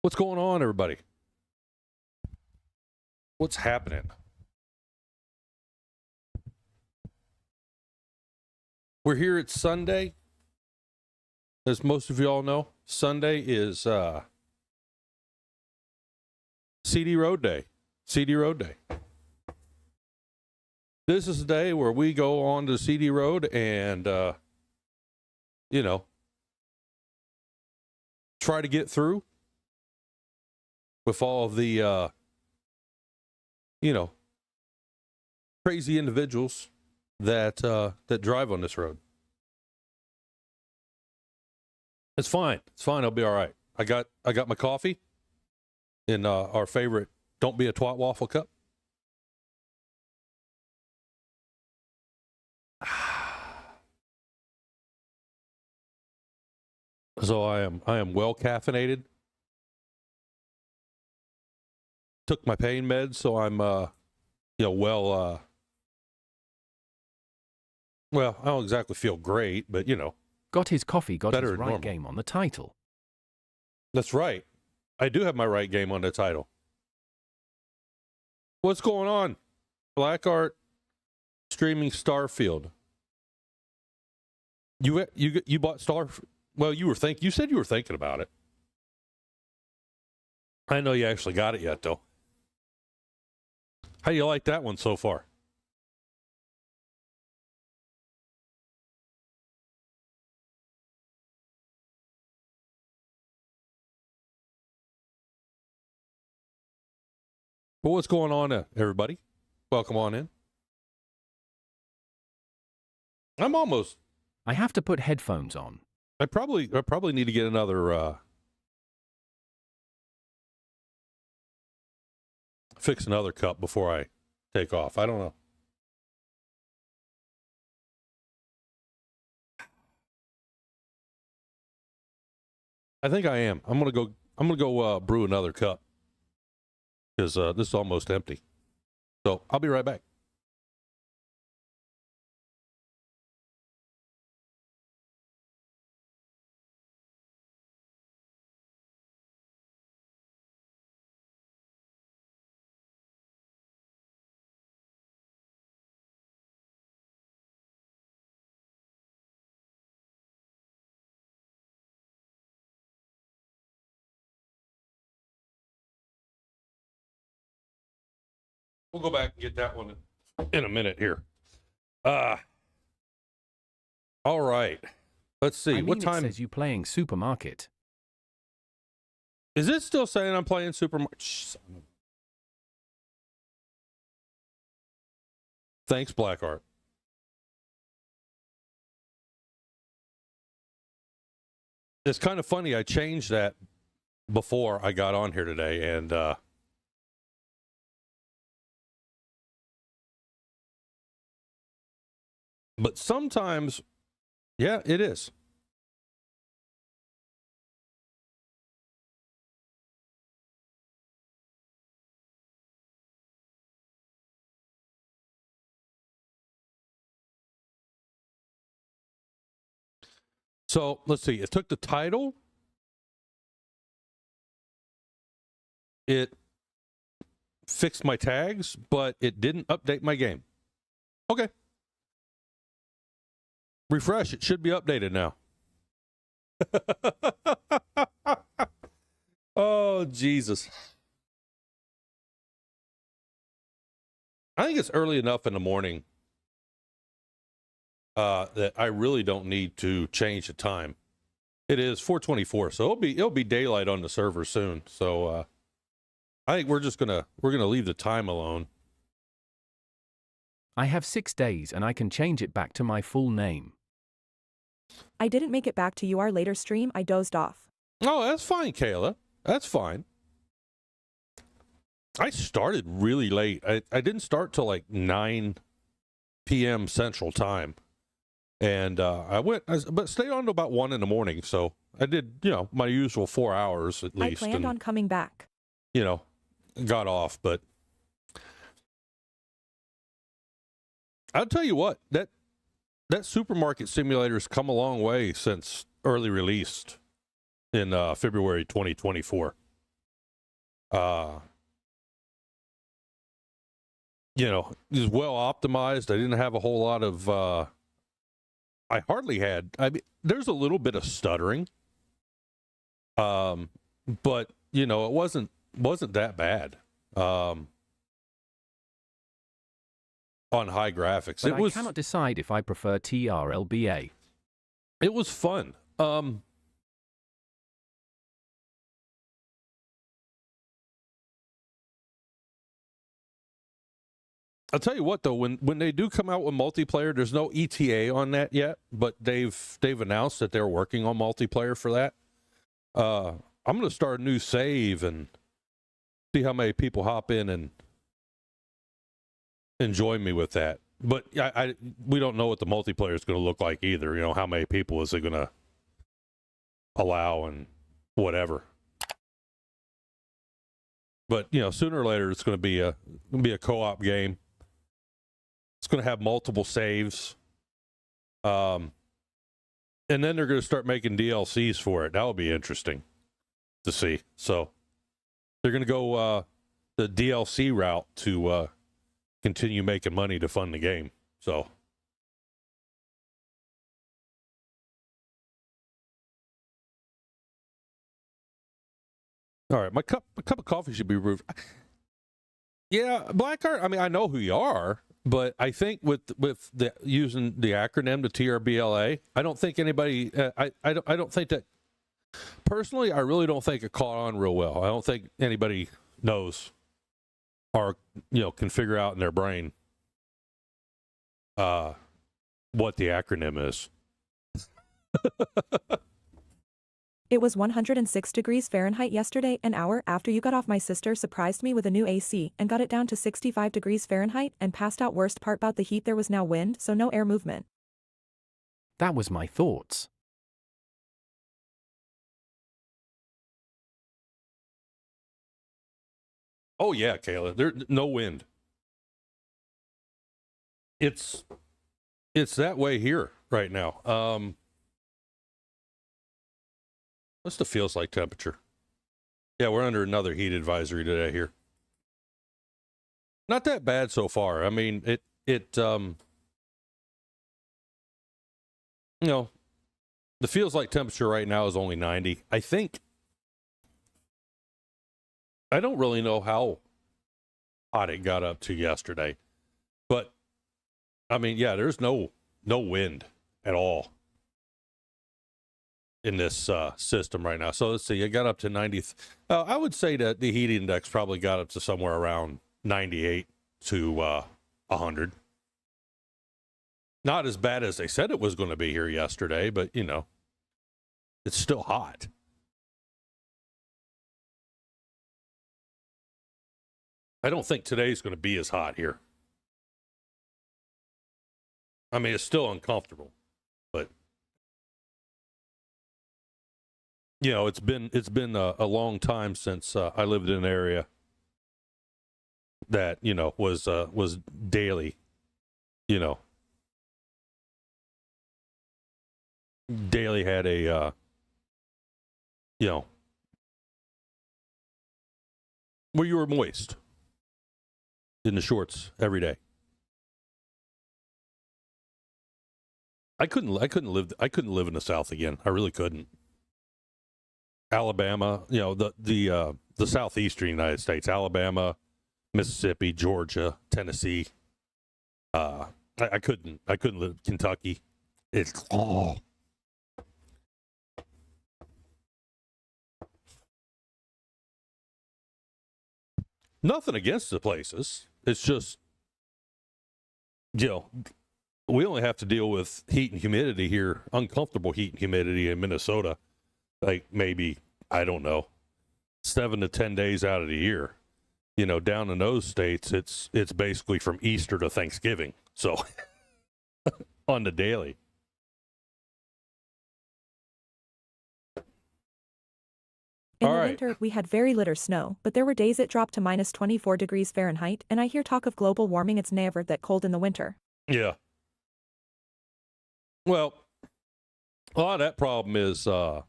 What's going on, everybody? What's happening? We're here at Sunday. As most of you all know, Sunday is CD Road Day. CD Road Day. This is the day where we go on to CD Road and, try to get through with all of the, crazy individuals that drive on this road. It's fine. It's fine. I'll be all right. I got my coffee in our favorite Don't Be a Twat waffle cup. So I am well caffeinated. Took my pain meds, so I'm well, I don't exactly feel great, but Got his coffee, got better his than right normal. game on the title. That's right. I do have my right game on the title. What's going on? Black Art streaming Starfield. You bought Well, you said you were thinking about it. I know you actually got it yet, though. How do you like that one so far? Well, what's going on, everybody? Welcome on in. I'm almost. I have to put headphones on. I probably need to get another. Fix another cup before I take off. I don't know. I think I am. I'm gonna go brew another cup because this is almost empty. So I'll be right back. We'll go back and get that one in a minute here. All right. Let's see. What time? It says you playing Supermarket. Is it still saying I'm playing Supermarket? Thanks, Black Art. It's kind of funny. I changed that before I got on here today, and but sometimes, yeah, it is. So let's see. It took the title. It fixed my tags, but it didn't update my game. Okay. Refresh. It should be updated now. Oh, Jesus. I think it's early enough in the morning that I really don't need to change the time. It is 4:24, so it'll be daylight on the server soon. So I think we're gonna leave the time alone. I have 6 days and I can change it back to my full name. I didn't make it back to your later stream. I dozed off. Oh, that's fine, Kayla. That's fine. I started really late. I didn't start till like 9 p.m. Central Time. And but stayed on to about 1 in the morning. So I did, my usual 4 hours at least. I planned on coming back. Got off. But I'll tell you what, that supermarket simulator's come a long way since early released in February 2024. You know, it was well optimized. I didn't have a whole lot of. I hardly had. I mean, there's a little bit of stuttering, but you know, it wasn't that bad. On high graphics, But I cannot decide if I prefer TRLBA. It was fun. I'll tell you what though, when they do come out with multiplayer, there's no ETA on that yet, but they've announced that they're working on multiplayer for that. I'm gonna start a new save and see how many people hop in and join me with that. But we don't know what the multiplayer is going to look like either. You know, how many people is it going to allow and whatever. But you know, sooner or later, it's going to be a co-op game. It's going to have multiple saves, and then they're going to start making DLCs for it. That will be interesting to see. So they're going to go the DLC route to continue making money to fund the game. So all right, my cup of coffee should be removed. Yeah, Blackheart, I mean, I know who you are, but I think with the using the acronym, the TRBLA, I don't think anybody I don't think that personally, I really don't think it caught on real well. I don't think anybody knows or, you know, can figure out in their brain what the acronym is. It was 106 degrees Fahrenheit yesterday. An hour after you got off, my sister surprised me with a new AC and got it down to 65 degrees Fahrenheit and passed out. Worst part about the heat, there was now wind, so no air movement. That was my thoughts. Oh yeah, Kayla. There's no wind. It's that way here right now. What's the feels like temperature? Yeah, we're under another heat advisory today here. Not that bad so far. I mean, it you know, the feels like temperature right now is only 90. I think I don't really know how hot it got up to yesterday. But I mean, yeah, there's no wind at all in this system right now. So let's see, it got up to 90. I would say that the heat index probably got up to somewhere around 98 to 100. Not as bad as they said it was going to be here yesterday, but you know, it's still hot. I don't think today's going to be as hot here. I mean, it's still uncomfortable, but you know, it's been a long time since I lived in an area that, you know, was daily, you know, daily had a you know, where you were moist in the shorts every day. I couldn't live in the South again. I really couldn't. Alabama, you know, the southeastern United States, Alabama, Mississippi, Georgia, Tennessee. I couldn't live Kentucky. It's nothing against the places. It's just, you know, we only have to deal with heat and humidity here, uncomfortable heat and humidity in Minnesota, like maybe, I don't know, 7 to 10 days out of the year. You know, down in those states, it's basically from Easter to Thanksgiving. So on the daily. In All the right. winter, we had very little snow, but there were days it dropped to minus 24 degrees Fahrenheit, and I hear talk of global warming. It's never that cold in the winter. Yeah. Well, a lot of that problem is the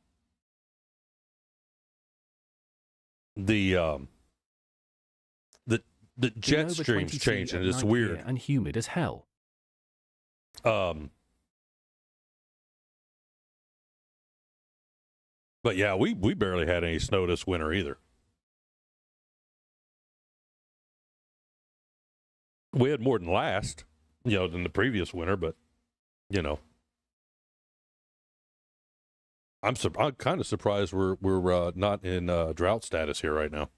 the Been jet over stream's 20 changing. at It's night weird. here and humid as hell. But yeah, we barely had any snow this winter either. We had more than last, than the previous winter, but I'm kind of surprised we're not in drought status here right now.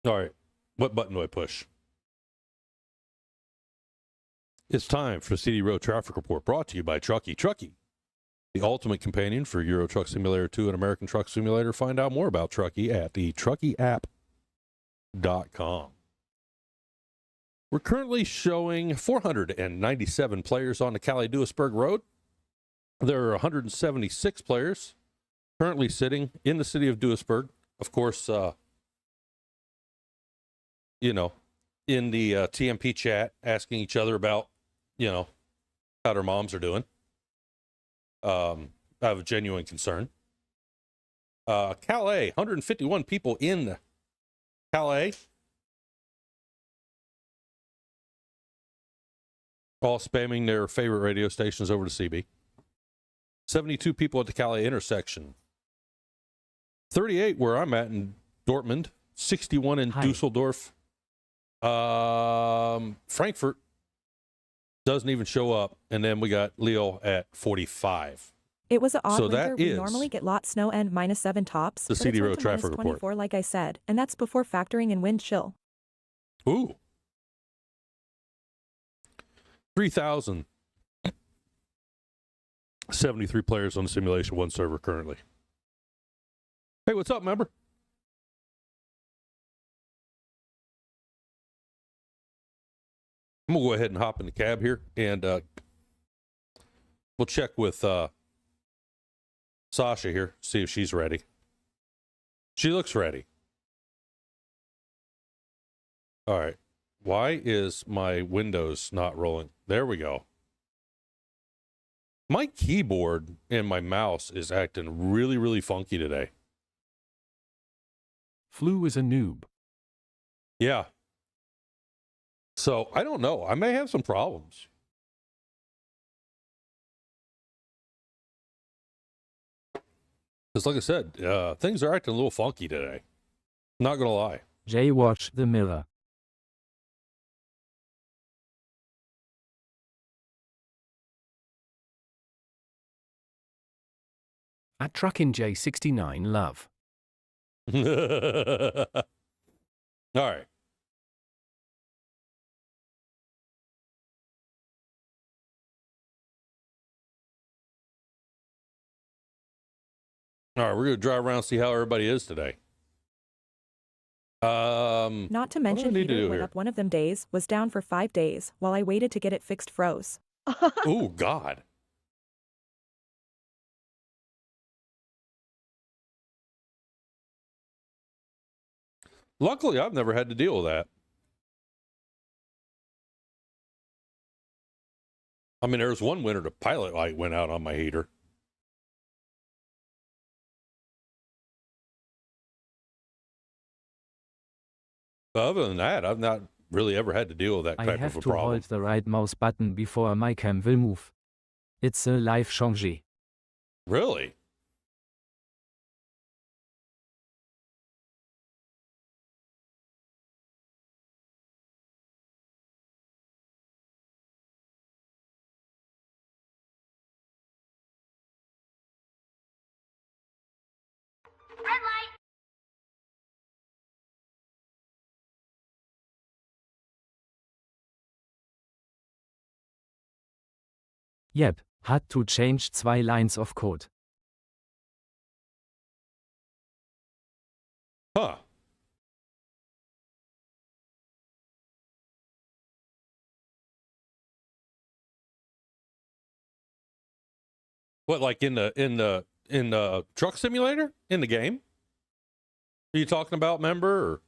All right, what button do I push? It's time for the CD Road Traffic Report, brought to you by Truckee. Truckee, the ultimate companion for Euro Truck Simulator 2 and American Truck Simulator. Find out more about Truckee at the truckieapp.com. We're currently showing 497 players on the Cali-Duisburg Road. There are 176 players currently sitting in the city of Duisburg. Of course, in the TMP chat, asking each other about, how their moms are doing. I have a genuine concern. Calais, 151 people in Calais. All spamming their favorite radio stations over to CB. 72 people at the Calais intersection. 38 where I'm at in Dortmund. 61 in Dusseldorf. Frankfurt doesn't even show up. And then we got Lille at 45. It was an odd So winter. that We is normally get lot snow and -7 tops. the but CD it's Road went to traffic report. -24 like I said, and that's before factoring in wind chill. Ooh. 3,073 players on the Simulation 1 server currently. Hey, what's up, member? I'm going to go ahead and hop in the cab here, and we'll check with Sasha here, see if she's ready. She looks ready. All right. Why is my Windows not rolling? There we go. My keyboard and my mouse is acting really, really funky today. Flu is a noob. Yeah. So, I don't know. I may have some problems. Because, like I said, things are acting a little funky today. Not going to lie. Jay, watch the mirror. At Truckin' J69 love. All right. All right, we're going to drive around and see how everybody is today. Not to mention, need to do heater went here? up one of them days, was down for 5 days, while I waited to get it fixed froze. Oh, God. Luckily, I've never had to deal with that. I mean, there was one winter the pilot light went out on my heater. But other than that, I've not really ever had to deal with that I type have of a to problem. hold the right mouse button before my cam will move. It's a life change. Really? Yep, had to change 2 lines of code. Huh. What, like in the truck simulator? In the game? Are you talking about, member? Or?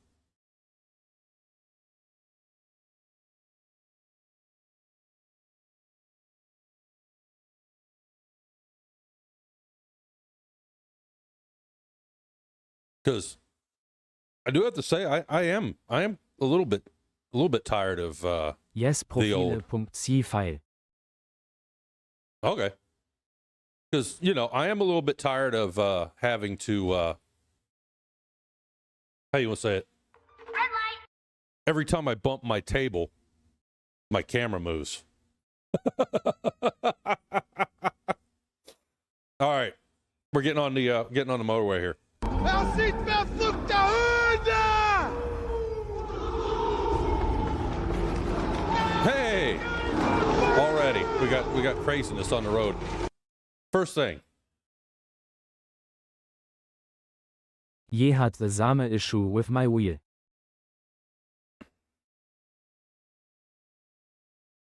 Because I do have to say I am a little bit tired of Yes, old. Profile.c File. okay. Because, I am a little bit tired of having to how you want to say it? Every time I bump my table, my camera moves. All right. We're getting on the motorway here. Hey! Already, we got craziness on the road. First thing. Ye had the same issue with my wheel.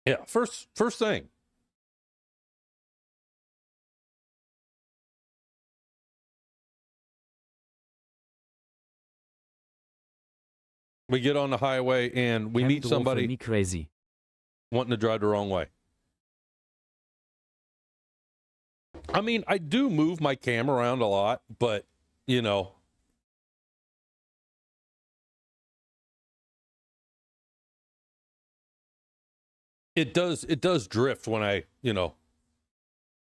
Yeah, first thing. We get on the highway and we meet Drove somebody me crazy. wanting to drive the wrong way. I mean, I do move my camera around a lot, but, it does drift when I,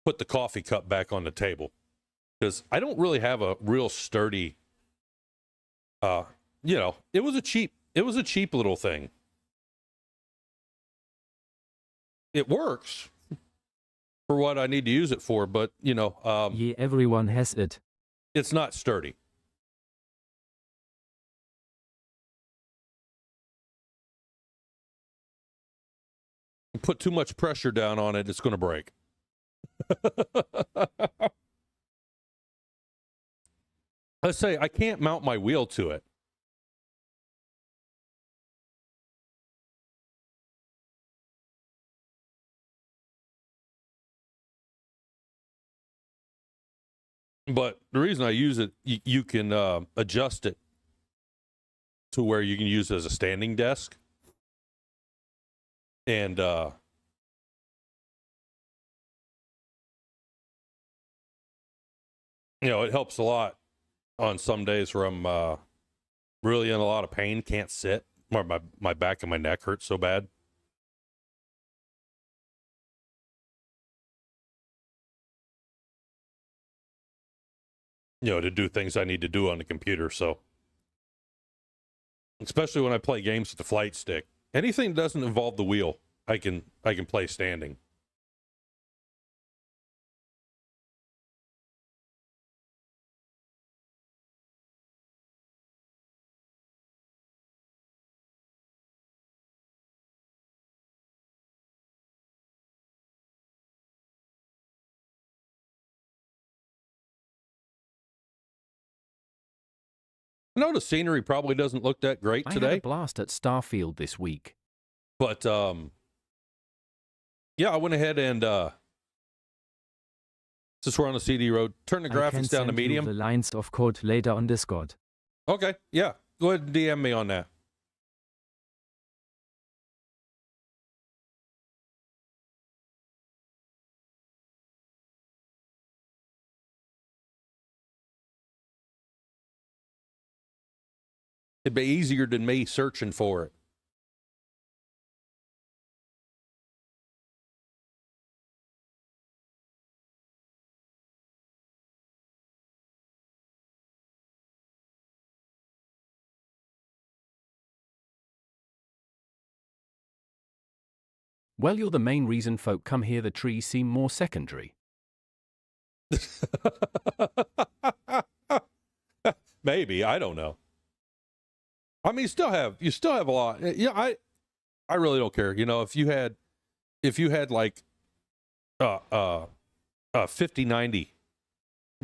put the coffee cup back on the table. Because I don't really have a real sturdy, it was a cheap little thing. It works for what I need to use it for, but, Ye everyone has it. it's not sturdy. You put too much pressure down on it, it's going to break. Let's say I can't mount my wheel to it. But the reason I use it, you can adjust it to where you can use it as a standing desk. And it helps a lot on some days where I'm really in a lot of pain, can't sit, or my back and my neck hurt so bad. To do things I need to do on the computer. So, especially when I play games with the flight stick, anything that doesn't involve the wheel, I can play standing. I know the scenery probably doesn't look that great I today. had a blast at Starfield this week. But, yeah, I went ahead and, since we're on the CD road, turn the I can graphics down to send you medium. the lines of code later on Discord. Okay, yeah. Go ahead and DM me on that. It'd be easier than me searching for it. Well, you're the main reason folk come here. The trees seem more secondary. Maybe, I don't know. I mean, you still have a lot. Yeah, I really don't care. If you had like a 5090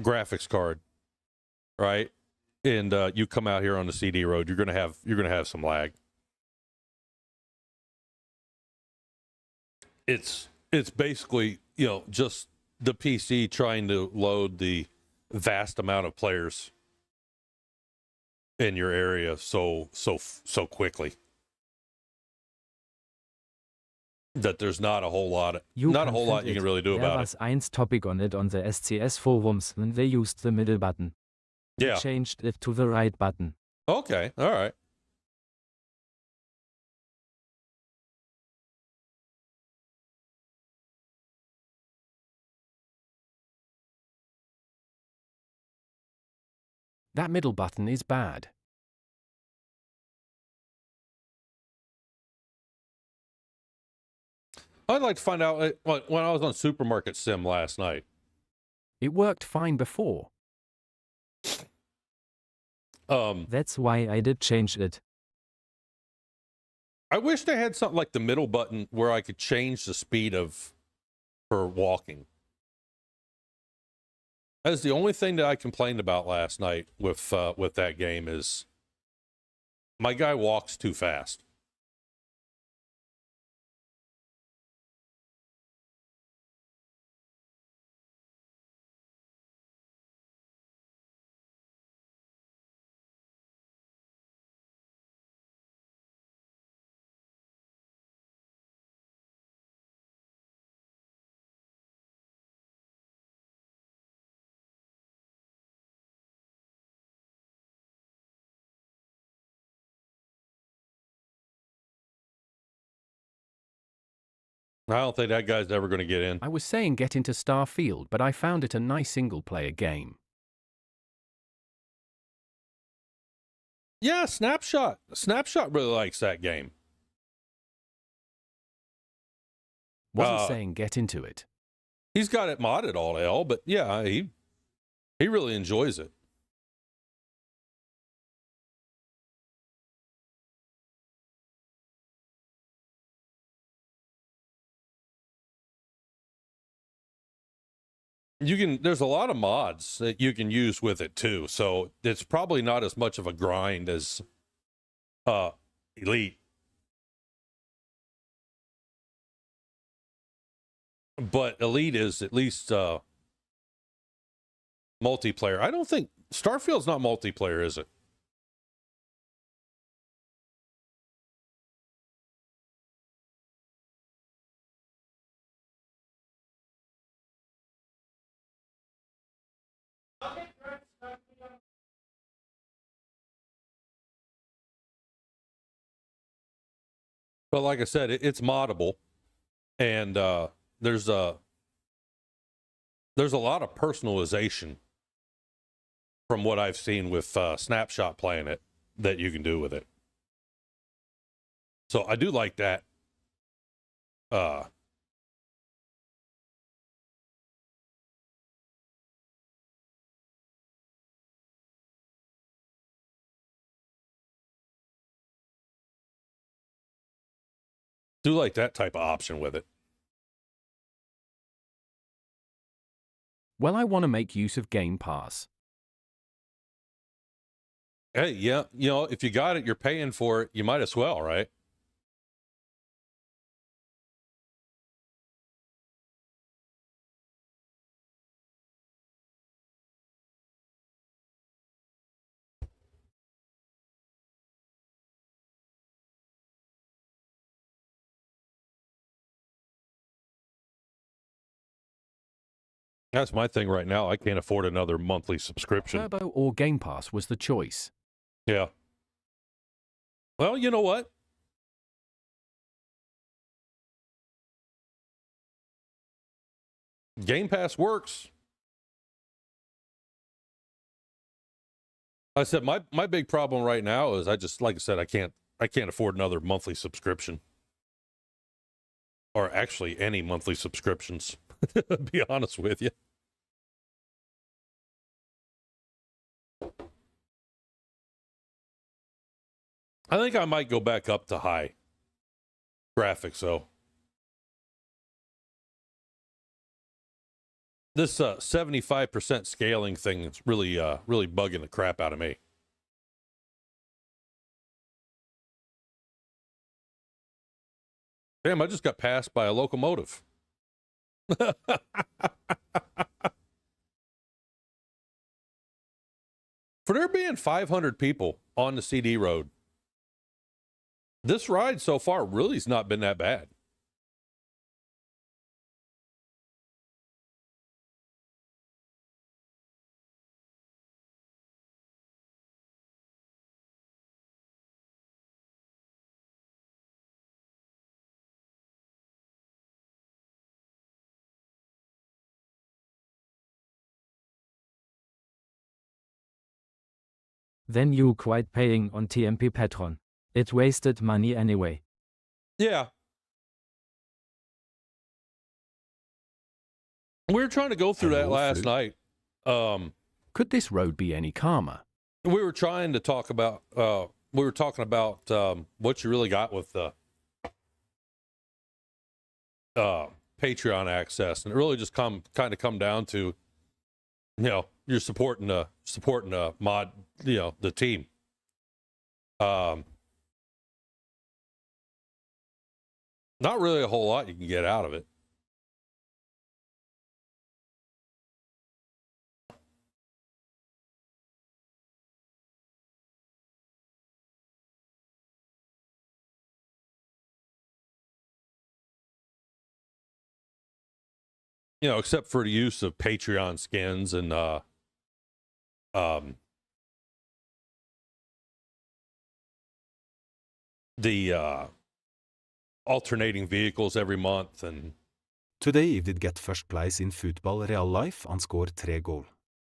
graphics card, right? And you come out here on the CD road, you're gonna have some lag. It's basically, just the PC trying to load the vast amount of players in your area so quickly that there's not a whole lot you can really do about it. There was topic on it on the SCS forums when they used the middle button. Yeah. They changed it to the right button. Okay, all right. That middle button is bad. I'd like to find out when I was on Supermarket Sim last night. It worked fine before. That's why I did change it. I wish they had something like the middle button where I could change the speed for walking. That's the only thing that I complained about last night with that game is my guy walks too fast. I don't think that guy's ever going to get in. I was saying get into Starfield, but I found it a nice single-player game. Yeah, Snapshot. Snapshot really likes that game. Wasn't saying get into it. He's got it modded all hell, but yeah, he really enjoys it. There's a lot of mods that you can use with it too, so it's probably not as much of a grind as Elite. But Elite is at least multiplayer. I don't think Starfield's not multiplayer, is it? But like I said, it's moddable, and there's a lot of personalization from what I've seen with Snapshot playing it that you can do with it. So I do like that. Do like that type of option with it. Well, I want to make use of Game Pass. Hey, yeah, if you got it, you're paying for it. You might as well, right? That's my thing right now. I can't afford another monthly subscription. Turbo or Game Pass was the choice. Yeah. Well, you know what? Game Pass works. I said my big problem right now is like I said, I can't afford another monthly subscription. Or actually any monthly subscriptions, to be honest with you. I think I might go back up to high graphics, though. This 75% scaling thing is really bugging the crap out of me. Damn, I just got passed by a locomotive. For there being 500 people on the CD road, this ride so far really has not been that bad. Then you quit paying on TMP Patron. It wasted money anyway. Yeah. We were trying to go through that Hello, last Flu. night. Could this road be any calmer? We were trying to talk about, what you really got with the Patreon access. And it really just come down to, you're supporting a mod, the team. Not really a whole lot you can get out of it. Except for the use of Patreon skins and the alternating vehicles every month. And Today he did get first place in football real life and score 3 goals.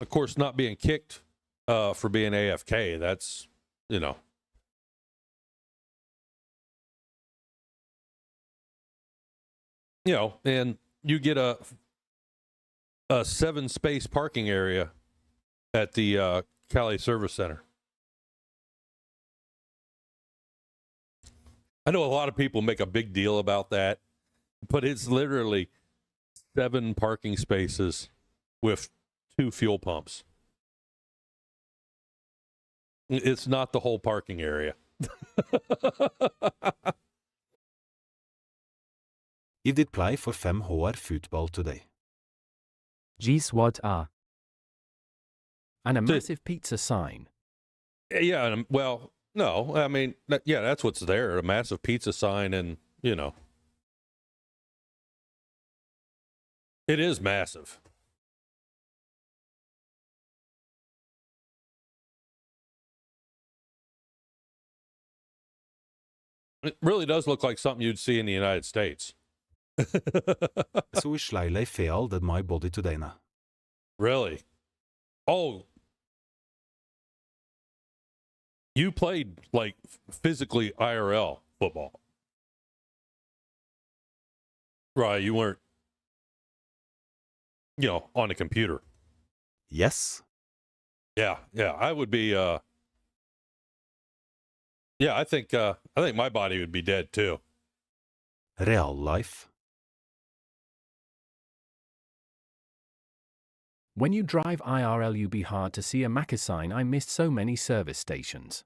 of course, not being kicked for being AFK, that's, and you get a 7-space parking area at the Cali Service Center. I know a lot of people make a big deal about that, but it's literally 7 parking spaces with 2 fuel pumps. It's not the whole parking area. He did play for 5HR football today. Geez, what are? And a massive pizza sign. Yeah, well, no, I mean, that's what's there, a massive pizza sign, and, it is massive. It really does look like something you'd see in the United States. So he slightly failed at my body today now. Really? Oh, you played like physically IRL football, right? You weren't, on a computer. Yes. Yeah. I would be. I think my body would be dead too. Real life. When you drive IRL, you be hard to see a Macca sign. I missed so many service stations.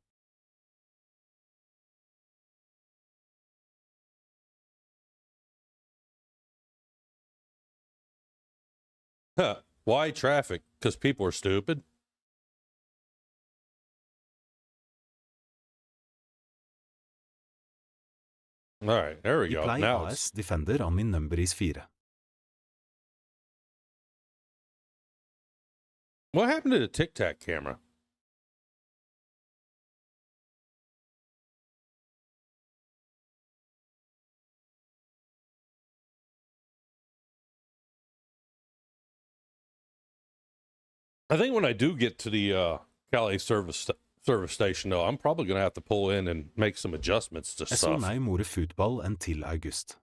Huh. Why traffic? Because people are stupid. All right, there we He go. play Now AS defender and min number is 4. what happened to the Tic Tac camera? I think when I do get to the Cali service station, though, I'm probably going to have to pull in and make some adjustments to Jeg så stuff. meg more football enn til august.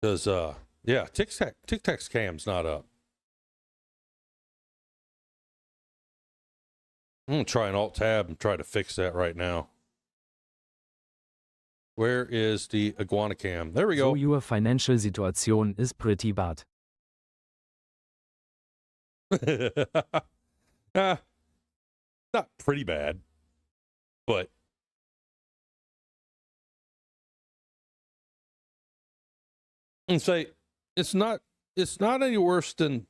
Because, Tic Tac's cam's not up. I'm going to try an Alt-Tab and try to fix that right now. Where is the Iguana cam? There we go. So your financial situation is pretty bad. Not pretty bad, but and say it's not any worse than,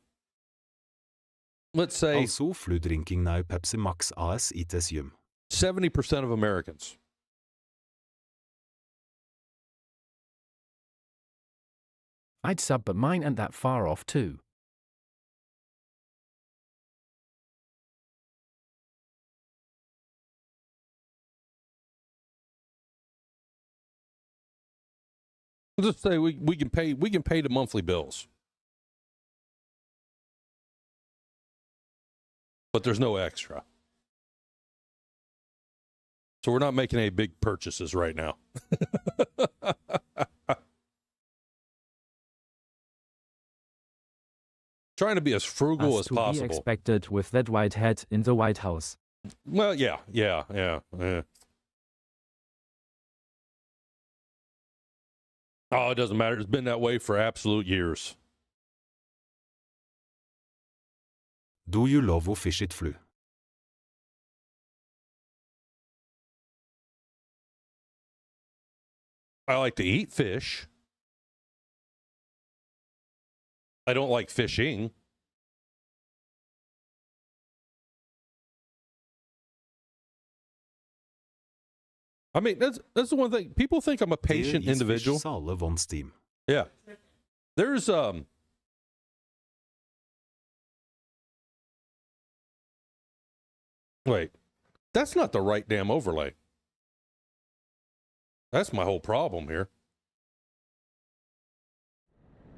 let's say, Also flu drinking now Pepsi Max AS ITS Gym. 70% of Americans. I'd sub, but mine ain't that far off too. Let's say we can pay the monthly bills. but there's no extra. So we're not making any big purchases right now. Trying to be as frugal as to possible. be expected with that white hat in the White House. Well, yeah. Oh, it doesn't matter. It's been that way for absolute years. Do you love å fish it flu? I like to eat fish. I don't like fishing. I mean, that's the one thing. People think I'm a patient individual. Alle vannsteam. Yeah. There's Wait. That's not the right damn overlay. That's my whole problem here.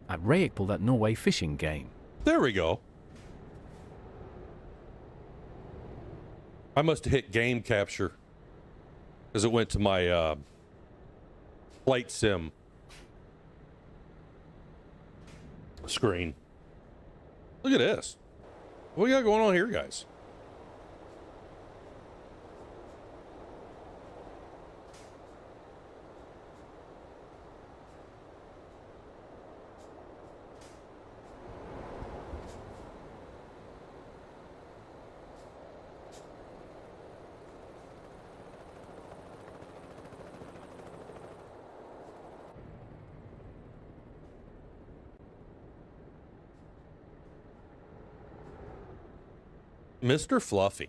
At Reykjavik, that Norway fishing game. There we go. I must have hit game capture because it went to my flight sim screen. Look at this. What we got going on here, guys? Mr. Fluffy.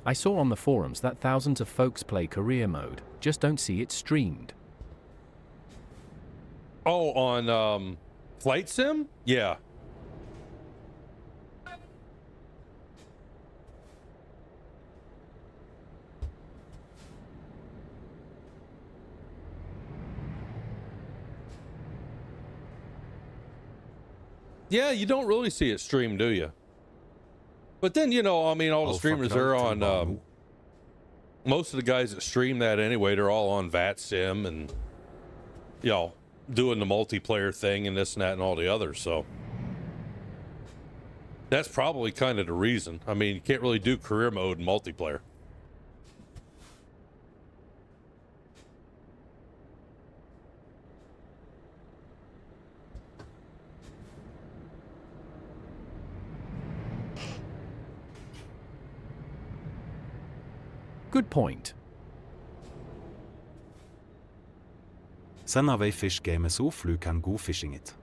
I saw on the forums that thousands of folks play career mode, just don't see it streamed. Oh, on flight sim? Yeah. Yeah, you don't really see it streamed, do you? But then, you know, I mean, all the streamers are on, most of the guys that stream that anyway, they're all on VATSIM and, you know, doing the multiplayer thing and this and that and all the others, so. That's probably kind of the reason. I mean, you can't really do career mode and multiplayer. Good point. Sen av ei fish game so flu can go fishing it.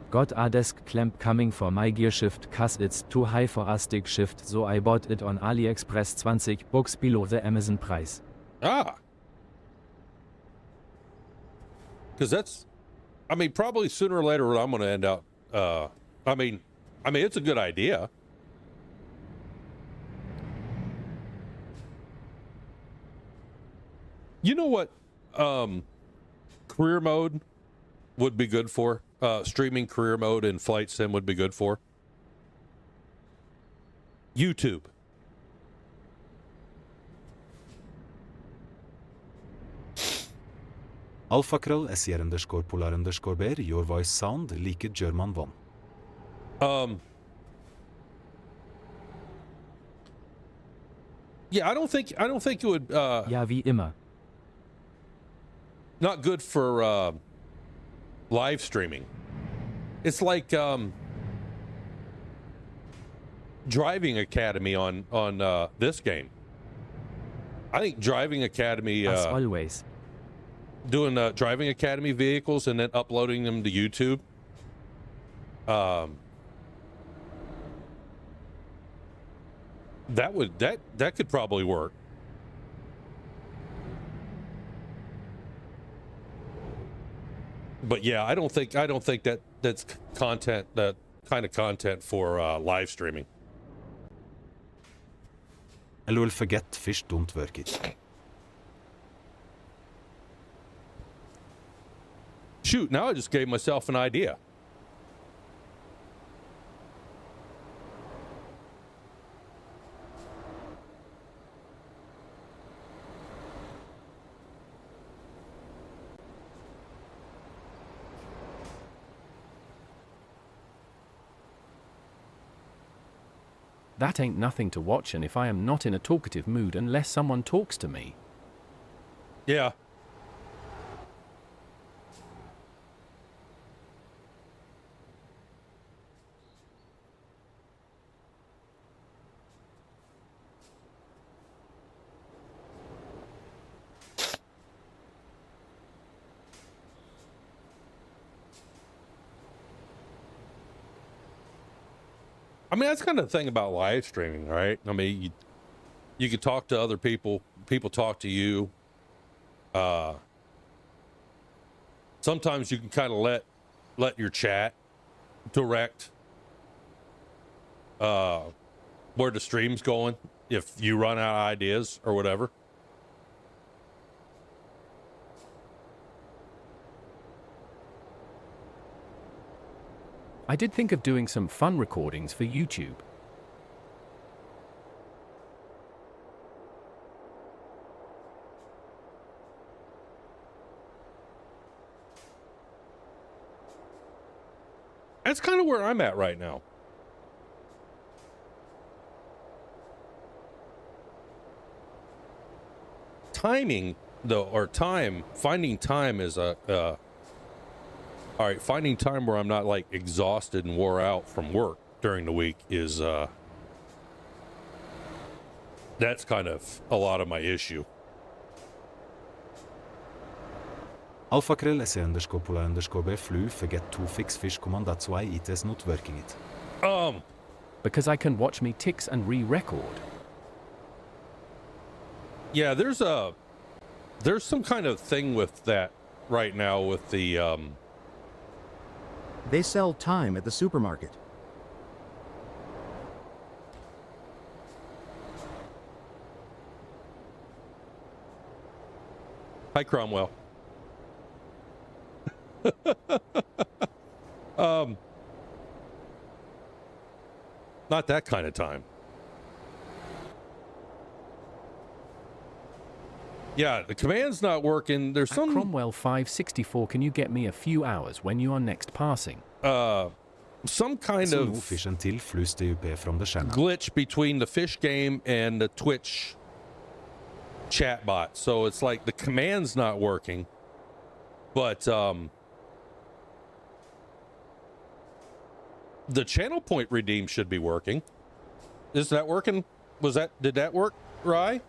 Got a desk clamp coming for my gear shift cause it's too high for a stick shift, so I bought it on AliExpress 20 bucks below the Amazon price. Ah. Because that's, I mean, probably sooner or later I'm going to end out, I mean, it's a good idea. You know what career mode would be good for? Streaming career mode and flight sim would be good for? YouTube. Alfakrøll SR_polar_bear, your voice sound like German one. Yeah, I don't think it would Ja, wie immer. not good for live streaming. It's like Driving Academy on this game. I think Driving Academy As always. doing Driving Academy vehicles and then uploading them to YouTube. That could probably work. But yeah, I don't think that's content, that kind of content for live streaming. LOL, forget fish don't work it. Shoot, now I just gave myself an idea. That ain't nothing to watch, and if I am not in a talkative mood unless someone talks to me. Yeah. I mean, that's kind of the thing about live streaming, right? I mean, you can talk to other people, people talk to you. Sometimes you can kind of let your chat direct where the stream's going if you run out of ideas or whatever. I did think of doing some fun recordings for YouTube. That's kind of where I'm at right now. Timing, though, or finding time is all right, finding time where I'm not like exhausted and wore out from work during the week is that's kind of a lot of my issue. Alpha-Krill SE_Polar_B forget to fix fish command, that's why it is not working it. Because I can watch me ticks and re-record. Yeah, there's some kind of thing with that right now with the They sell time at the supermarket. Hi, Cromwell. Not that kind of time. Yeah, the command's not working. There's At some Cromwell 564, can you get me a few hours when you are next passing? some kind So no of fish until flus DUP from the channel. glitch between the fish game and the Twitch chat bot. So it's like the command's not working, but the channel point redeem should be working. Is that working? Did that work, Rye?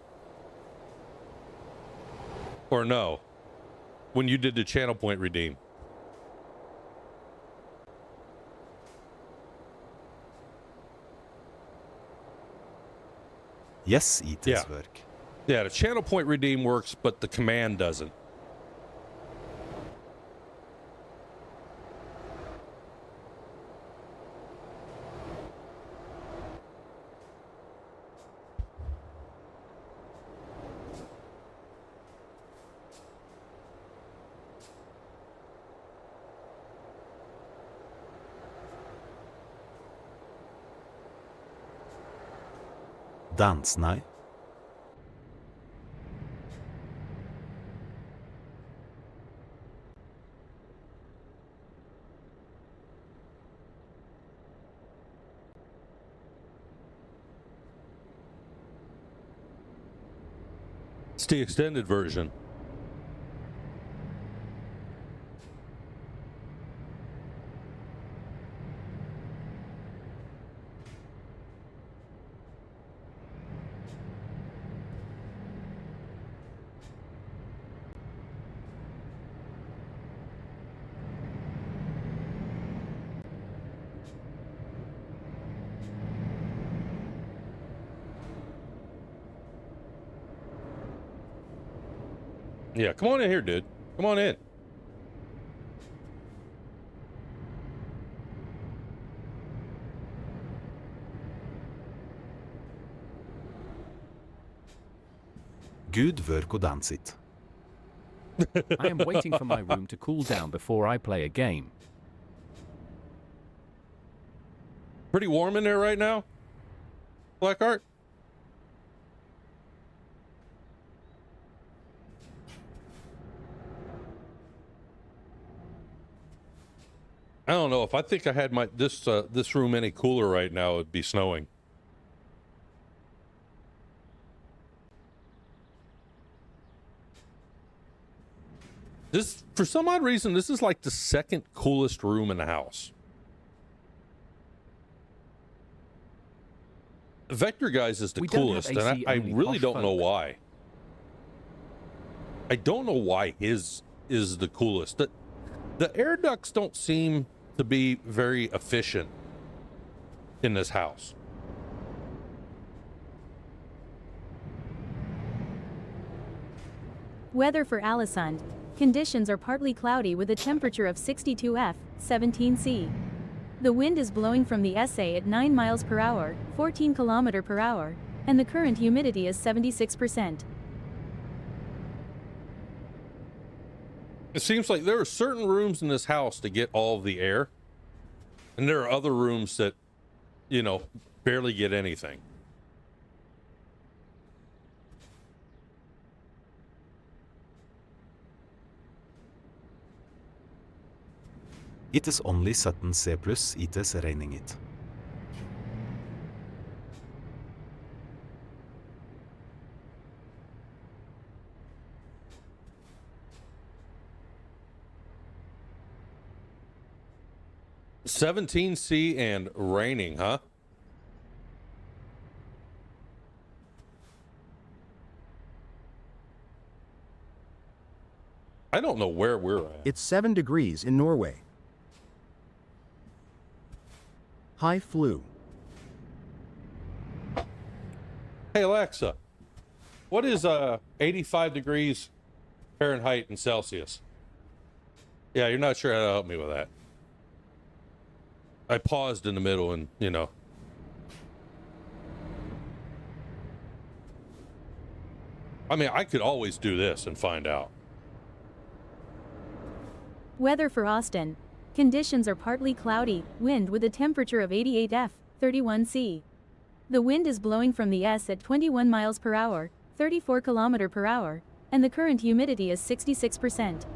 Or no? When you did the channel point redeem? Yes, it Yeah. is work. Yeah, the channel point redeem works, but the command doesn't. Dans, nej? It's the extended version. Yeah, come on in here, dude. Come on in. Gud work og dansit. I am waiting for my room to cool down before I play a game. Pretty warm in there right now, Blackheart? I don't know. If I think I had this room any cooler right now, it'd be snowing. This, for some odd reason, this is like the second coolest room in the house. Vector Guys is the coolest, and I really don't know why. I don't know why his is the coolest. The air ducts don't seem to be very efficient in this house. Weather for Alisund. Conditions are partly cloudy with a temperature of 62 F, 17 C. The wind is blowing from the SA at 9 miles per hour, 14 km per hour, and the current humidity is 76%. It seems like there are certain rooms in this house that get all of the air, and there are other rooms that, you know, barely get anything. It is only 17 C plus, it is raining it. $17C and raining, huh? I don't know where we're at. It's 7 degrees in Norway. High flu. Hey Alexa, what is 85 degrees Fahrenheit and Celsius? Yeah, you're not sure how to help me with that. I paused in the middle and, you know. I mean, I could always do this and find out. Weather for Austin. Conditions are partly cloudy, wind with a temperature of 88 F, 31 C. The wind is blowing from the S at 21 miles per hour, 34 km per hour, and the current humidity is 66%.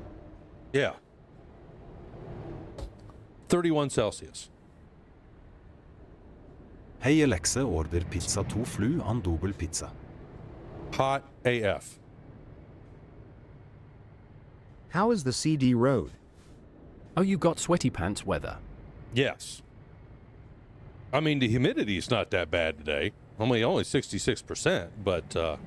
Yeah. 31 Celsius. Hey Alexa, order pizza 2 flu on double pizza. Hot AF. How is the CD road? Oh, you got sweaty pants weather. Yes. I mean, the humidity is not that bad today. Only 66%, but oh,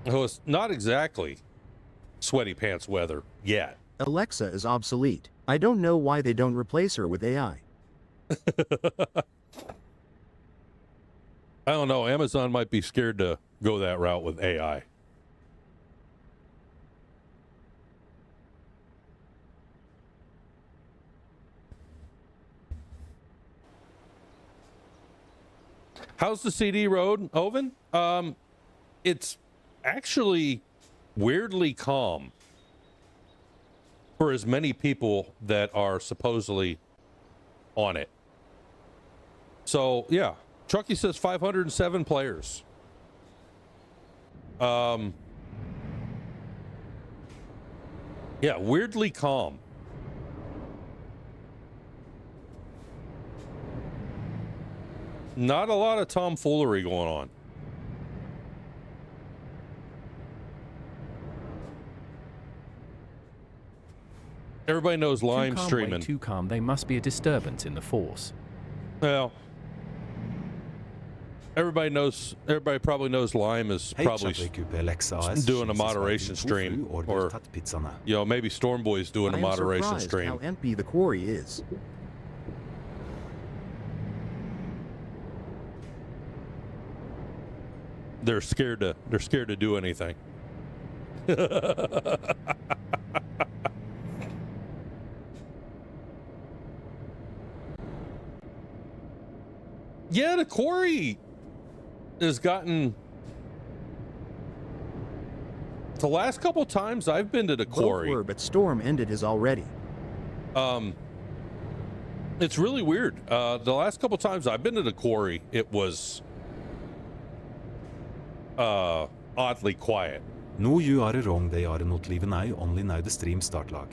it's not exactly sweaty pants weather yet. Alexa is obsolete. I don't know why they don't replace her with AI. I don't know. Amazon might be scared to go that route with AI. How's the CD road, Oven? It's actually weirdly calm for as many people that are supposedly on it. So, yeah. Truckee says 507 players. Yeah, weirdly calm. Not a lot of tomfoolery going on. Everybody knows Lime streaming. Too calm, they must be a disturbance in the force. Well, everybody probably knows Lime is probably doing a moderation stream, or you know, maybe Stormboy's doing a moderation stream. How empty the quarry is. They're scared to do anything. Yeah, the quarry has gotten... The last couple times I've been to the Both quarry, were, but storm ended his already. it's really weird. The last couple times I've been to the quarry, it was oddly quiet. Nu ju are wrong they are not leaving I only now the stream start lag.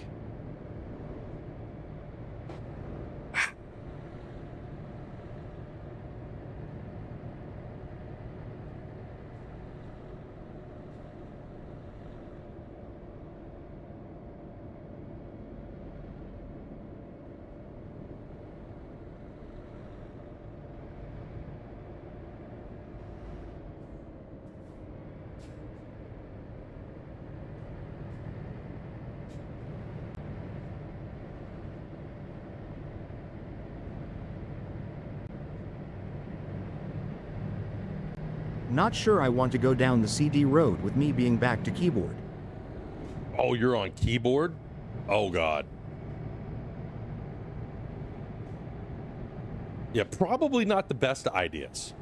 Not sure I want to go down the CD road with me being back to keyboard. Oh, you're on keyboard? Oh, God. Yeah, probably not the best ideas.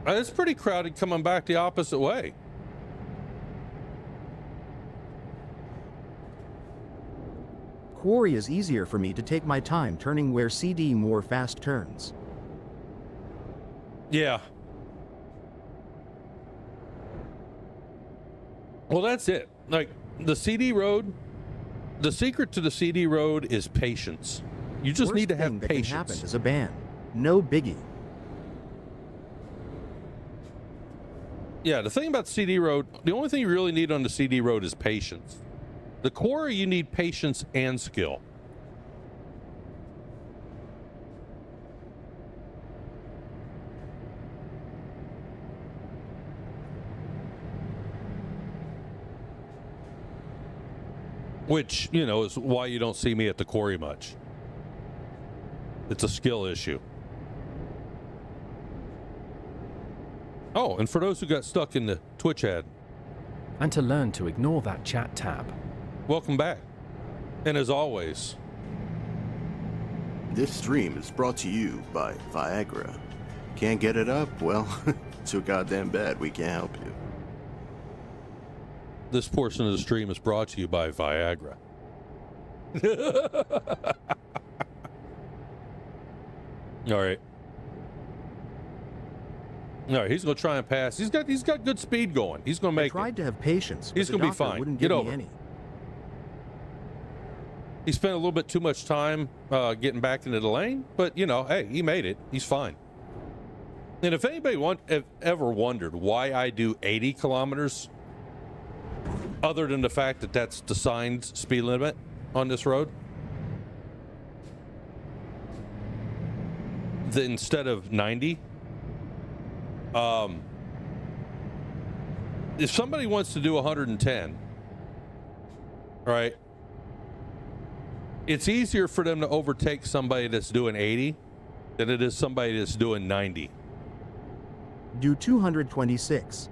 It's pretty crowded coming back the opposite way. Quarry is easier for me to take my time turning where CD more fast turns. Yeah. Well, that's it. Like, the CD road, the secret to the CD road is patience. You just Worst need to thing have that can happen patience. is a ban. No biggie. Yeah, the thing about the CD road, the only thing you really need on the CD road is patience. The quarry, you need patience and skill. Which, you know, is why you don't see me at the quarry much. It's a skill issue. Oh, and for those who got stuck in the Twitch ad, And to learn to ignore that chat tab. welcome back. And as always, This stream is brought to you by Viagra. Can't get it up? Well, too goddamn bad. We can't help you. this portion of the stream is brought to you by Viagra. All right. All right, he's going to try and pass. He's got good speed going. He's going to I make it. tried to have patience, but He's the gonna be doctor fine. wouldn't Get give over me it. any. He spent a little bit too much time getting back into the lane, but you know, hey, he made it. He's fine. And if anybody ever wondered why I do 80 kilometers, other than the fact that that's the signed speed limit on this road, instead of 90, if somebody wants to do 110, right? It's easier for them to overtake somebody that's doing 80 than it is somebody that's doing 90. Do 226.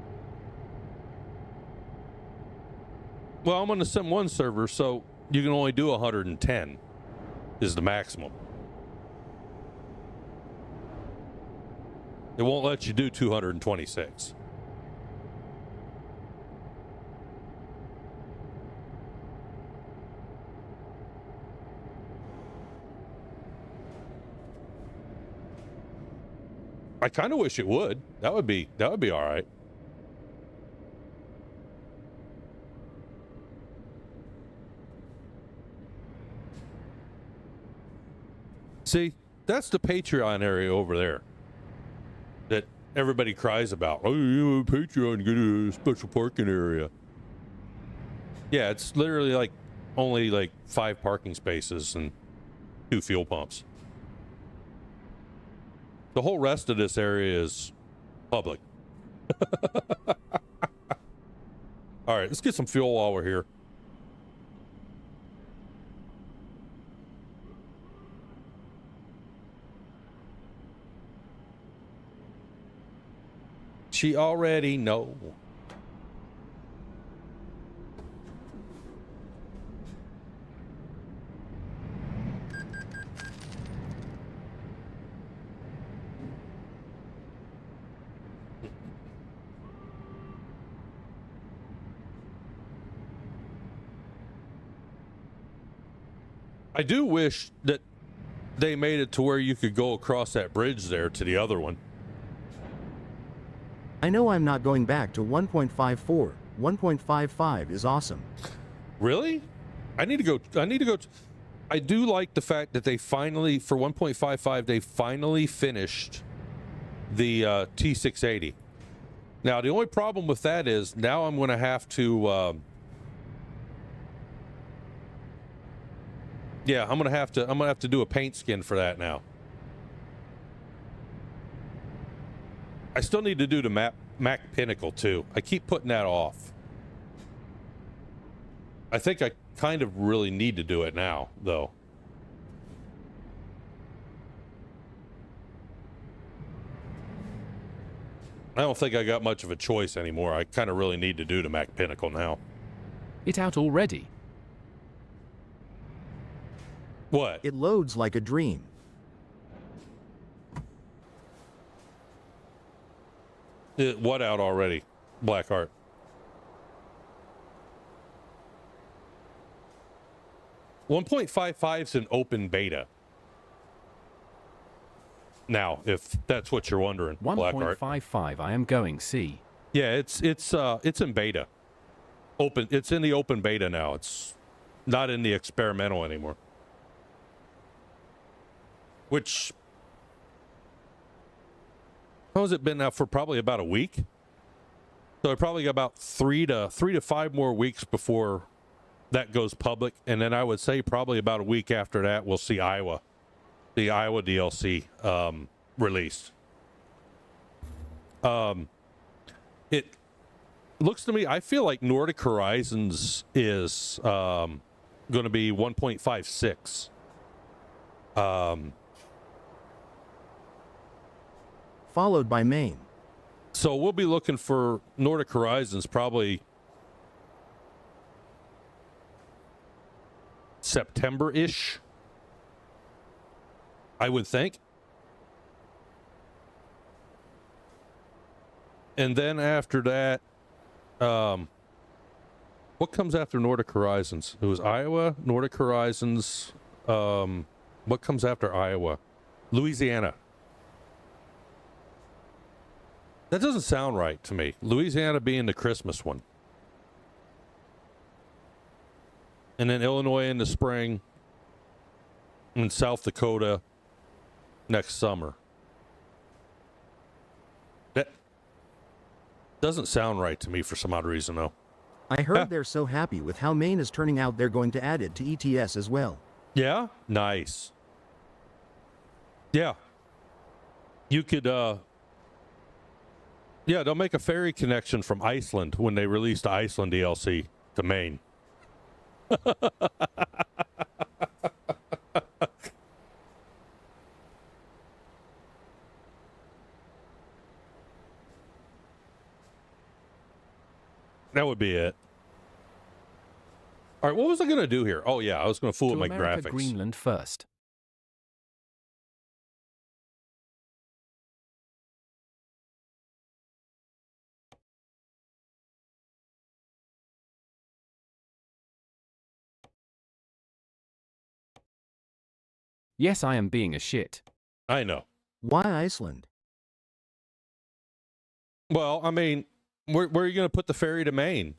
Well, I'm on the Sim 1 server, so you can only do 110 is the maximum. It won't let you do 226. I kind of wish it would. That would be all right. See, that's the Patreon area over there that everybody cries about. Oh, you have a Patreon, get a special parking area. Yeah, it's literally like only like 5 parking spaces and 2 fuel pumps. The whole rest of this area is public. All right, let's get some fuel while we're here. she already know. I do wish that they made it to where you could go across that bridge there to the other one. I know I'm not going back to 1.54. 1.55 is awesome. Really? I need to go. I do like the fact that they finally, for 1.55, they finally finished the T680. Now, the only problem with that is now I'm going to have to. Yeah, I'm gonna have to do a paint skin for that now. I still need to do the Mac Pinnacle too. I keep putting that off. I think I kind of really need to do it now, though. I don't think I got much of a choice anymore. I kind of really need to do the Mac Pinnacle now. It out already? What? It loads like a dream. What out already? Blackheart. .55's an open beta. Now, if that's what you're wondering, Blackheart. 1.55, I am going, see. Yeah, it's in beta. Open. It's in the open beta now. It's not in the experimental anymore. Which, how has it been now for probably about a week? So I probably got about three to 5 more weeks before that goes public, and then I would say probably about a week after that we'll see the Iowa DLC released. It looks to me, I feel like Nordic Horizons is going to be 1.56. Followed by Maine. So we'll be looking for Nordic Horizons probably September-ish, I would think. And then after that, what comes after Nordic Horizons? It was Iowa, Nordic Horizons. What comes after Iowa? Louisiana. That doesn't sound right to me. Louisiana being the Christmas one. And then Illinois in the spring. And South Dakota next summer. That doesn't sound right to me for some odd reason, though. I heard they're so happy with how Maine is turning out they're going to add it to ETS as well. Yeah? Nice. Yeah. You could, yeah, they'll make a ferry connection from Iceland when they release the Iceland DLC to Maine. That would be it. All right, what was I going to do here? Oh, yeah, I was going to fool To with my America, graphics. Greenland first. Yes, I am being a shit. I know. Why Iceland? Well, I mean, where are you going to put the ferry to Maine?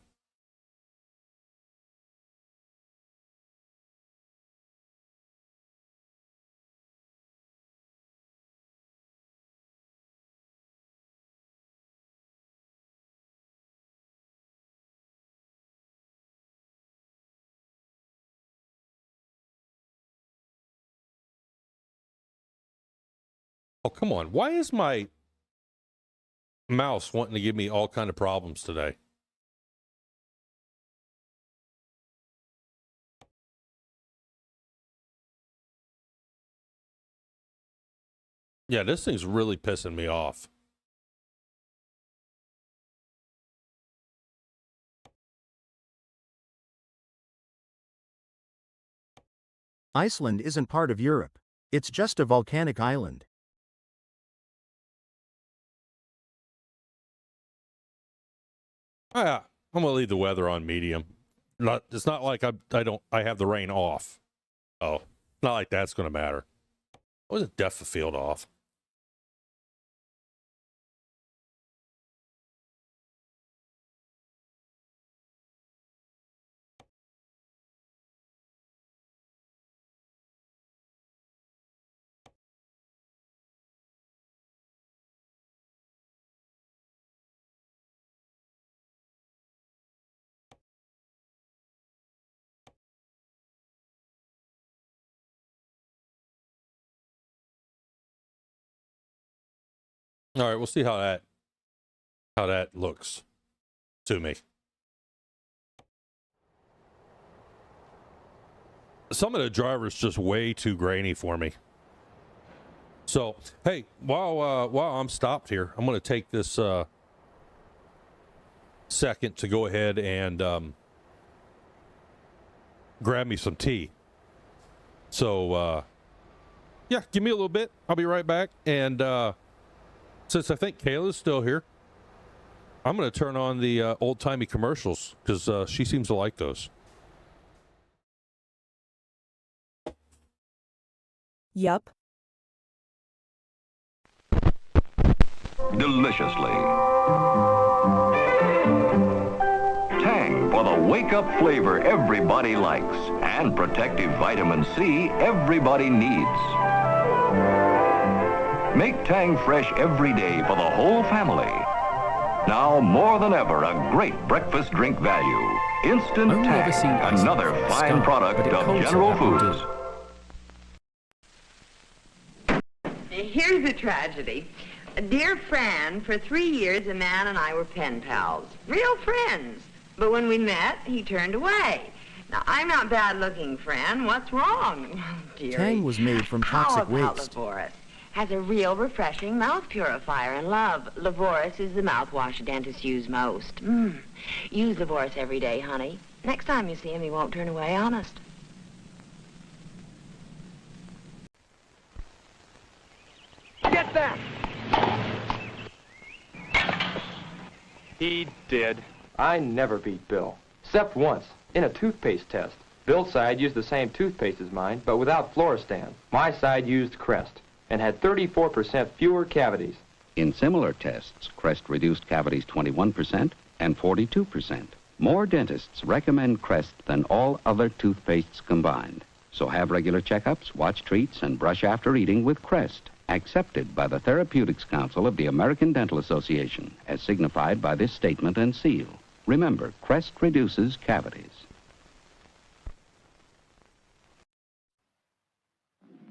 Oh, come on. Why is my mouse wanting to give me all kind of problems today? Yeah, this thing's really pissing me off. Iceland isn't part of Europe. It's just a volcanic island. I'm gonna leave the weather on medium. It's not like I have the rain off. Oh, not like that's gonna matter. I wasn't depth of field off. All right, we'll see how that looks to me. Some of the drivers just way too grainy for me. So, hey, while I'm stopped here, I'm going to take this second to go ahead and grab me some tea. So, yeah, give me a little bit. I'll be right back. And since I think Kayla's still here, I'm going to turn on the old-timey commercials because she seems to like those. Yup. Deliciously. Tang for the wake-up flavor everybody likes and protective vitamin C everybody needs. Make Tang fresh every day for the whole family. Now, more than ever, a great breakfast drink value. Instant Only ever seen Tang, ice another cream fine skunk, product but it of cold, so General that will Foods. Here's the tragedy. Dear Fran, for 3 years, a man and I were pen pals. Real friends. But when we met, he turned away. Now, I'm not bad-looking, Fran. What's wrong? Dearie. Tang was made from toxic How about waste. Lavoris? Has a real refreshing mouth purifier. And love, Lavoris is the mouthwash dentists use most. Use Lavoris every day, honey. Next time you see him, he won't turn away, honest. Get that! He did. I never beat Bill. Except once, in a toothpaste test. Bill's side used the same toothpaste as mine, but without Floristan. My side used Crest, and had 34% fewer cavities. In similar tests, Crest reduced cavities 21% and 42%. More dentists recommend Crest than all other toothpastes combined. So have regular checkups, watch treats, and brush after eating with Crest. Accepted by the Therapeutics Council of the American Dental Association, as signified by this statement and seal. Remember, Crest reduces cavities.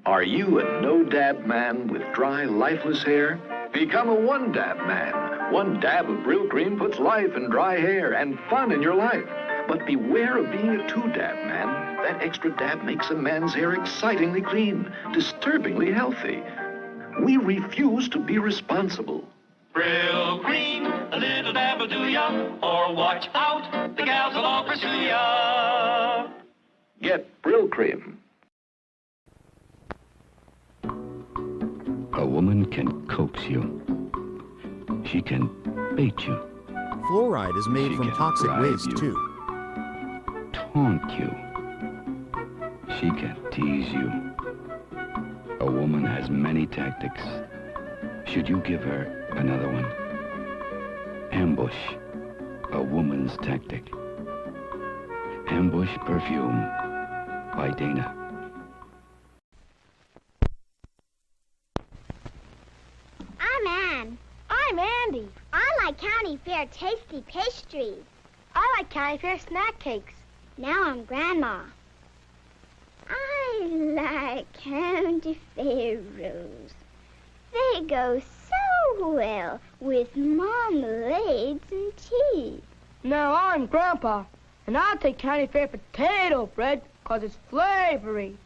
Are you a no-dab man with dry, lifeless hair? Become a one-dab man. One dab of Brill Cream puts life in dry hair and fun in your life. But beware of being a two-dab man. That extra dab makes a man's hair excitingly clean, disturbingly healthy. We refuse to be responsible. Brill Cream, a little dab will do ya, or watch out, the gals will all pursue ya. Get Brill Cream. A woman can coax you. She can bait you. Fluoride is made from toxic bribe waste, you. too. Taunt you. She can tease you. A woman has many tactics. Should you give her another one? Ambush, a woman's tactic. Ambush Perfume by Dana. I'm Ann. I'm Andy. I like County Fair tasty pastries. I like County Fair snack cakes. Now I'm Grandma. I like County Fair rolls. They go so well with marmalades and tea. Now I'm Grandpa, and I'll take County Fair potato bread because it's flavory,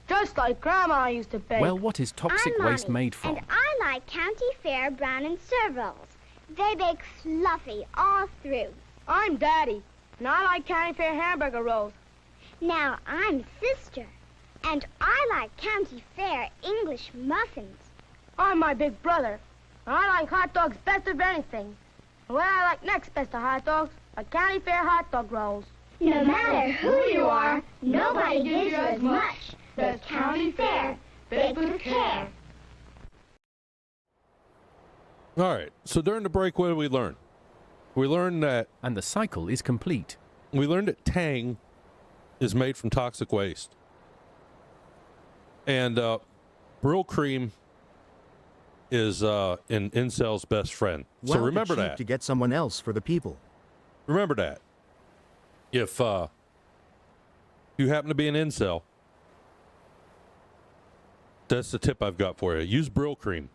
just like Grandma used to bake. Well, what is toxic I'm waste Mommy, made from? And I like County Fair brown and serve rolls. They bake fluffy all through. I'm Daddy, and I like County Fair hamburger rolls. Now I'm Sister, And I like county fair English muffins. I'm my big brother. And I like hot dogs best of anything. And what I like next best of hot dogs are county fair hot dog rolls. No matter who you are, nobody gives you as much. Those county fair, baked with care. All right. So during the break, what did we learn? We learned that... And the cycle is complete. We learned that Tang is made from toxic waste. And Brill Cream is an incel's best friend. So remember that. To get someone else for the people. Remember that. If you happen to be an incel, that's the tip I've got for you. Use Brill Cream.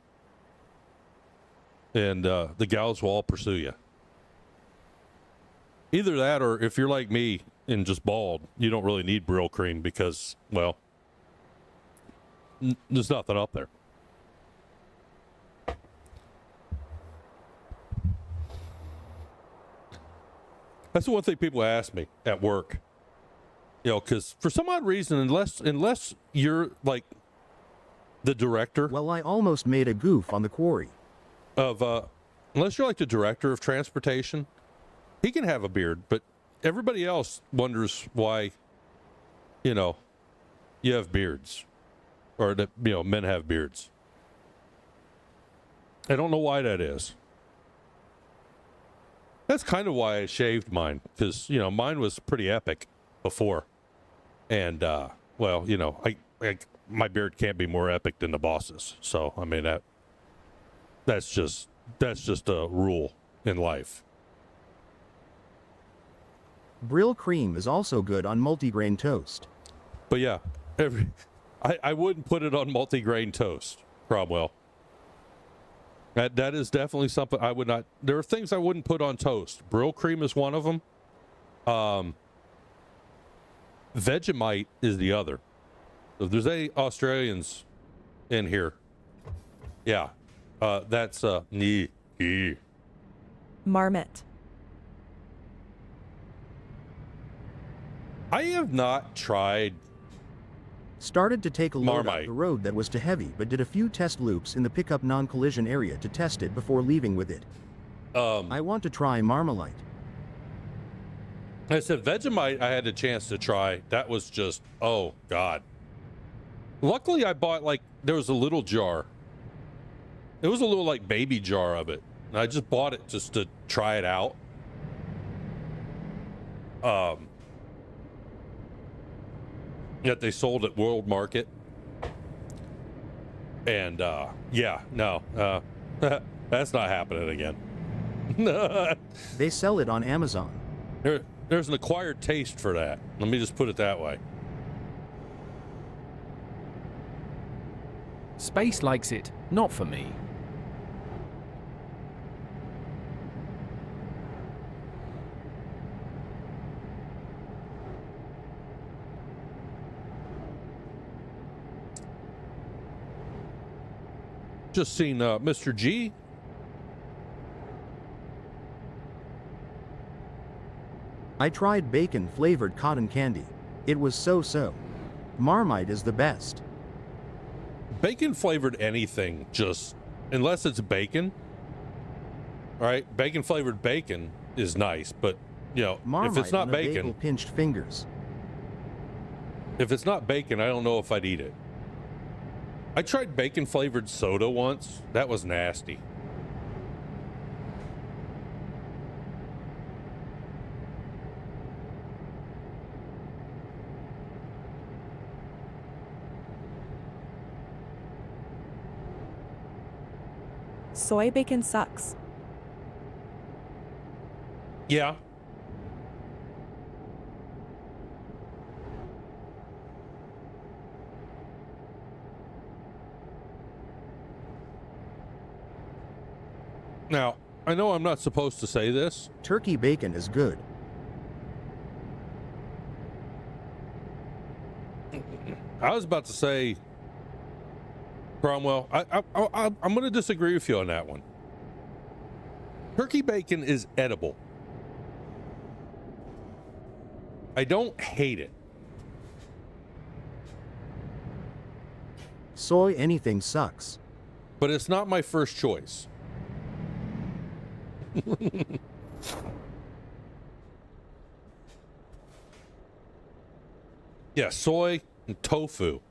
And the gals will all pursue you. Either that, or if you're like me and just bald, you don't really need Brill Cream because, well, there's nothing up there. That's the one thing people ask me at work. You know, because for some odd reason, unless you're like the director. Well, I almost made a goof on the quarry. Unless you're like the director of transportation, he can have a beard, but everybody else wonders why, you know, you have beards, or that, you know, men have beards. I don't know why that is. That's kind of why I shaved mine, because, you know, mine was pretty epic before. And, well, you know, my beard can't be more epic than the boss's. So, I mean, that's just a rule in life. Brill Cream is also good on multigrain toast. But yeah, I wouldn't put it on multigrain toast, Cromwell. That is definitely something I would not. There are things I wouldn't put on toast. Brill Cream is one of them. Vegemite is the other. So if there's any Australians in here, yeah, that's Marmot. I have not tried. Started to take a load Marmite. off the road that was too heavy, but did a few test loops in the pickup non-collision area to test it before leaving with it. I want to try Marmalite. I said Vegemite I had a chance to try. That was just, oh, God. Luckily, I bought, like, there was a little jar. It was a little, like, baby jar of it. And I just bought it just to try it out. That they sold at World Market. And, yeah, no. That's not happening again. They sell it on Amazon. There's an acquired taste for that. Let me just put it that way. Space likes it, not for me. Just seen Mr. G. I tried bacon-flavored cotton candy. It was so-so. Marmite is the best. Bacon-flavored anything, just, unless it's bacon, right? Bacon-flavored bacon is nice, but, you know, Marmite if it's not on a bacon, bagel pinched fingers. if it's not bacon, I don't know if I'd eat it. I tried bacon-flavored soda once. That was nasty. Soy bacon sucks. Yeah. Now, I know I'm not supposed to say this. Turkey bacon is good. I was about to say, Cromwell, I'm going to disagree with you on that one. Turkey bacon is edible. I don't hate it. Soy anything sucks. But it's not my first choice. Yeah, soy and tofu.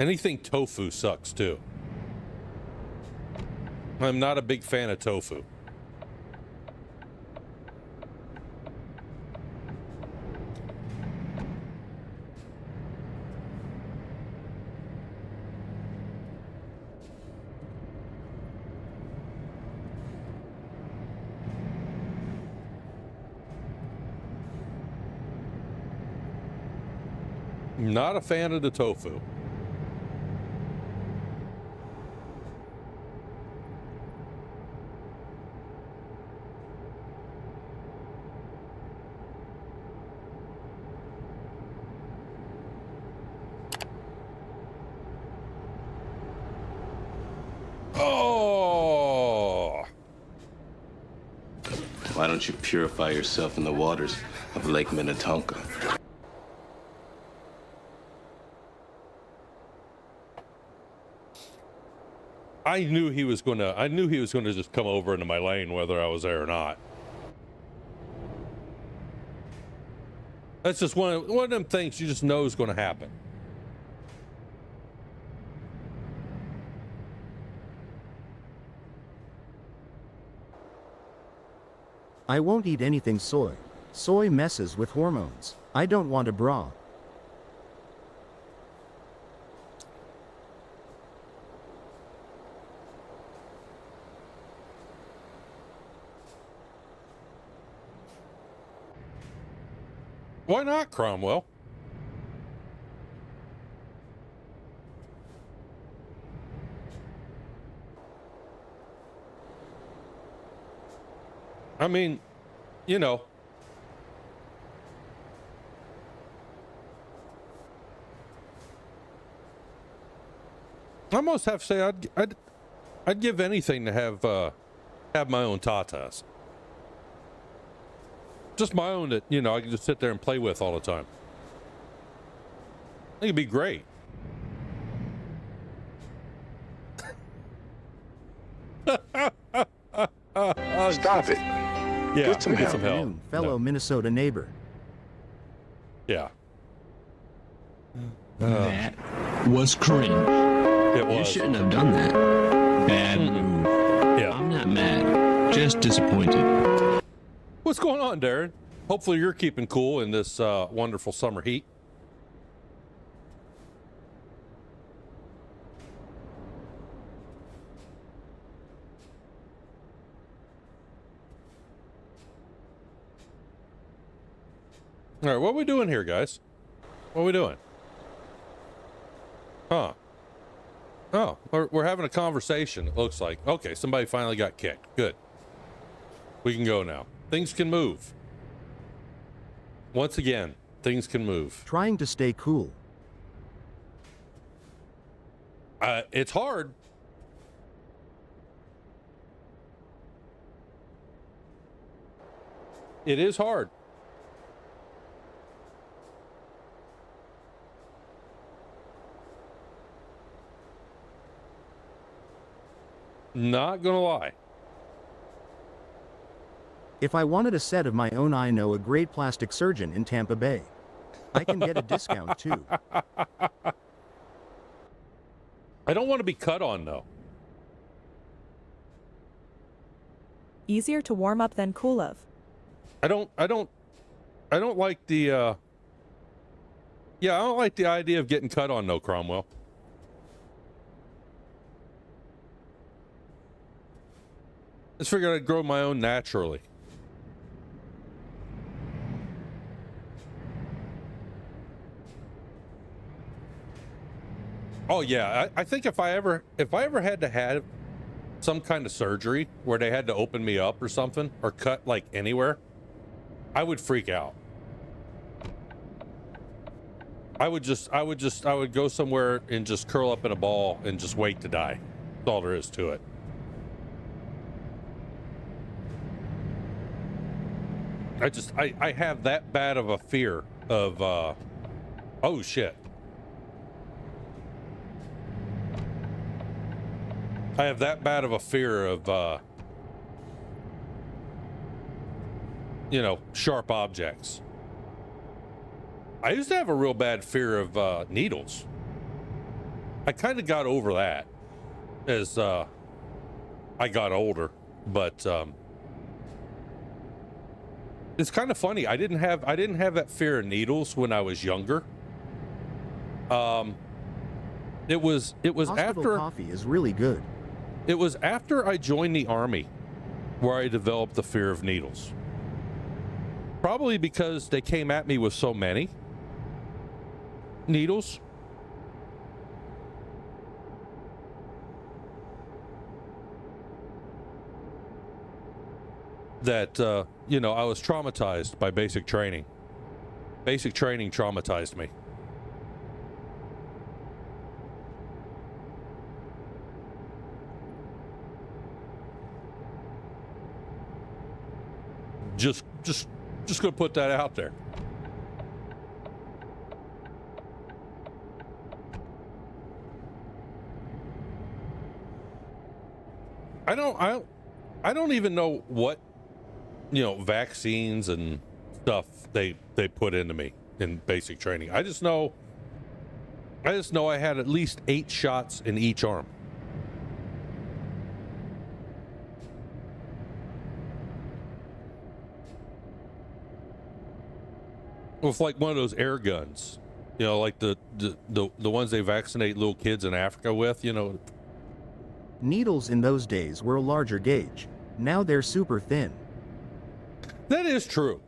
Anything tofu sucks too. I'm not a big fan of tofu. Not a fan of the tofu. Oh! Why don't you purify yourself in the waters of Lake Minnetonka? I knew he was gonna just come over into my lane whether I was there or not. That's just one of them things you just know is gonna happen. I won't eat anything soy. Soy messes with hormones. I don't want a bra. Why not, Cromwell? I mean, you know. I almost have to say I'd give anything to have my own tatas. Just my own that, you know, I can just sit there and play with all the time. I think it'd be great. Stop it. Yeah, Get some help. Afternoon, fellow Minnesota neighbor. Yeah. That was cringe. It was. You shouldn't have done that. Bad move. Yeah. I'm not mad. Just disappointed. What's going on, Darren? Hopefully you're keeping cool in this wonderful summer heat. All right, what are we doing here, guys? What are we doing? Huh. Oh, we're having a conversation, it looks like. Okay, somebody finally got kicked. Good. We can go now. Things can move. Once again, things can move. Trying to stay cool. It's hard. It is hard. Not gonna lie. If I wanted a set of my own, I know a great plastic surgeon in Tampa Bay. I can get a discount too. I don't want to be cut on though. Easier to warm up than cool of. I don't like the I don't like the idea of getting cut on though, Cromwell. Just figured I'd grow my own naturally. Oh yeah, I think if I ever had to have some kind of surgery where they had to open me up or something or cut like anywhere, I would freak out. I would go somewhere and just curl up in a ball and just wait to die. That's all there is to it. I have that bad of a fear of oh shit. I have that bad of a fear of, you know, sharp objects. I used to have a real bad fear of needles. I kind of got over that as I got older, but it's kind of funny. I didn't have that fear of needles when I was younger. It was Hospital after coffee is really good. It was after I joined the Army where I developed the fear of needles. Probably because they came at me with so many needles. That, you know, I was traumatized by basic training. Basic training traumatized me. Just gonna put that out there. I don't even know what, you know, vaccines and stuff they put into me in basic training. I just know I had at least 8 shots in each arm. With like one of those air guns, you know, like the ones they vaccinate little kids in Africa with, you know. Needles in those days were a larger gauge. Now they're super thin. That is true.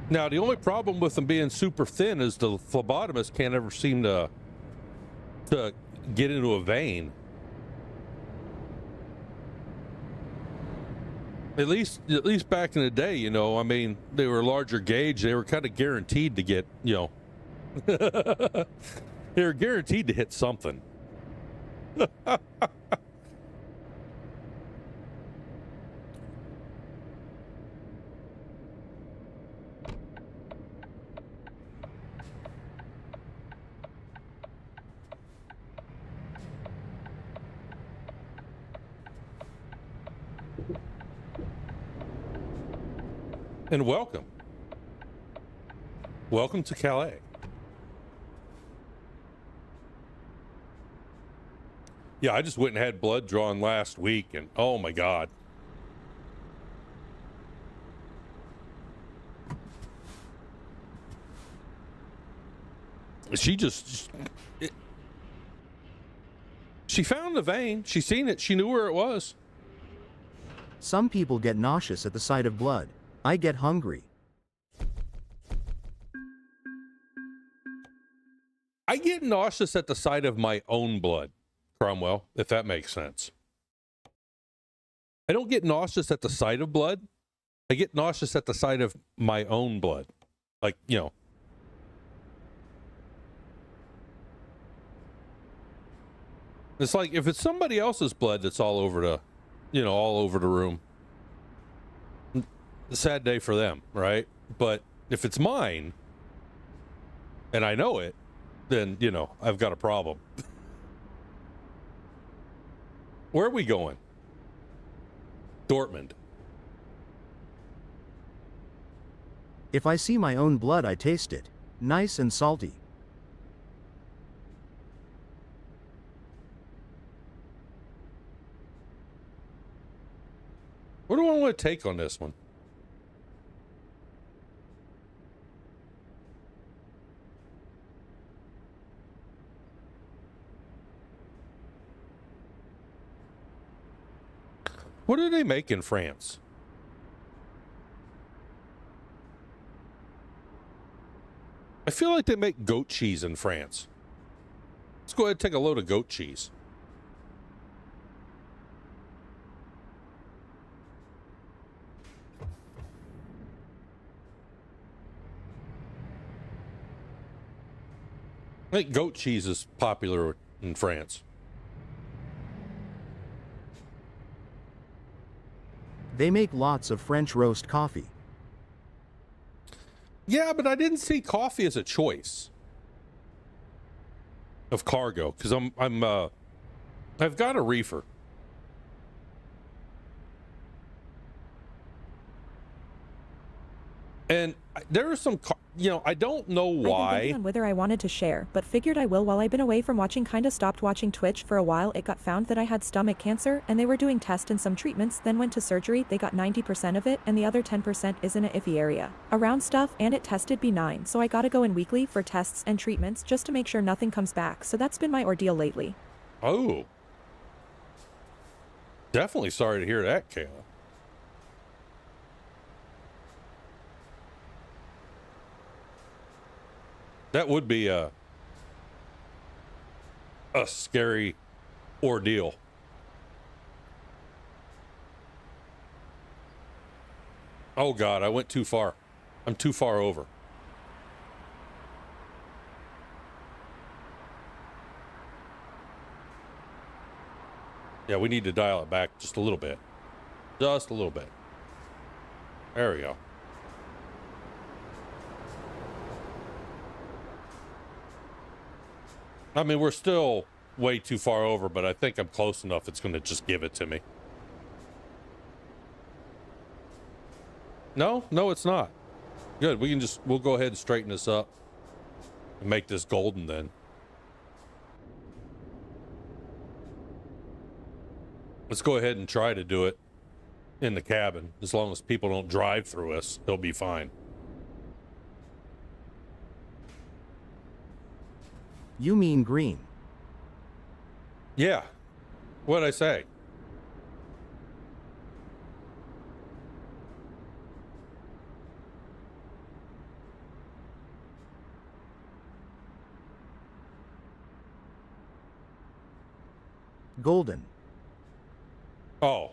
Now, the only problem with them being super thin is the phlebotomist can't ever seem to get into a vein. At least back in the day, you know, I mean, they were larger gauge. They were kind of guaranteed to get, you know, they were guaranteed to hit something. And welcome. Welcome to Calais. Yeah, I just went and had blood drawn last week, and oh my God. She found the vein. She seen it. She knew where it was. Some people get nauseous at the sight of blood. I get hungry. I get nauseous at the sight of my own blood, Cromwell, if that makes sense. I don't get nauseous at the sight of blood. I get nauseous at the sight of my own blood. Like, you know. It's like if it's somebody else's blood that's all over the, you know, all over the room. A sad day for them, right? But if it's mine and I know it, then, you know, I've got a problem. Where are we going? Dortmund. If I see my own blood, I taste it. Nice and salty. What do I want to take on this one? What do they make in France? I feel like they make goat cheese in France. Let's go ahead and take a load of goat cheese. I think goat cheese is popular in France. They make lots of French roast coffee. Yeah, but I didn't see coffee as a choice. of cargo because I've got a reefer. And there are some, I don't know I've been why. thinking on whether I wanted to share, but figured I will while I've been away from watching. Kinda stopped watching Twitch for a while. It got found that I had stomach cancer, and they were doing tests and some treatments, then went to surgery. They got 90% of it, and the other 10% is in an iffy area around stuff, and it tested benign, so I gotta go in weekly for tests and treatments just to make sure nothing comes back. So that's been my ordeal lately. Oh. Definitely sorry to hear that, Kayla. That would be a scary ordeal. Oh God, I went too far. I'm too far over. Yeah, we need to dial it back just a little bit. Just a little bit. There we go. I mean, we're still way too far over, but I think I'm close enough. It's going to just give it to me. No, it's not. Good. We'll go ahead and straighten this up and make this golden then. Let's go ahead and try to do it in the cabin. As long as people don't drive through us, it'll be fine. You mean green? Yeah. What'd I say? Golden. Oh.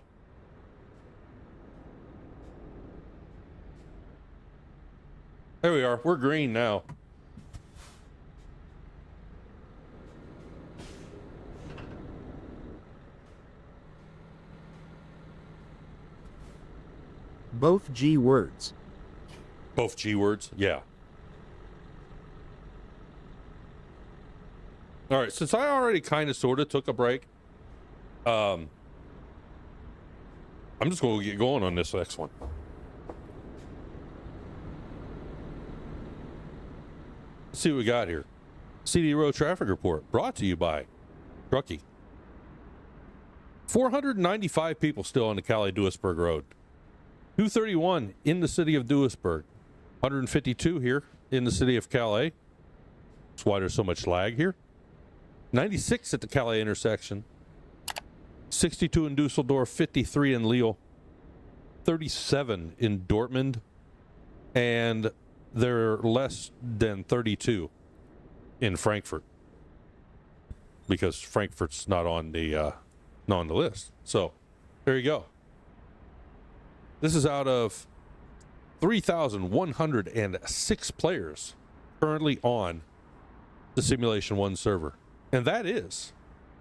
There we are. We're green now. Both G words. Both G words? Yeah. All right, since I already kind of sort of took a break, I'm just going to get going on this next one. Let's see what we got here. CD Road Traffic Report brought to you by Truckee. 495 people still on the Cali-Duisburg Road. 231 in the city of Duisburg. 152 here in the city of Calais. That's why there's so much lag here. 96 at the Calais intersection. 62 in Dusseldorf, 53 in Lille, 37 in Dortmund, and they're less than 32 in Frankfurt because Frankfurt's not on the list. So there you go. This is out of 3,106 players currently on the Simulation 1 server. And that is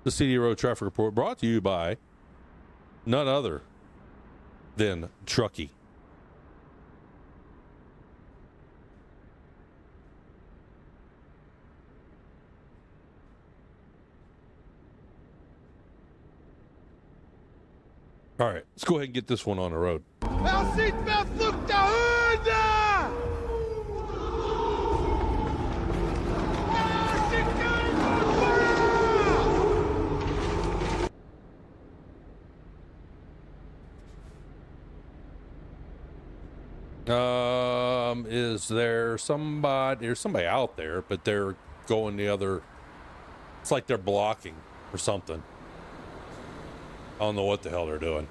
the CD Road Traffic Report brought to you by none other than Truckee. All right, let's go ahead and get this one on the road. Is there somebody? There's somebody out there, but they're going the other. It's like they're blocking or something. I don't know what the hell they're doing.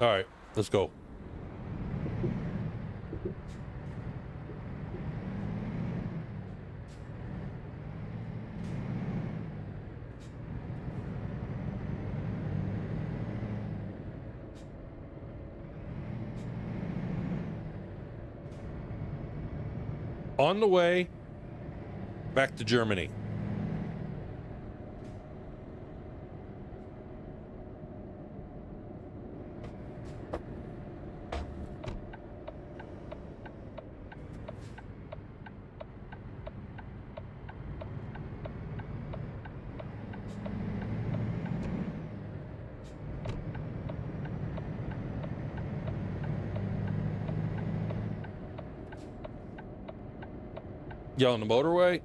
All right, let's go. On the way back to Germany. You on the motorway?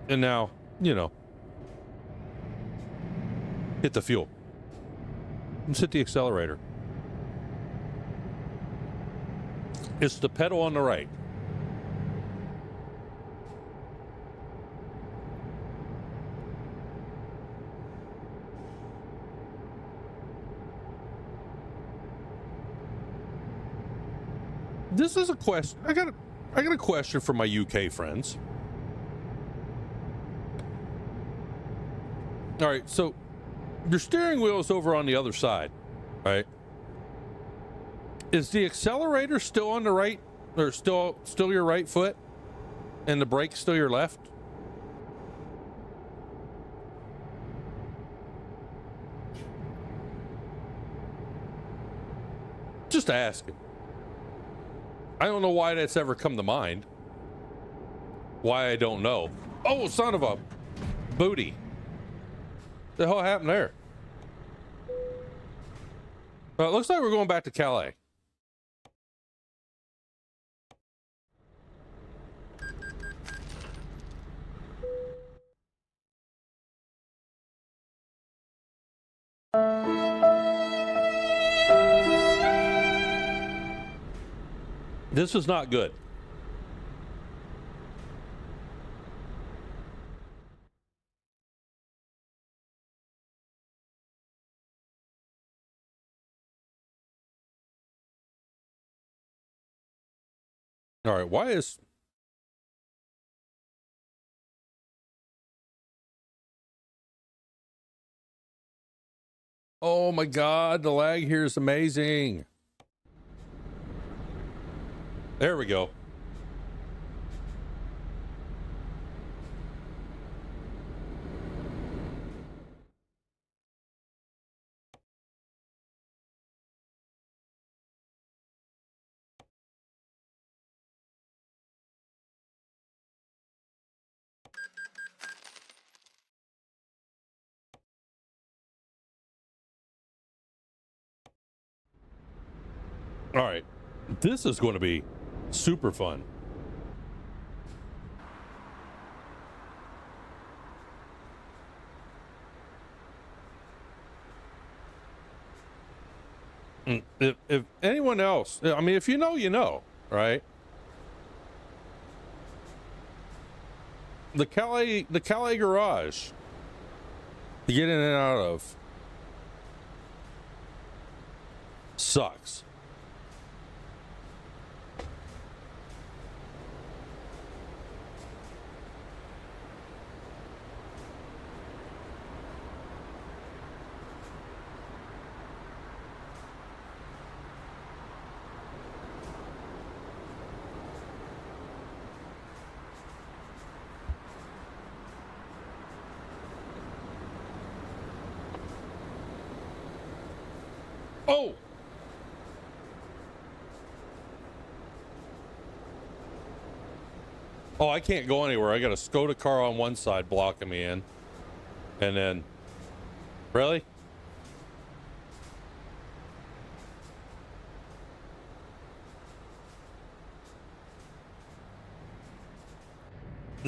And now, you know, hit the fuel. Let's hit the accelerator. It's the pedal on the right. This is a question. I got a question for my UK friends. All right, so your steering wheel is over on the other side, right? Is the accelerator still on the right, or still your right foot, and the brake still your left? Just asking. I don't know why that's ever come to mind. Why, I don't know. Oh, son of a booty. The hell happened there? Well, it looks like we're going back to Calais. This is not good. All right, why is... Oh my God, the lag here is amazing. There we go. All right, this is going to be super fun. If anyone else, I mean, if you know, you know, right? The Calais garage to get in and out of sucks. Oh! Oh, I can't go anywhere. I got a Skoda car on one side blocking me in. And then... Really?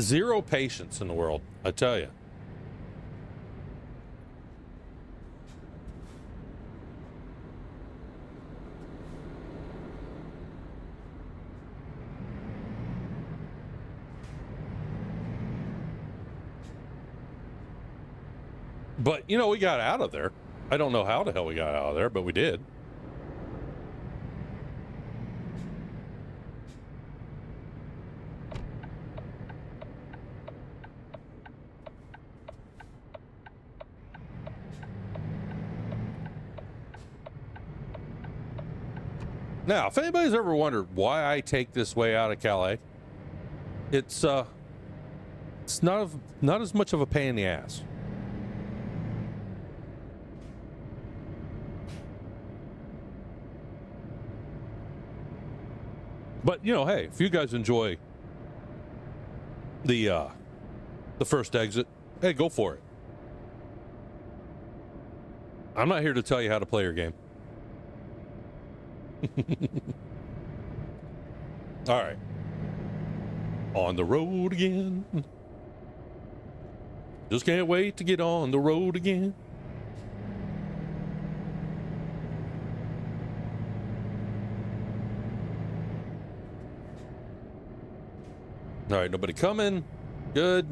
Zero patience in the world, I tell you. But, you know, we got out of there. I don't know how the hell we got out of there, but we did. Now, if anybody's ever wondered why I take this way out of Calais, it's not as much of a pain in the ass. But, you know, hey, if you guys enjoy the first exit, hey, go for it. I'm not here to tell you how to play your game. All right. On the road again. Just can't wait to get on the road again. All right, nobody coming. Good.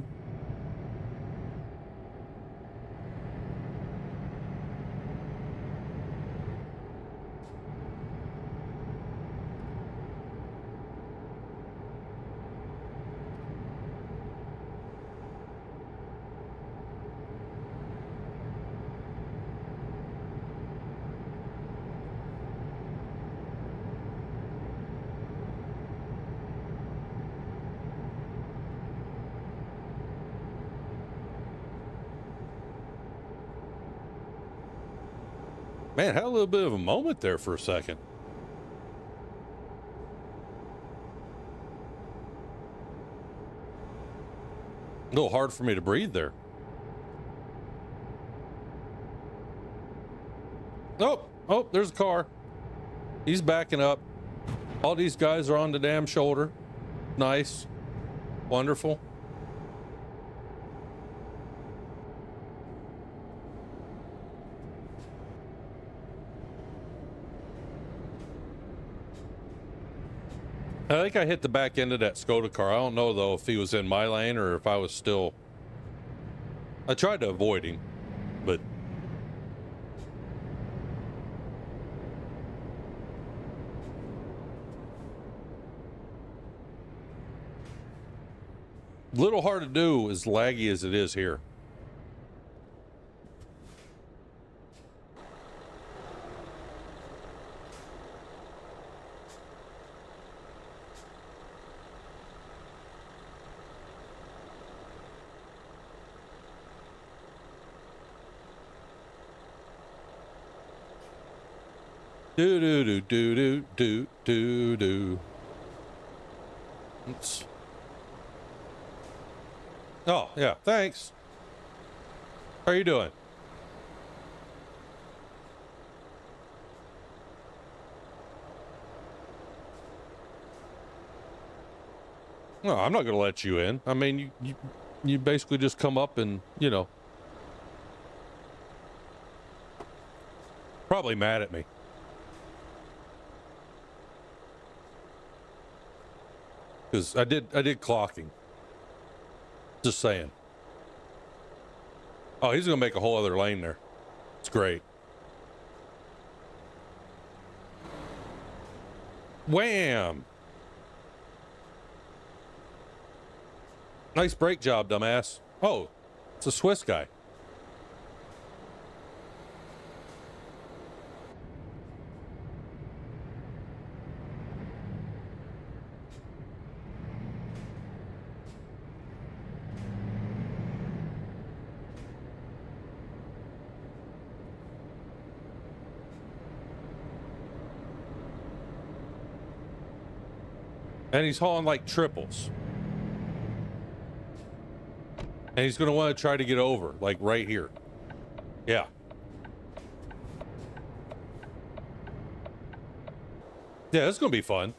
Man, had a little bit of a moment there for a second. A little hard for me to breathe there. Oh, there's a car. He's backing up. All these guys are on the damn shoulder. Nice. Wonderful. I think I hit the back end of that Skoda car. I don't know, though, if he was in my lane or if I was still... I tried to avoid him, but... little hard to do, as laggy as it is here. Do. Oops. Oh, yeah, thanks. How are you doing? No, I'm not going to let you in. I mean, you basically just come up and, you know, probably mad at me. Because I did clocking. Just saying. Oh, he's going to make a whole other lane there. It's great. Wham! Nice brake job, dumbass. Oh, it's a Swiss guy. And he's hauling like triples. And he's going to want to try to get over, like right here. Yeah. Yeah, it's going to be fun.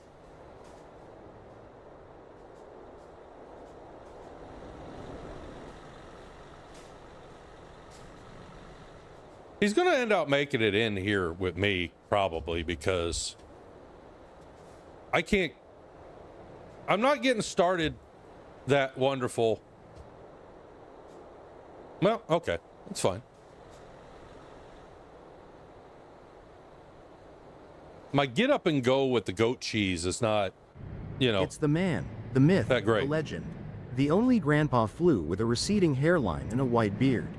He's going to end up making it in here with me, probably, because I'm not getting started that wonderful. Well, okay, that's fine. My get up and go with the goat cheese is not, you know. It's the man, the myth, that great. The legend. The only grandpa flew with a receding hairline and a white beard.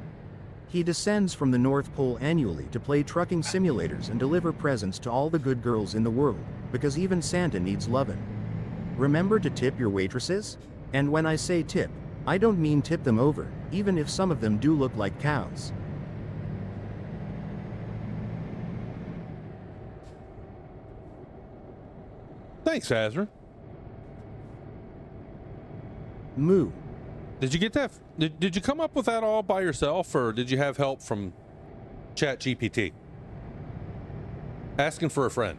He descends from the North Pole annually to play trucking simulators and deliver presents to all the good girls in the world, because even Santa needs lovin'. Remember to tip your waitresses? And when I say tip, I don't mean tip them over, even if some of them do look like cows. Thanks, Azra. Moo. Did you get that? Did you come up with that all by yourself, or did you have help from Chat GPT. Asking for a friend.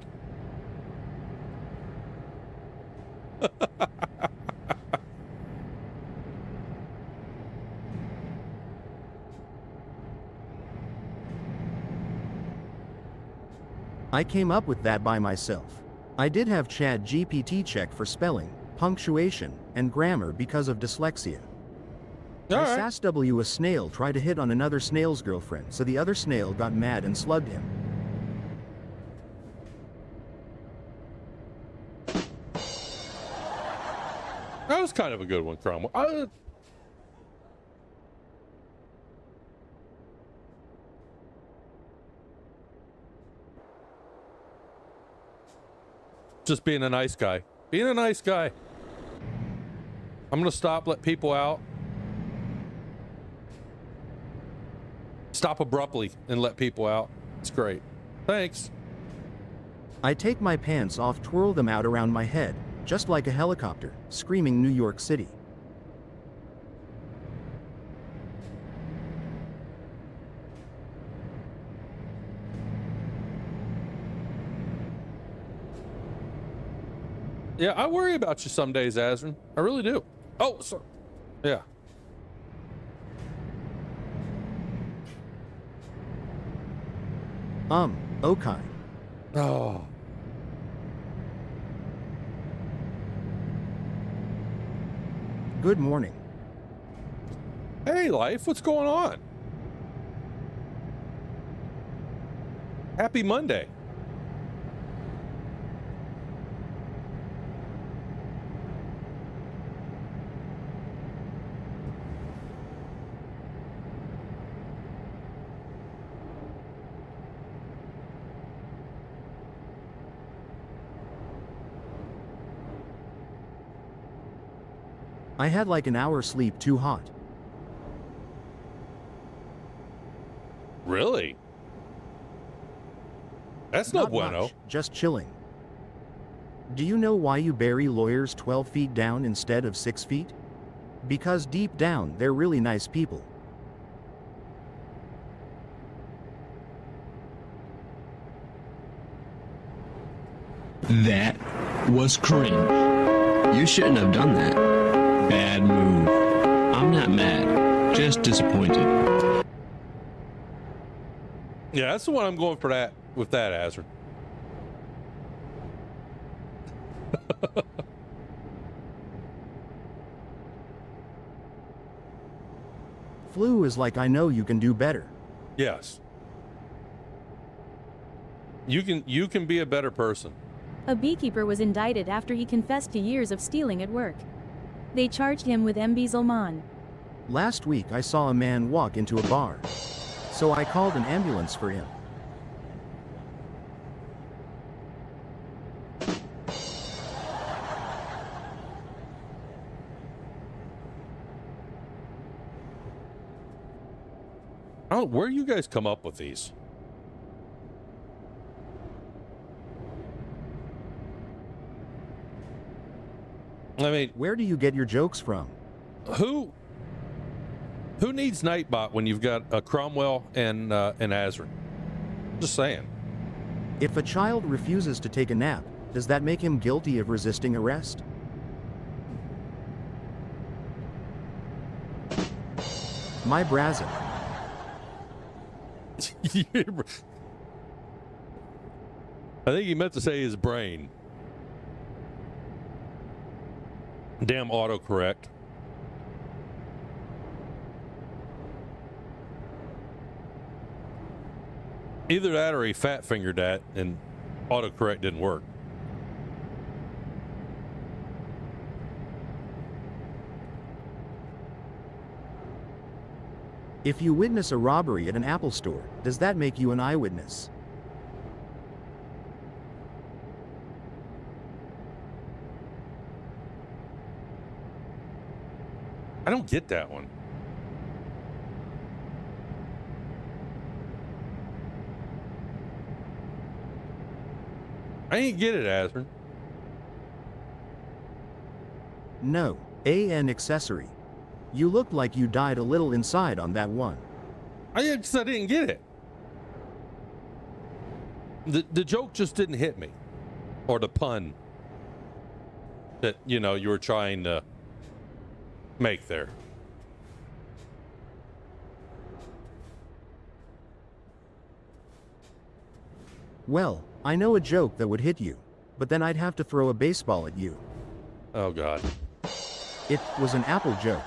I came up with that by myself. I did have Chat GPT check for spelling, punctuation, and grammar because of dyslexia. I sassed W a snail tried to hit on another snail's girlfriend, so the other snail got mad and slugged him. That was kind of a good one, Cromwell. Just being a nice guy. Being a nice guy. I'm going to stop, let people out. Stop abruptly and let people out. It's great. Thanks. I take my pants off, twirl them out around my head, just like a helicopter, screaming New York City. Yeah, I worry about you some days, Azrin. I really do. Oh, so, yeah. Okay. Oh. Good morning. Hey, life, what's going on? Happy Monday. I had like an hour sleep, too hot. Really? That's no bueno. Much, just chilling. Do you know why you bury lawyers 12 feet down instead of 6 feet? Because deep down, they're really nice people. That was cringe. You shouldn't have done that. Bad move. I'm not mad, just disappointed. Yeah, that's the one I'm going for that with that, Azrin. Flu is like, I know you can do better. Yes. You can be a better person. A beekeeper was indicted after he confessed to years of stealing at work. They charged him with embezzlement. Last week I saw a man walk into a bar. So I called an ambulance for him. Oh, where do you guys come up with these? I mean, where do you get your jokes from? Who needs Nightbot when you've got a Cromwell and Azrin? Just saying. If a child refuses to take a nap, does that make him guilty of resisting arrest? My brazen. I think he meant to say his brain. Damn autocorrect. Either that or he fat fingered that and autocorrect didn't work. If you witness a robbery at an Apple store, does that make you an eyewitness? I don't get that one. I ain't get it, Azrin. No, an accessory. You looked like you died a little inside on that one. I didn't get it. The joke just didn't hit me, or the pun that you were trying to make there. Well, I know a joke that would hit you, but then I'd have to throw a baseball at you. Oh God. It was an Apple joke.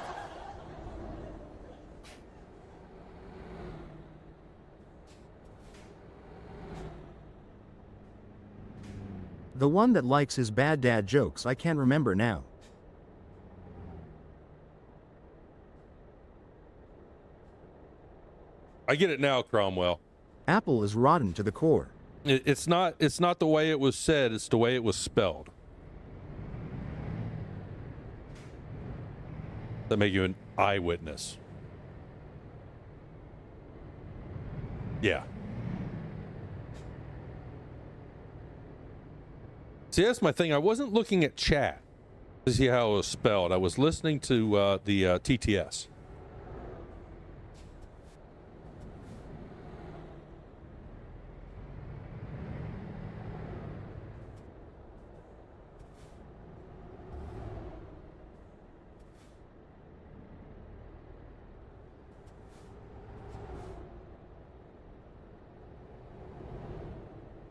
The one that likes his bad dad jokes I can't remember now. I get it now, Cromwell. Apple is rotten to the core. It's not the way it was said, it's the way it was spelled. That make you an eyewitness. Yeah. See, that's my thing. I wasn't looking at chat to see how it was spelled. I was listening to the TTS.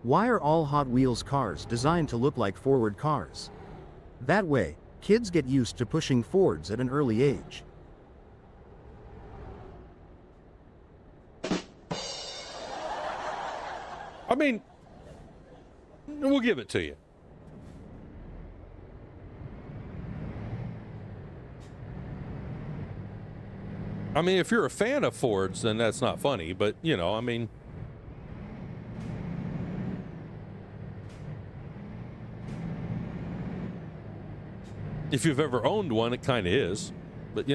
Why are all Hot Wheels cars designed to look like forward cars? That way, kids get used to pushing Fords at an early age. I mean, we'll give it to you. I mean, if you're a fan of Fords, then that's not funny, but, I mean... If you've ever owned one, it kind of is, but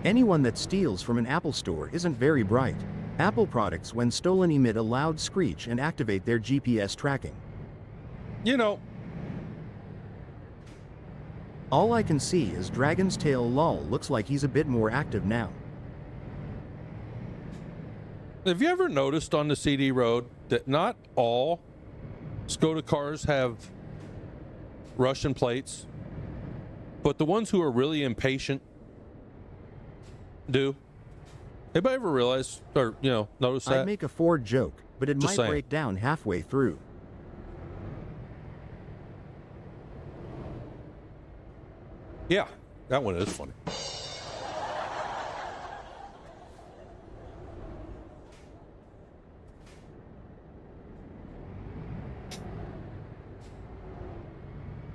Anyone that steals from an Apple store isn't very bright. Apple products, when stolen, emit a loud screech and activate their GPS tracking. All I can see is Dragon's Tail lol looks like he's a bit more active now. Have you ever noticed on the CD road that not all Skoda cars have Russian plates, but the ones who are really impatient do? Anybody ever realize or notice that? I'd make a Ford joke, but it Just might saying. break down halfway through. Yeah, that one is funny.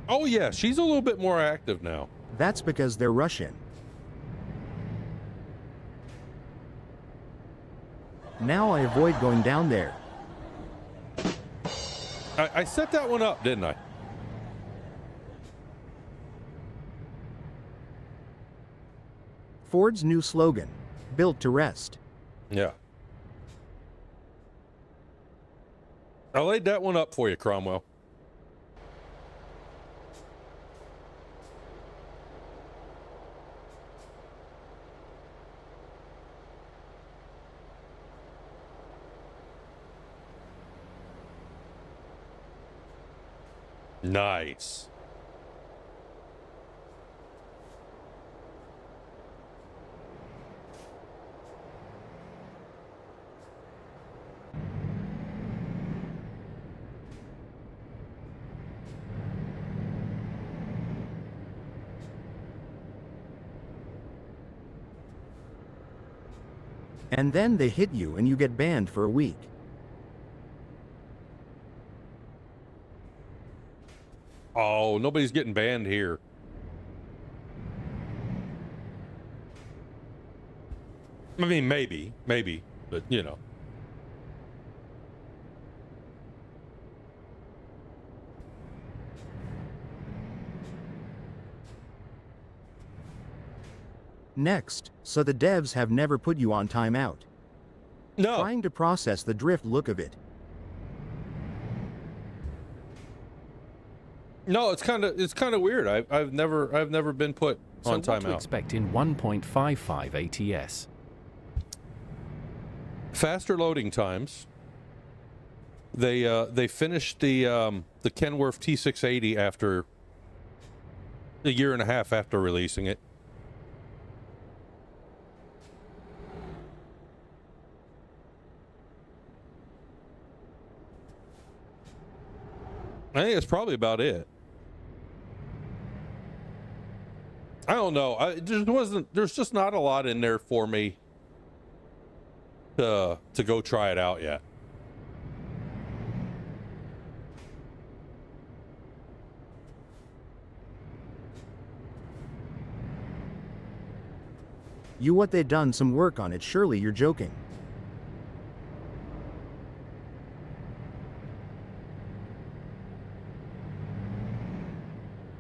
Oh yeah, she's a little bit more active now. That's because they're Russian. Now I avoid going down there. I set that one up, didn't I? Ford's new slogan, built to rest. Yeah. I laid that one up for you, Cromwell. Nice. And then they hit you and you get banned for a week. Oh, nobody's getting banned here. I mean, maybe, but Next, so the devs have never put you on timeout. No. Trying to process the drift look of it. No, it's kind of weird. I've never been put on So what to timeout. expect in 1.55 ATS? Faster loading times. They finished the Kenworth T680 after a year and a half after releasing it. I think that's probably about it. I don't know. There's just not a lot in there for me to go try it out yet. You what they done some work on it, surely you're joking.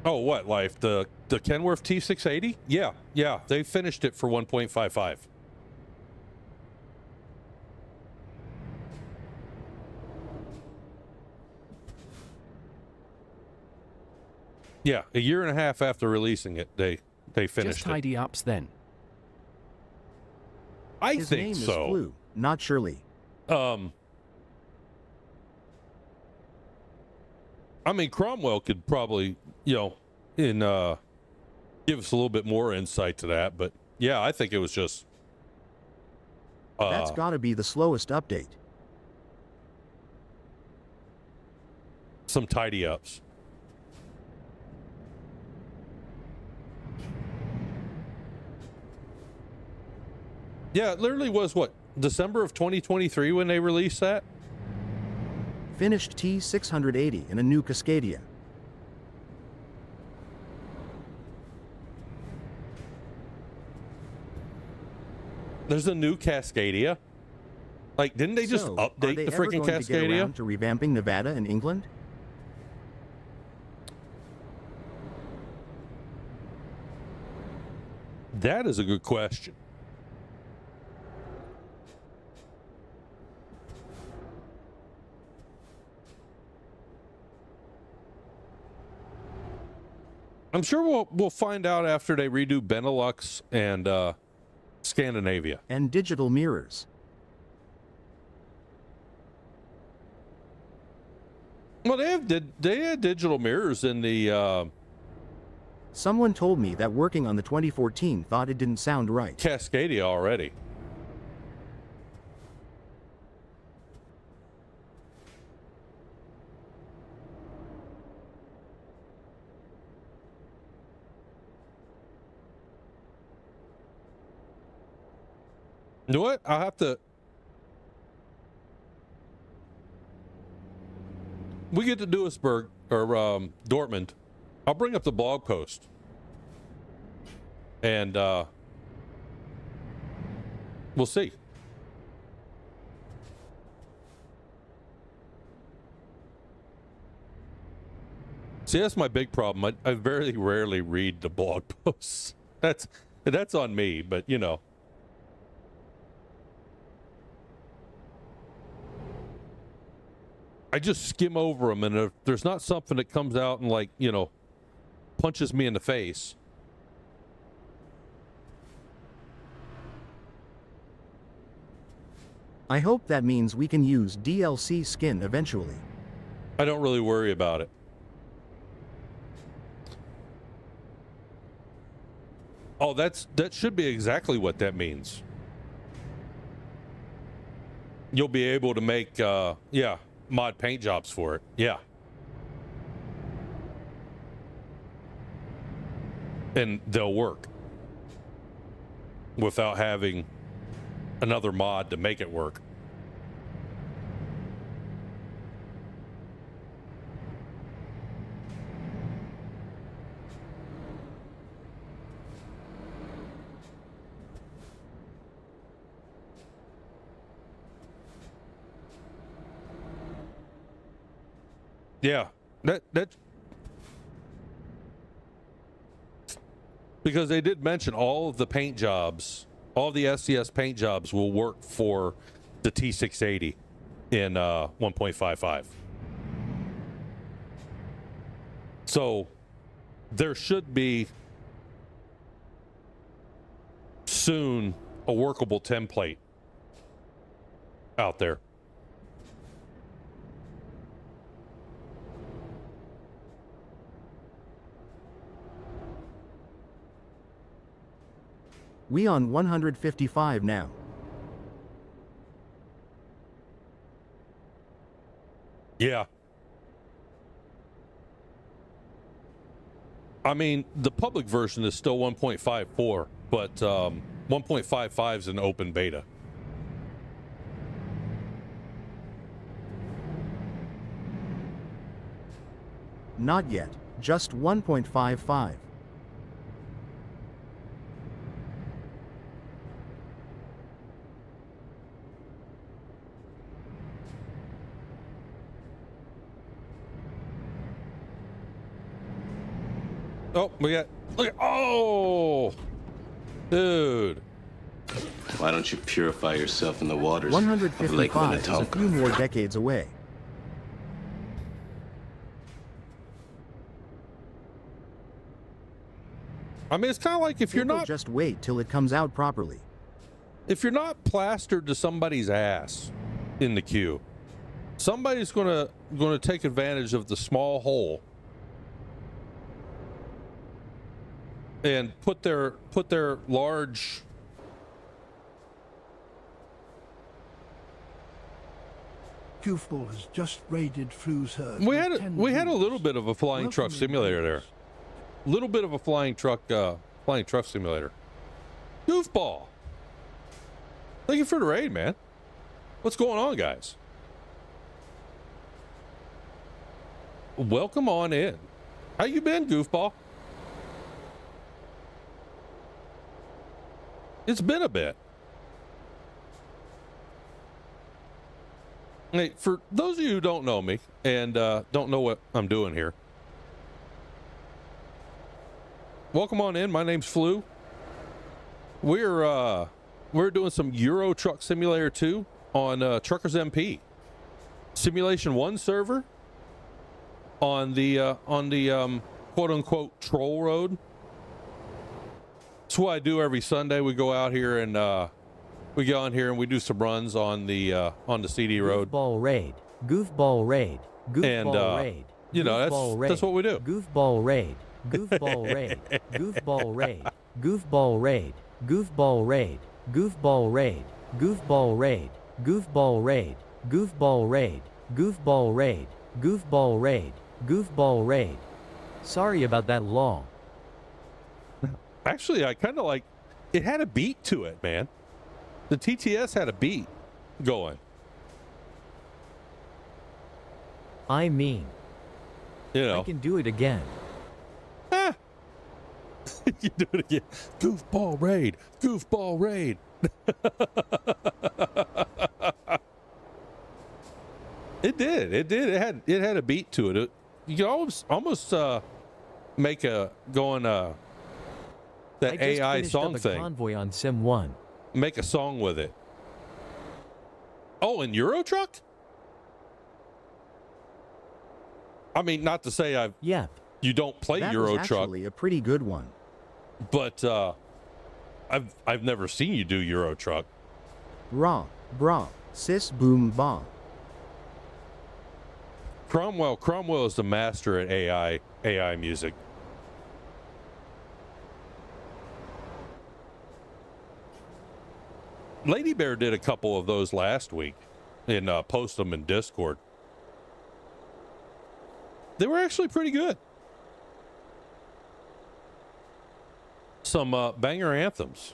Oh, what, Life? The Kenworth T680? Yeah, they finished it for 1.55. Yeah, a year and a half after releasing it, they finished Just it. tidy ups then. I His think name so. is Flu, not Shirley. I mean, Cromwell could probably, give us a little bit more insight to that, but yeah, I think it was just. That's gotta be the slowest update. Some tidy ups. Yeah, it literally was what, December of 2023 when they released that? Finished T680 in a new Cascadia. There's a new Cascadia. Like, didn't they just So, update are they the ever freaking going to get Cascadia? around to revamping Nevada and England? That is a good question. I'm sure we'll find out after they redo Benelux and Scandinavia. And digital mirrors. Well, they had digital mirrors in the Someone told me that working on the 2014 thought it didn't sound right. Cascadia already. You know what? I'll have to. We get to Duisburg or Dortmund. I'll bring up the blog post. And we'll see. See, that's my big problem. I very rarely read the blog posts. That's on me, but you know. I just skim over them, and if there's not something that comes out and, like, you know, punches me in the face. I hope that means we can use DLC skin eventually. I don't really worry about it. Oh, that should be exactly what that means. You'll be able to make, mod paint jobs for it. Yeah. And they'll work without having another mod to make it work. Yeah, that Because they did mention all of the paint jobs, all the SCS paint jobs will work for the T680 in 1.55. So there should be soon a workable template out there. We on 155 now. Yeah. I mean, the public version is still 1.54, but 1.55 is an open beta. Not yet, just 1.55. Oh, we got, look at, oh, dude. Why don't you purify yourself in the waters of Lake 155 is a Minnetonka? few more decades away. I mean, it's kind of like if you're People not, just wait till it comes out properly. if you're not plastered to somebody's ass in the queue, somebody's gonna take advantage of the small hole and put their large Goofball has just raided Flu's herd. we had a little bit of a flying truck simulator there. Little bit of a flying truck simulator. Goofball. Thank you for the raid, man. What's going on, guys? Welcome on in. How you been, Goofball? It's been a bit. Hey, for those of you who don't know me and don't know what I'm doing here, welcome on in. My name's Flu. We're doing some Euro Truck Simulator 2 on TruckersMP. Simulation 1 server on the quote unquote troll road. That's what I do every Sunday. We go out here and we get on here and we do some runs on the CD road. Goofball raid. Goofball raid. Goofball raid. You know, that's what we do. Goofball raid. Goofball raid. Goofball raid. Goofball raid. Goofball raid. Goofball raid. Goofball raid. Goofball raid. Goofball raid. Goofball raid. Goofball raid. Goofball raid. Sorry about that long. Actually, I kind of like it. Had a beat to it, man. The TTS had a beat going. I mean, you know, I can do it again. You do it again. Goofball raid. Goofball raid. It did. It did. It had a beat to it. You can almost make a going that AI song thing. Convoy on Sim 1. Make a song with it. Oh, in Euro Truck? I mean, not to say you don't play That Euro was Truck. actually a pretty good one. But I've never seen you do Euro Truck. Raw, bra, sis, boom, ba. Cromwell is the master at AI music. Lady Bear did a couple of those last week and post them in Discord. They were actually pretty good. Some banger anthems.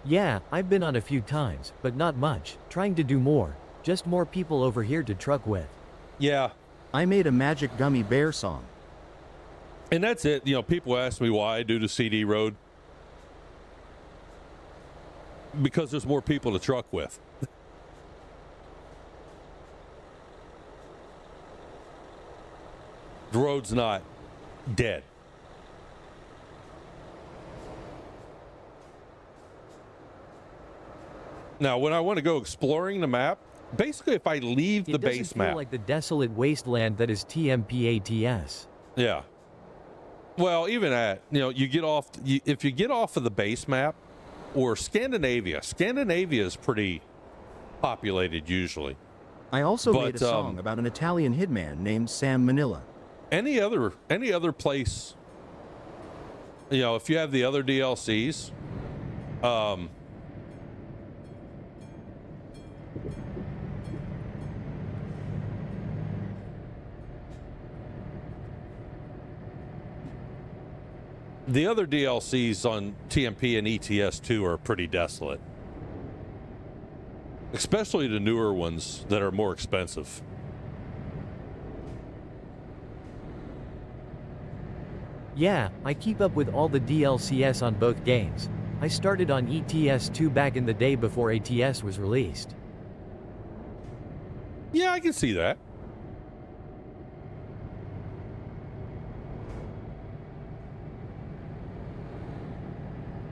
Yeah, I've been on a few times, but not much. Trying to do more. Just more people over here to truck with. Yeah. I made a Magic Gummy Bear song. And that's it. You know, people ask me why I do the CD road. Because there's more people to truck with. road's not dead. Now, when I want to go exploring the map, basically if I leave the base It doesn't map, feel like the desolate wasteland that is TMP ATS. yeah. Well, even at, you get off, if you get off of the base map or Scandinavia is pretty populated usually. I also made a song about an Italian hitman named Sam Manila. Any other place, if you have the other DLCs, the other DLCs on TMP and ETS2 are pretty desolate. Especially the newer ones that are more expensive. Yeah, I keep up with all the DLCs on both games. I started on ETS2 back in the day before ATS was released. Yeah, I can see that.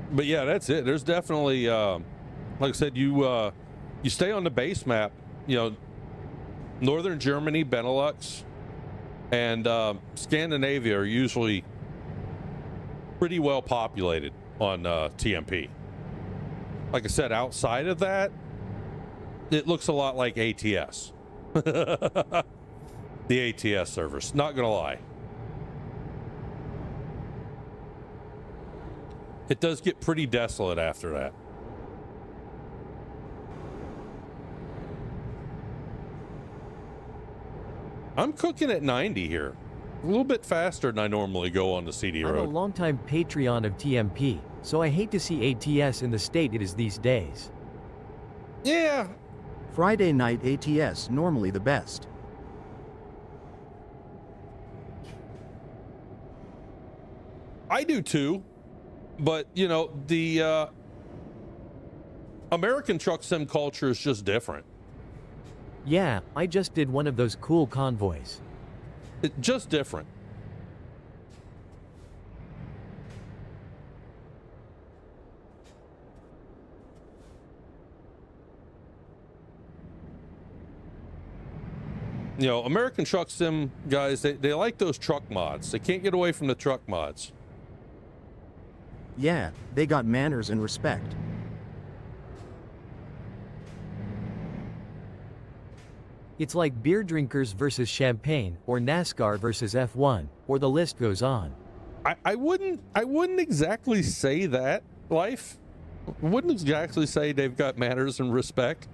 But yeah, that's it. There's definitely, like I said, you stay on the base map. Northern Germany, Benelux, and Scandinavia are usually pretty well populated on TMP. Like I said, outside of that, it looks a lot like ATS. The ATS servers, not gonna lie. It does get pretty desolate after that. I'm cooking at 90 here. A little bit faster than I normally go on the CD I'm a road. longtime Patreon of TMP, so I hate to see ATS in the state it is these days. Yeah. Friday night ATS normally the best. I do too. But, the American truck sim culture is just different. Yeah, I just did one of those cool convoys. It's just different. American truck sim guys, they like those truck mods. They can't get away from the truck mods. Yeah, they got manners and respect. It's like beer drinkers versus champagne, or NASCAR versus F1, or the list goes on. I wouldn't exactly say that, Life. Wouldn't exactly say they've got manners and respect.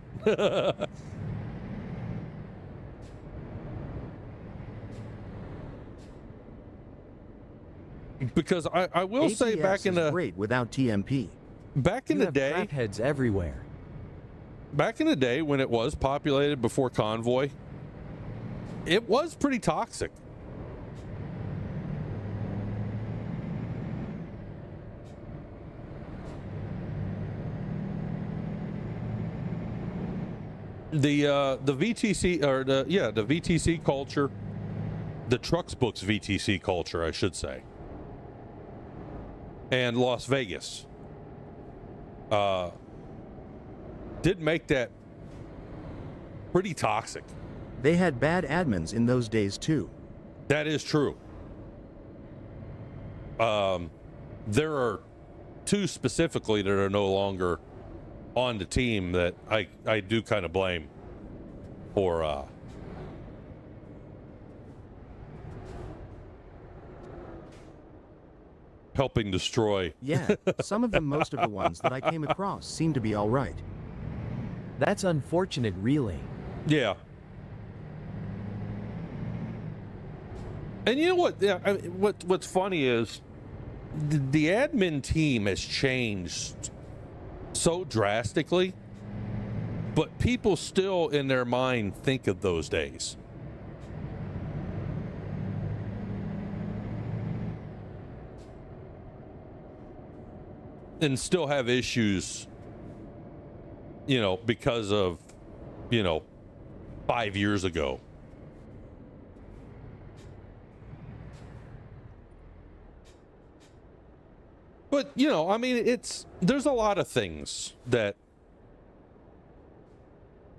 Because I will ATS say back in the great without TMP. Back in You the day, have crapheads everywhere. Back in the day when it was populated before Convoy, it was pretty toxic. The VTC or the VTC culture, the Trucks Books VTC culture, I should say, and Las Vegas did make that pretty toxic. They had bad admins in those days too. That is true. There are two specifically that are no longer on the team that I do kind of blame for helping destroy. Yeah, some of them, most of the ones that I came across seem to be all right. That's unfortunate, really. Yeah. And you know what? Yeah, what's funny is the admin team has changed so drastically, but people still in their mind think of those days. And still have issues, because of, 5 years ago. But I mean, there's a lot of things that,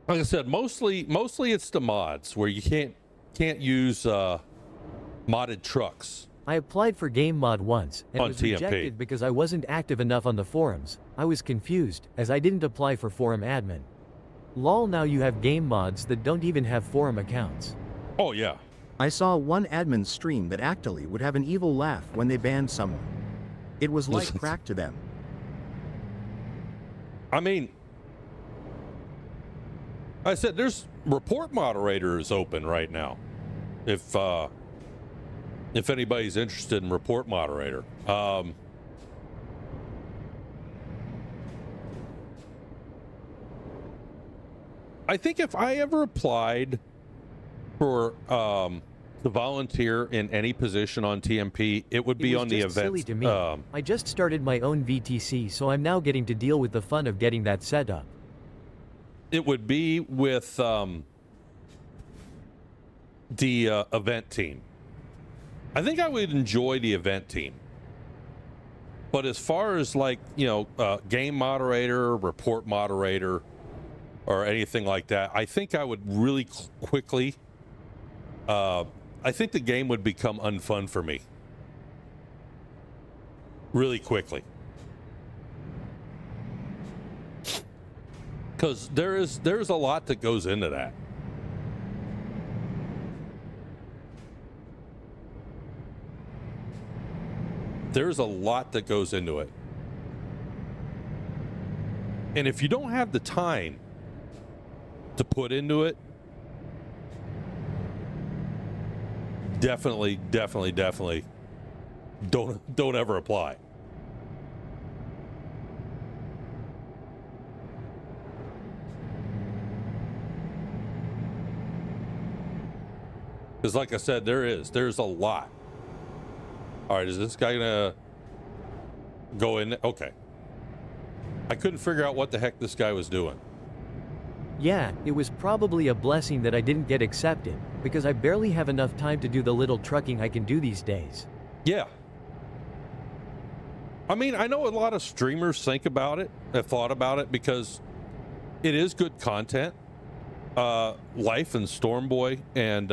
like I said, mostly it's the mods where you can't use modded trucks. I applied for game mod once and On was TMP. rejected because I wasn't active enough on the forums. I was confused as I didn't apply for forum admin. Lol, now you have game mods that don't even have forum accounts. Oh yeah. I saw one admin stream that actually would have an evil laugh when they banned someone. It was like crack to them. I mean, I said there's report moderators open right now. If anybody's interested in report moderator. I think if I ever applied for to volunteer in any position on TMP, it would be on the event. Silly to me. I just started my own VTC, so I'm now getting to deal with the fun of getting that set up. It would be with the event team. I think I would enjoy the event team. But as far as like, game moderator, report moderator, or anything like that, I think I would really quickly, I think the game would become unfun for me. Really quickly. Because there's a lot that goes into that. There's a lot that goes into it. And if you don't have the time to put into it, definitely don't ever apply. Because like I said, there's a lot. All right, is this guy gonna go in? Okay. I couldn't figure out what the heck this guy was doing. Yeah, it was probably a blessing that I didn't get accepted, because I barely have enough time to do the little trucking I can do these days. Yeah. I mean, I know a lot of streamers think about it, have thought about it, because it is good content. Life and Stormboy and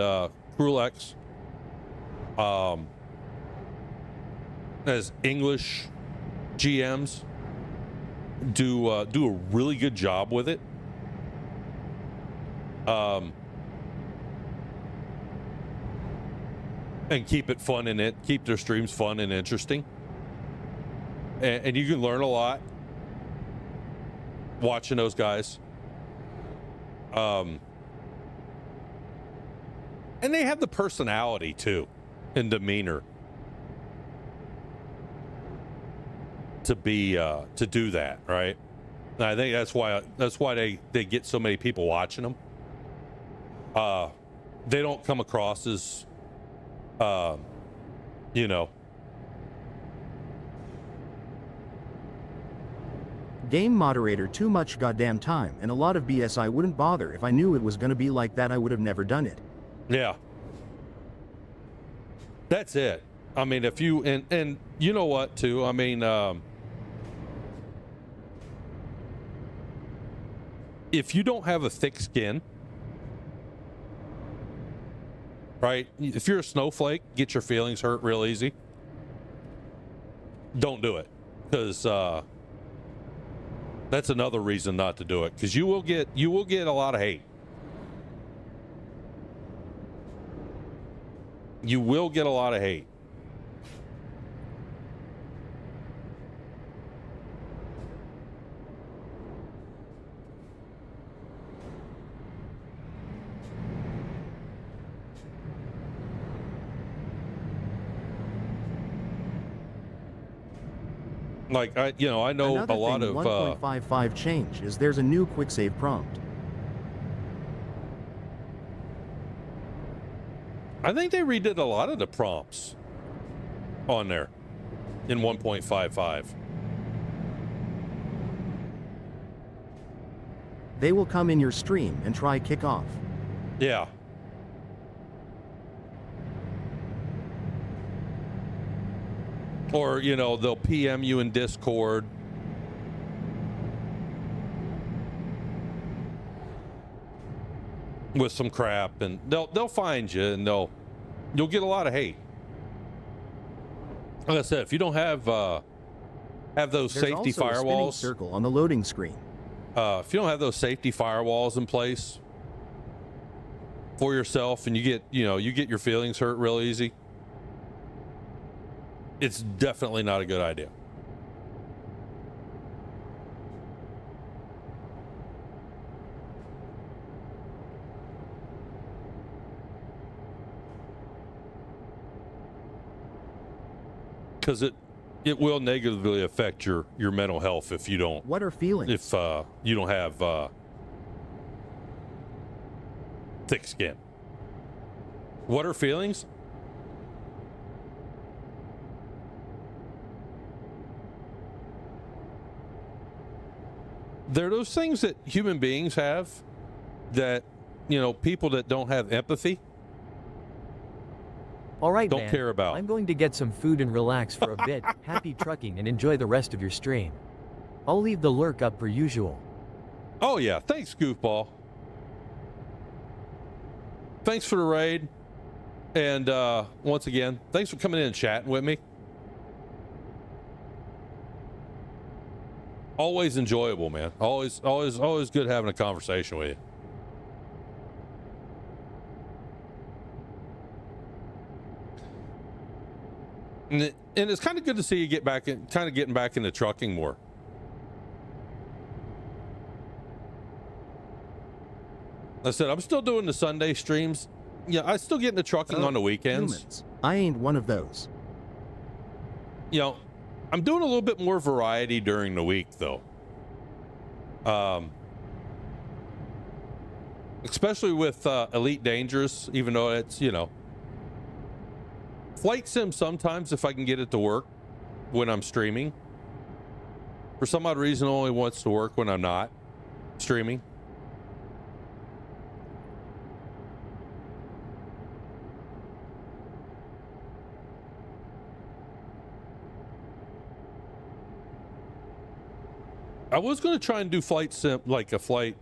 Cruel X, as English GMs, do a really good job with it. And keep it fun in it, keep their streams fun and interesting. And you can learn a lot watching those guys. And they have the personality too, and demeanor to be to do that, right? And I think that's why they get so many people watching them. They don't come across as Game moderator, too much goddamn time and a lot of BS. I wouldn't bother. If I knew it was gonna be like that, I would have never done it. Yeah. That's it. I mean, if you, and you know what too, I mean, if you don't have a thick skin, right? If you're a snowflake, get your feelings hurt real easy. Don't do it, because that's another reason not to do it, because you will get a lot of hate. You will get a lot of hate. Like I know Another a lot thing, of 1.55 change is there's a new quick save prompt. I think they redid a lot of the prompts on there in 1.55. They will come in your stream and try kick off. Yeah. Or, you know, they'll PM you in Discord. With some crap, and they'll find you, and you'll get a lot of hate. Like I said, if you don't have those There's safety also a spinning firewalls, circle on the loading screen. if you don't have those safety firewalls in place for yourself, and you get your feelings hurt real easy, it's definitely not a good idea. Because it will negatively affect your mental health if you don't. What are feelings? If you don't have thick skin. What are feelings? They're those things that human beings have that, people that don't have empathy All right, don't man. care about. I'm going to get some food and relax for a bit. Happy trucking and enjoy the rest of your stream. I'll leave the lurk up per usual. Oh, yeah. Thanks, Goofball. Thanks for the raid. And once again, thanks for coming in and chatting with me. Always enjoyable, man. Always good having a conversation with you. And it's kind of good to see you getting back into trucking more. I said, I'm still doing the Sunday streams. Yeah, I still get into trucking on the weekends. Humans. I ain't one of those. I'm doing a little bit more variety during the week, though. Especially with Elite Dangerous, even though it's, Flight Sim sometimes if I can get it to work when I'm streaming. For some odd reason, it only wants to work when I'm not streaming. I was going to try and do Flight Sim, like a flight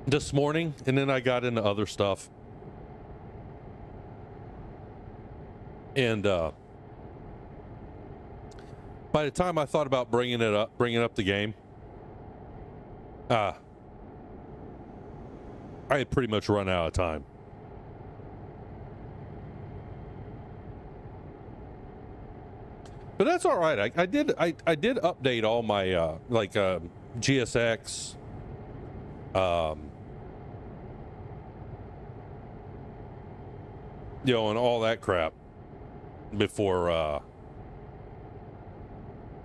this morning, and then I got into other stuff. And by the time I thought about bringing up the game, I had pretty much run out of time. But that's all right. I did update all my GSX, and all that crap before.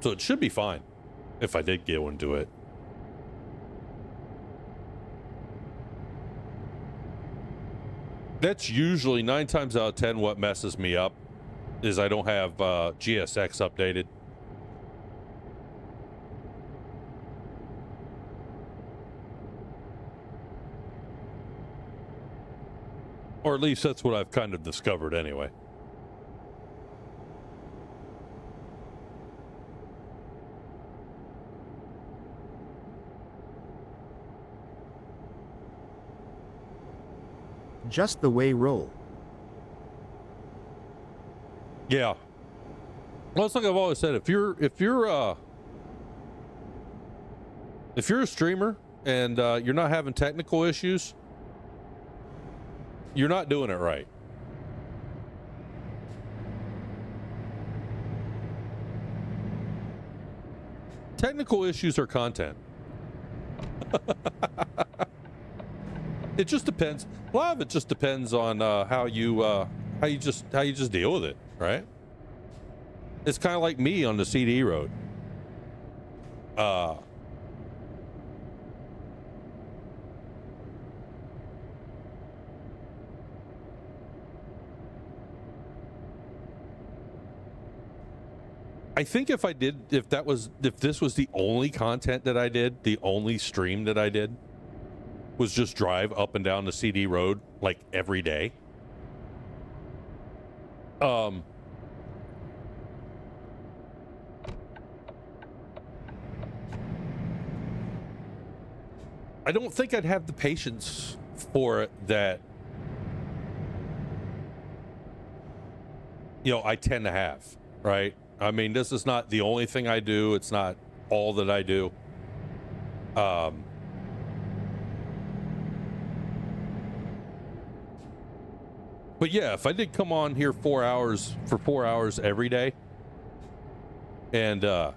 So it should be fine if I did go into it. That's usually 9 times out of 10 what messes me up. Is I don't have GSX updated. Or at least that's what I've kind of discovered anyway. Just the way roll. Yeah. Well, it's like I've always said, if you're a streamer and you're not having technical issues, you're not doing it right. Technical issues are content. It just depends. A lot of it just depends on how you just deal with it, right? It's kind of like me on the CD road. I think if this was the only content that I did, the only stream that I did was just drive up and down the CD road like every day. I don't think I'd have the patience for it that, I tend to have, right? I mean, this is not the only thing I do. It's not all that I do. But yeah, if I did come on here 4 hours every day and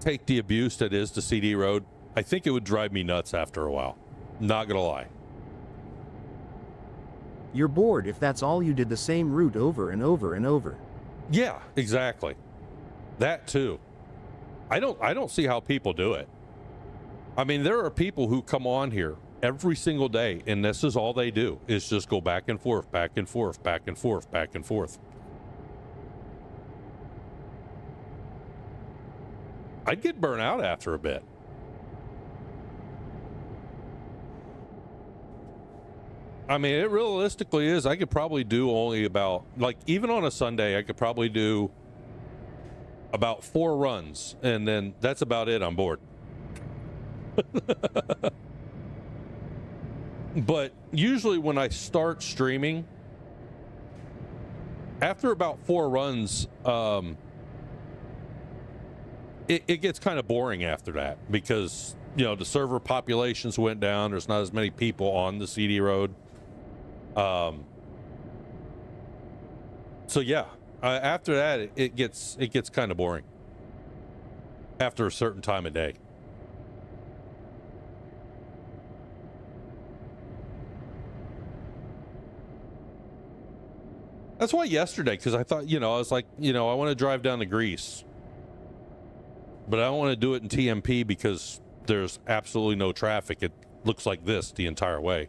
take the abuse that is the CD road, I think it would drive me nuts after a while. Not gonna lie. You're bored if that's all you did, the same route over and over and over. Yeah, exactly. That too. I don't see how people do it. I mean, there are people who come on here every single day, and this is all they do, is just go back and forth, back and forth, back and forth, back and forth. I'd get burnt out after a bit. I mean, it realistically is, I could probably do only about, like, even on a Sunday, I could probably do about 4 runs, and then that's about it. I'm bored. But usually when I start streaming, after about 4 runs, it gets kind of boring after that because, the server populations went down. There's not as many people on the CD road. So yeah, after that, it gets kind of boring after a certain time of day. That's why yesterday, because I thought, I was like, I want to drive down to Greece, but I don't want to do it in TMP because there's absolutely no traffic. It looks like this the entire way.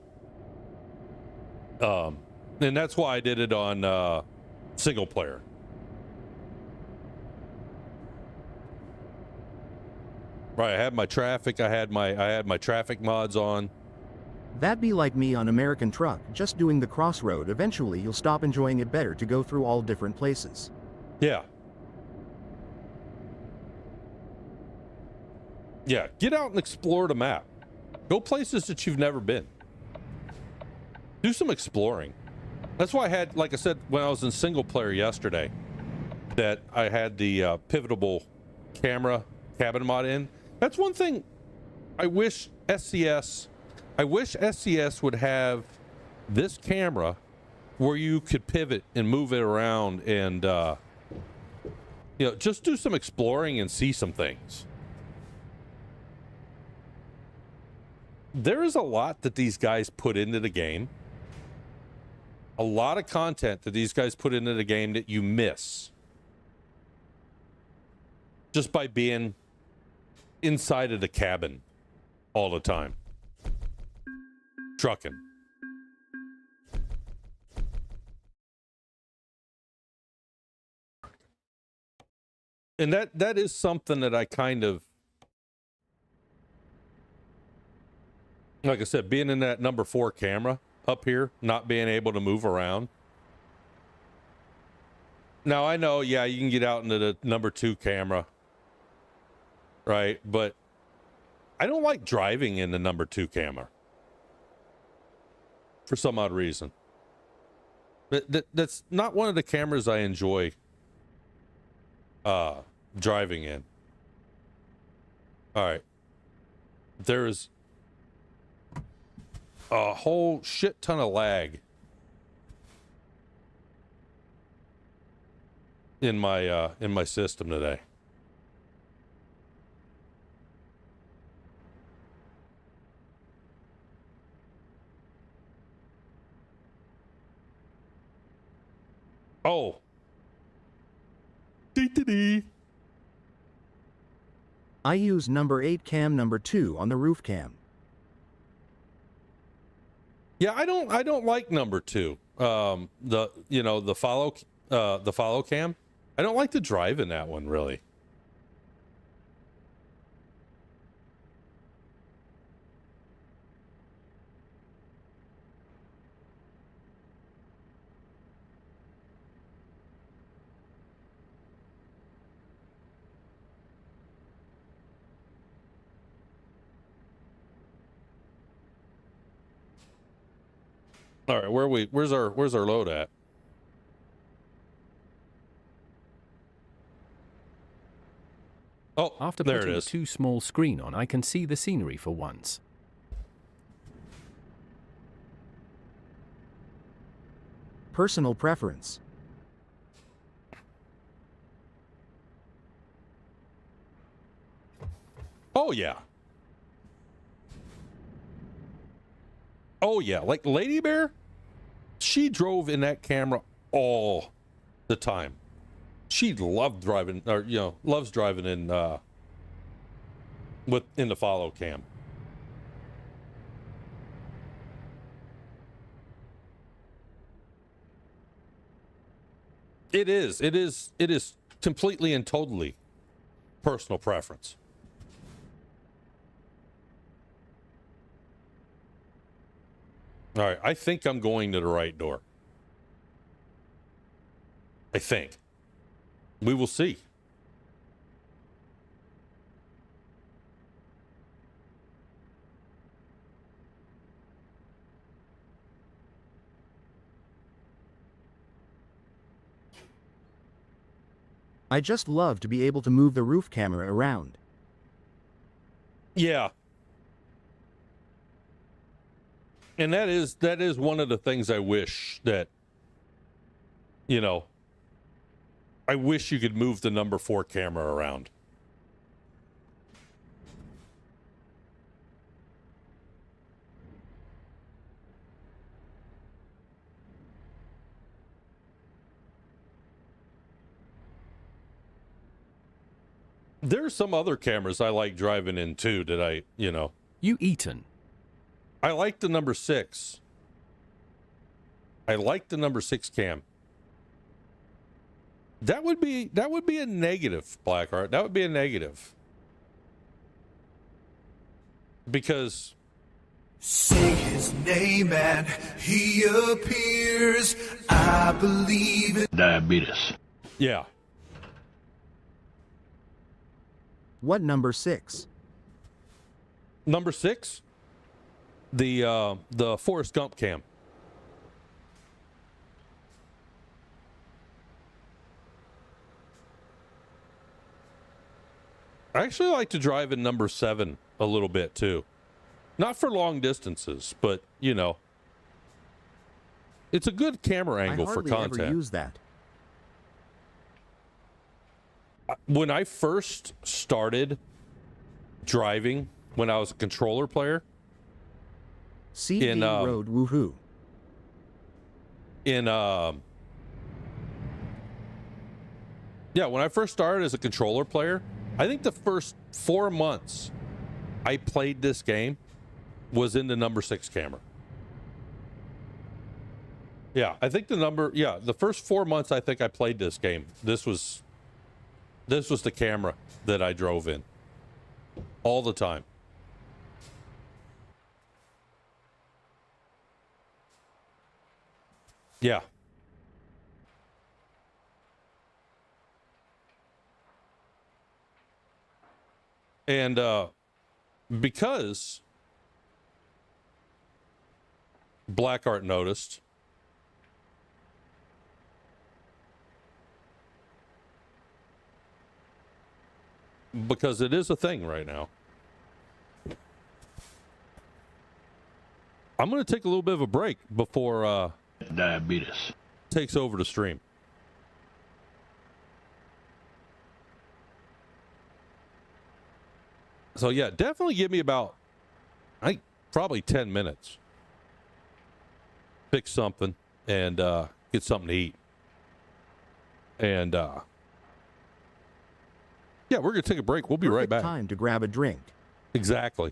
And that's why I did it on single player. Right, I had my traffic. I had my traffic mods on. That'd be like me on American Truck, just doing the crossroad. Eventually you'll stop enjoying it better to go through all different places. Yeah. Yeah, get out and explore the map. Go places that you've never been. Do some exploring. That's why I had, like I said, when I was in single player yesterday, that I had the pivotable camera cabin mod in. That's one thing I wish SCS would have, this camera where you could pivot and move it around and, just do some exploring and see some things. There is a lot that these guys put into the game. A lot of content that these guys put into the game that you miss just by being inside of the cabin all the time. Trucking. And that is something that I kind of, like I said, being in that number 4 camera up here, not being able to move around. Now I know, yeah, you can get out into the number 2 camera, right? But I don't like driving in the number 2 camera for some odd reason. That's not one of the cameras I enjoy driving in. All right. There's a whole shit ton of lag in my system today. Oh. Dee-dee-dee. I use number 8 cam, number 2 on the roof cam. Yeah, I don't like number 2. The follow cam. I don't like to drive in that one really. All right, where's our load at? Oh, After there it putting the is. too small screen on, I can see the scenery for once. Personal preference. Oh yeah. Oh yeah, like Lady Bear, she drove in that camera all the time. She loved driving, or loves driving in the follow cam. It is completely and totally personal preference. All right, I think I'm going to the right door. I think. We will see. I just love to be able to move the roof camera around. Yeah. And that is one of the things I wish that, I wish you could move the number 4 camera around. There's some other cameras I like driving in too that You eaten. I like the number 6. I like the number 6 cam. That would be a negative, Blackheart. That would be a negative. Because say his name and he appears. I believe it. Diabetes. Yeah. What number 6? Number 6? The Forrest Gump cam. I actually like to drive in number 7 a little bit too. Not for long distances, but it's a good camera angle for content. I hardly ever use that. When I first started driving, when I was a controller player, CD Road woohoo. When I first started as a controller player, I think the first 4 months I played this game was in the number 6 camera. Yeah, I think the first 4 months I think I played this game, this was the camera that I drove in all the time. Yeah. And because Blackheart noticed, because it is a thing right now, I'm going to take a little bit of a break before Diabetes takes over the stream. So yeah, definitely give me about, probably 10 minutes. Fix something and get something to eat. And we're going to take a break. We'll be right back. Time to grab a drink. Exactly.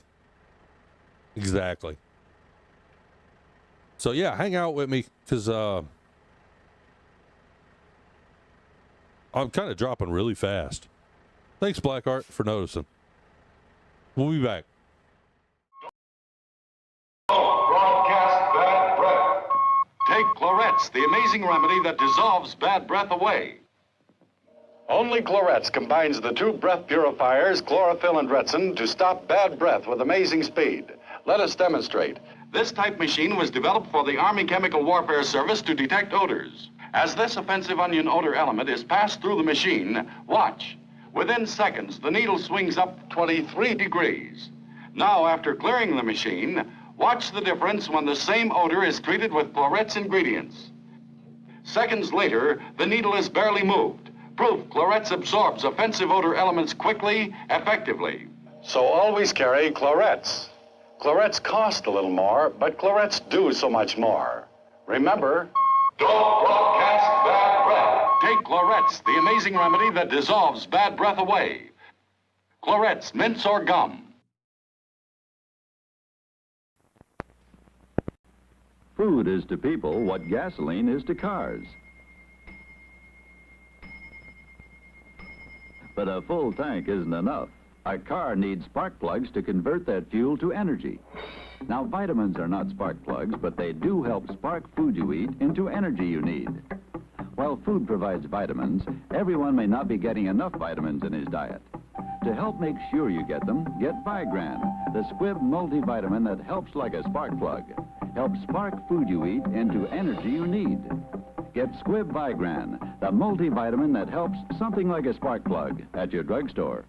So yeah, hang out with me because I'm kind of dropping really fast. Thanks, Blackheart, for noticing. We'll be back. Broadcast bad breath. Take Cloretz, the amazing remedy that dissolves bad breath away. Only Cloretz combines the 2 breath purifiers, chlorophyll and retsin, to stop bad breath with amazing speed. Let us demonstrate. This type machine was developed for the Army Chemical Warfare Service to detect odors. As this offensive onion odor element is passed through the machine, watch. Within seconds, the needle swings up 23 degrees. Now, after clearing the machine, watch the difference when the same odor is treated with Claret's ingredients. Seconds later, the needle is barely moved. Proof Claret's absorbs offensive odor elements quickly, effectively. So always carry Claret's. Claret's cost a little more, but Claret's do so much more. Remember, don't broadcast bad breath. Take Claret's, the amazing remedy that dissolves bad breath away. Claret's, mints or gum. Food is to people what gasoline is to cars. But a full tank isn't enough. A car needs spark plugs to convert that fuel to energy. Now, vitamins are not spark plugs, but they do help spark food you eat into energy you need. While food provides vitamins, everyone may not be getting enough vitamins in his diet. To help make sure you get them, get Vigran, the squib multivitamin that helps like a spark plug. Helps spark food you eat into energy you need. Get Squib Vigran, the multivitamin that helps something like a spark plug at your drugstore.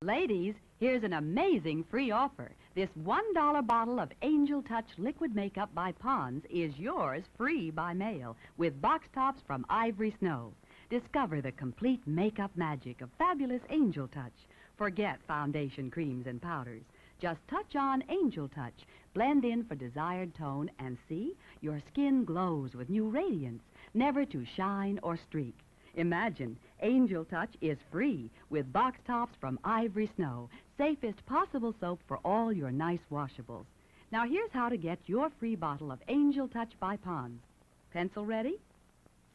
Ladies, here's an amazing free offer. This $1 bottle of Angel Touch Liquid Makeup by Pond's is yours free by mail with box tops from Ivory Snow. Discover the complete makeup magic of fabulous Angel Touch. Forget foundation creams and powders. Just touch on Angel Touch, blend in for desired tone, and see, your skin glows with new radiance, never to shine or streak. Imagine, Angel Touch is free with box tops from Ivory Snow, safest possible soap for all your nice washables. Now here's how to get your free bottle of Angel Touch by Pond's. Pencil ready?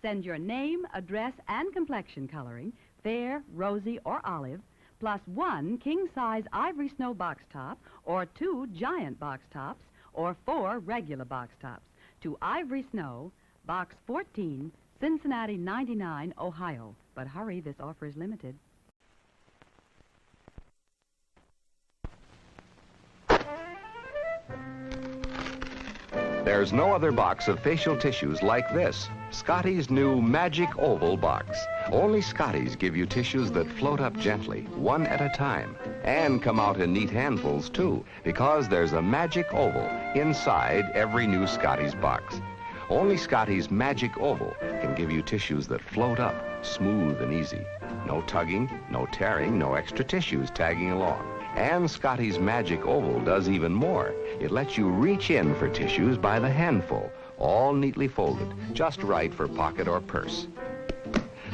Send your name, address, and complexion coloring, fair, rosy, or olive, plus 1 king-size Ivory Snow box top, or 2 giant box tops, or 4 regular box tops, to Ivory Snow, Box 14, Cincinnati 99, Ohio. But hurry, this offer is limited. There's no other box of facial tissues like this. Scotty's new Magic Oval box. Only Scotty's give you tissues that float up gently, one at a time, and come out in neat handfuls too, because there's a Magic Oval inside every new Scotty's box. Only Scotty's Magic Oval can give you tissues that float up, smooth and easy. No tugging, no tearing, no extra tissues tagging along. And Scotty's Magic Oval does even more. It lets you reach in for tissues by the handful, all neatly folded, just right for pocket or purse.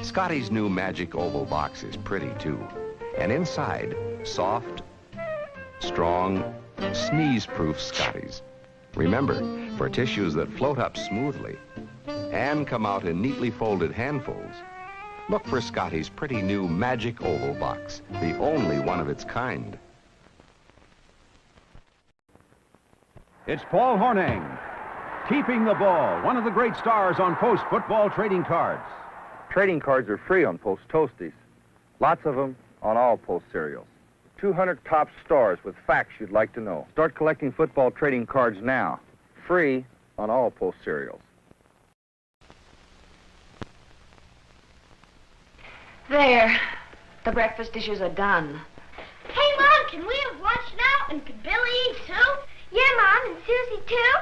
Scotty's new Magic Oval box is pretty too. And inside, soft, strong, sneeze-proof Scotty's. Remember, for tissues that float up smoothly and come out in neatly folded handfuls, look for Scotty's pretty new Magic Oval box, the only one of its kind. It's Paul Hornung, keeping the ball, one of the great stars on Post football trading cards. Trading cards are free on Post Toasties. Lots of them on all Post cereals. 200 top stars with facts you'd like to know. Start collecting football trading cards now. Free on all Post cereals. There. The breakfast dishes are done. Hey, Mom, can we have lunch now? And could Billy eat too? Yeah, Mom, and Susie too?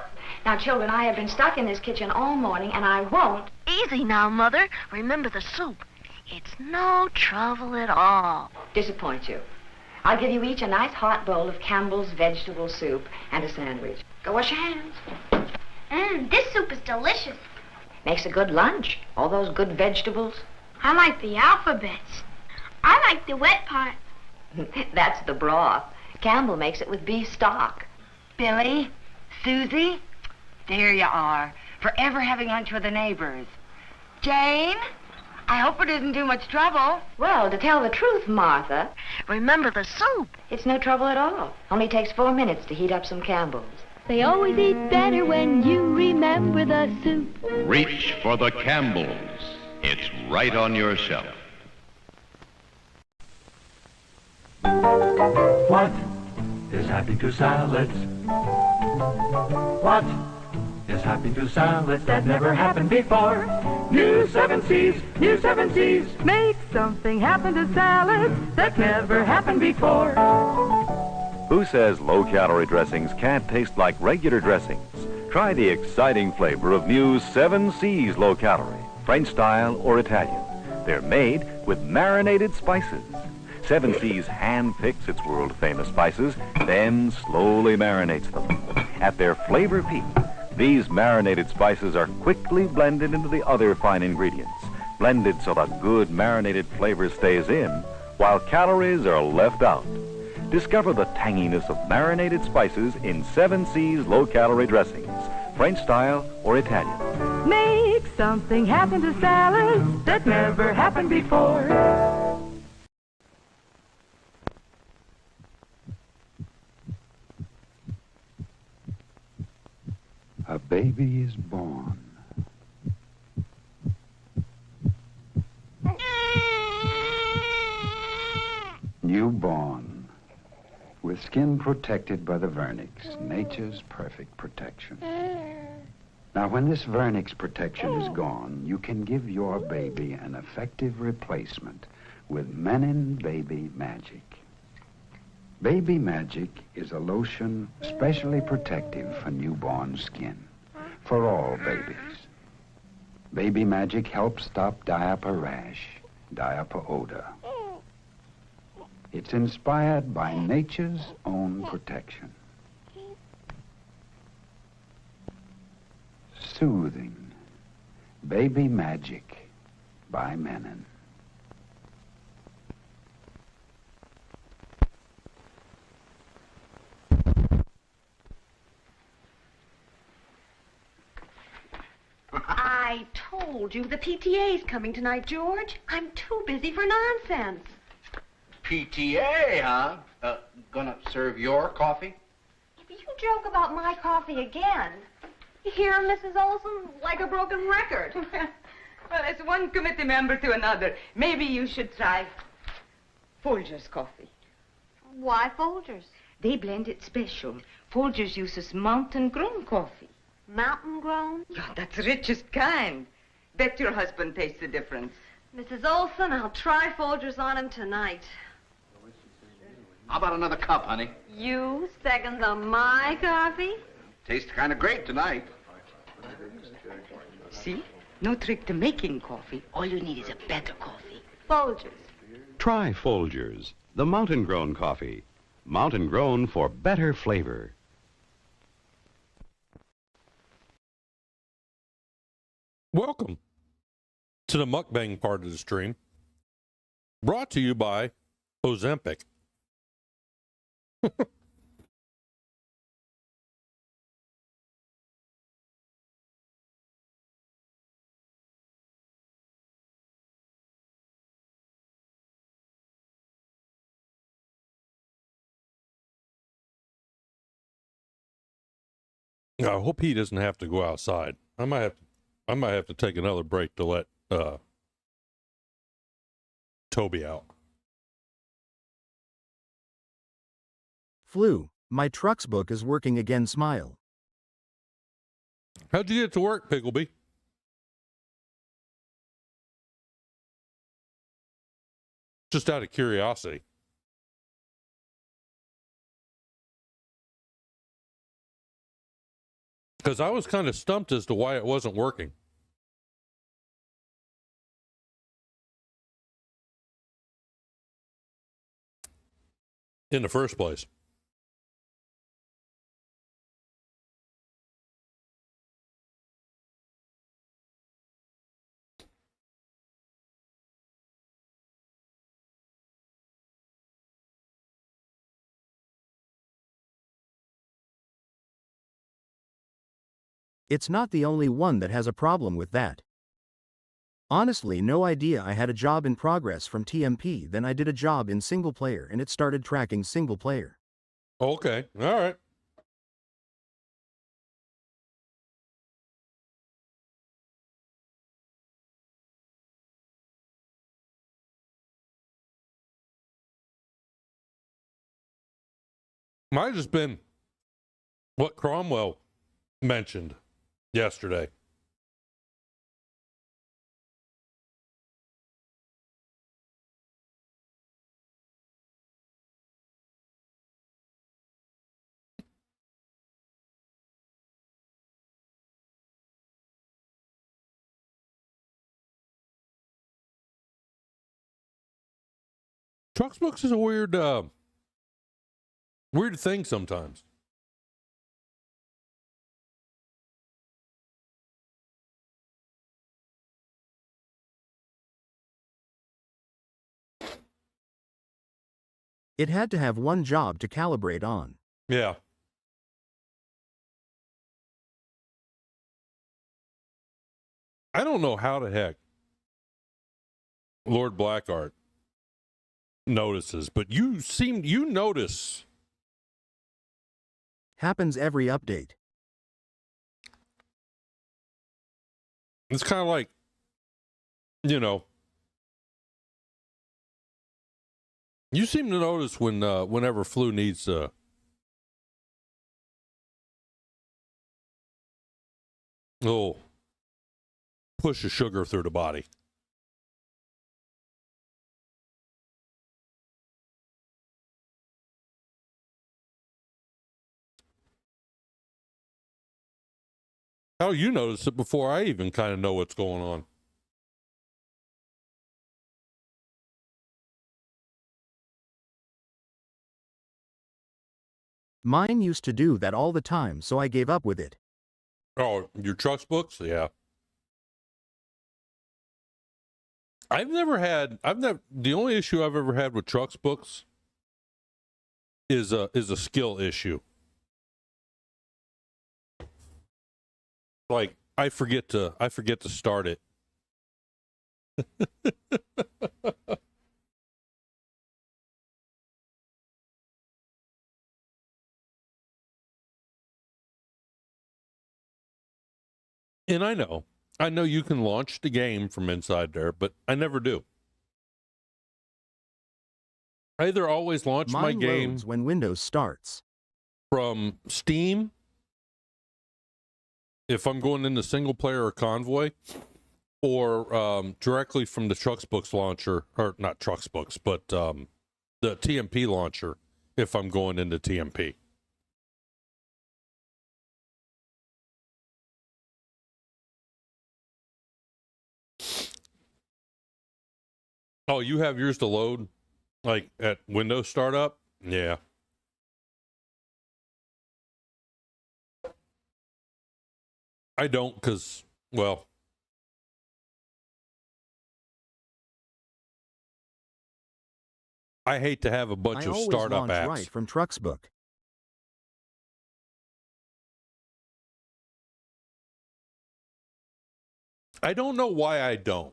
Now, children, I have been stuck in this kitchen all morning, and I won't. Easy now, Mother. Remember the soup. It's no trouble at all. Disappoint you. I'll give you each a nice hot bowl of Campbell's vegetable soup and a sandwich. Go wash your hands. This soup is delicious. Makes a good lunch. All those good vegetables. I like the alphabets. I like the wet part. That's the broth. Campbell makes it with beef stock. Billy, Susie, there you are, forever having lunch with the neighbors. Jane, I hope it isn't too much trouble. Well, to tell the truth, Martha. Remember the soup. It's no trouble at all. Only takes 4 minutes to heat up some Campbell's. They always eat better when you remember the soup. Reach for the Campbell's. It's right on your shelf. What? is happy to salads? What is happy to salads that never happened before? New 7Cs, new 7Cs. Make something happen to salads that never happened before. Who says low-calorie dressings can't taste like regular dressings? Try the exciting flavor of new 7C's low-calorie, French style or Italian. They're made with marinated spices. 7C's hand-picks its world-famous spices, then slowly marinates them. At their flavor peak, these marinated spices are quickly blended into the other fine ingredients, blended so the good marinated flavor stays in, while calories are left out. Discover the tanginess of marinated spices in 7C's low-calorie dressings, French style or Italian. Make something happen to salads that never happened before. A baby is born. Newborn, with skin protected by the vernix, nature's perfect protection. Now, when this vernix protection is gone, you can give your baby an effective replacement with Menin Baby Magic. Baby Magic is a lotion specially protective for newborn skin, for all babies. Baby Magic helps stop diaper rash, diaper odor. It's inspired by nature's own protection. Soothing. Baby Magic by Menin. I told you the PTA's coming tonight, George. I'm too busy for nonsense. PTA, huh? Gonna serve your coffee? If you joke about my coffee again, you hear, Mrs. Olson, like a broken record. Well, as one committee member to another, maybe you should try Folger's coffee. Why Folgers? They blend it special. Folgers uses mountain-grown coffee. Mountain grown? Yeah, that's richest kind. Bet your husband tastes the difference. Mrs. Olson, I'll try Folgers on him tonight. How about another cup, honey? You seconds on my coffee? Tastes kind of great tonight. See? No trick to making coffee. All you need is a better coffee. Folgers. Try Folgers, the mountain-grown coffee. Mountain-grown for better flavor. Welcome to the mukbang part of the stream. Brought to you by Ozempic. I hope he doesn't have to go outside. I might have to take another break to let Toby out. Flu, my trucks book is working again, smile. How'd you get to work, Piggleby? Just out of curiosity. Because I was kind of stumped as to why it wasn't working. In the first place. It's not the only one that has a problem with that. Honestly, no idea I had a job in progress from TMP, then I did a job in single player and it started tracking single player. Okay, all right. Might have just been what Cromwell mentioned yesterday. Trucks books is a weird thing sometimes. It had to have one job to calibrate on. Yeah. I don't know how the heck Lord Blackheart notices, but you notice. Happens every update. It's kind of like, you seem to notice when whenever Flu needs to push the sugar through the body. How you notice it before I even kind of know what's going on? Mine used to do that all the time, so I gave up with it. Oh, your trucks books? Yeah. The only issue I've ever had with trucks books is a skill issue. Like I forget to start it. And I know you can launch the game from inside there, but I never do. I either always launch my game loads when Windows starts from Steam, if I'm going into single player or convoy, or directly from the Trucks Books launcher, or not Trucks Books, but the TMP launcher, if I'm going into TMP. Oh, you have yours to load, like at Windows startup? Yeah. I don't, because, well, I hate to have a bunch of startup apps. Right from TrucksBook. I don't know why I don't.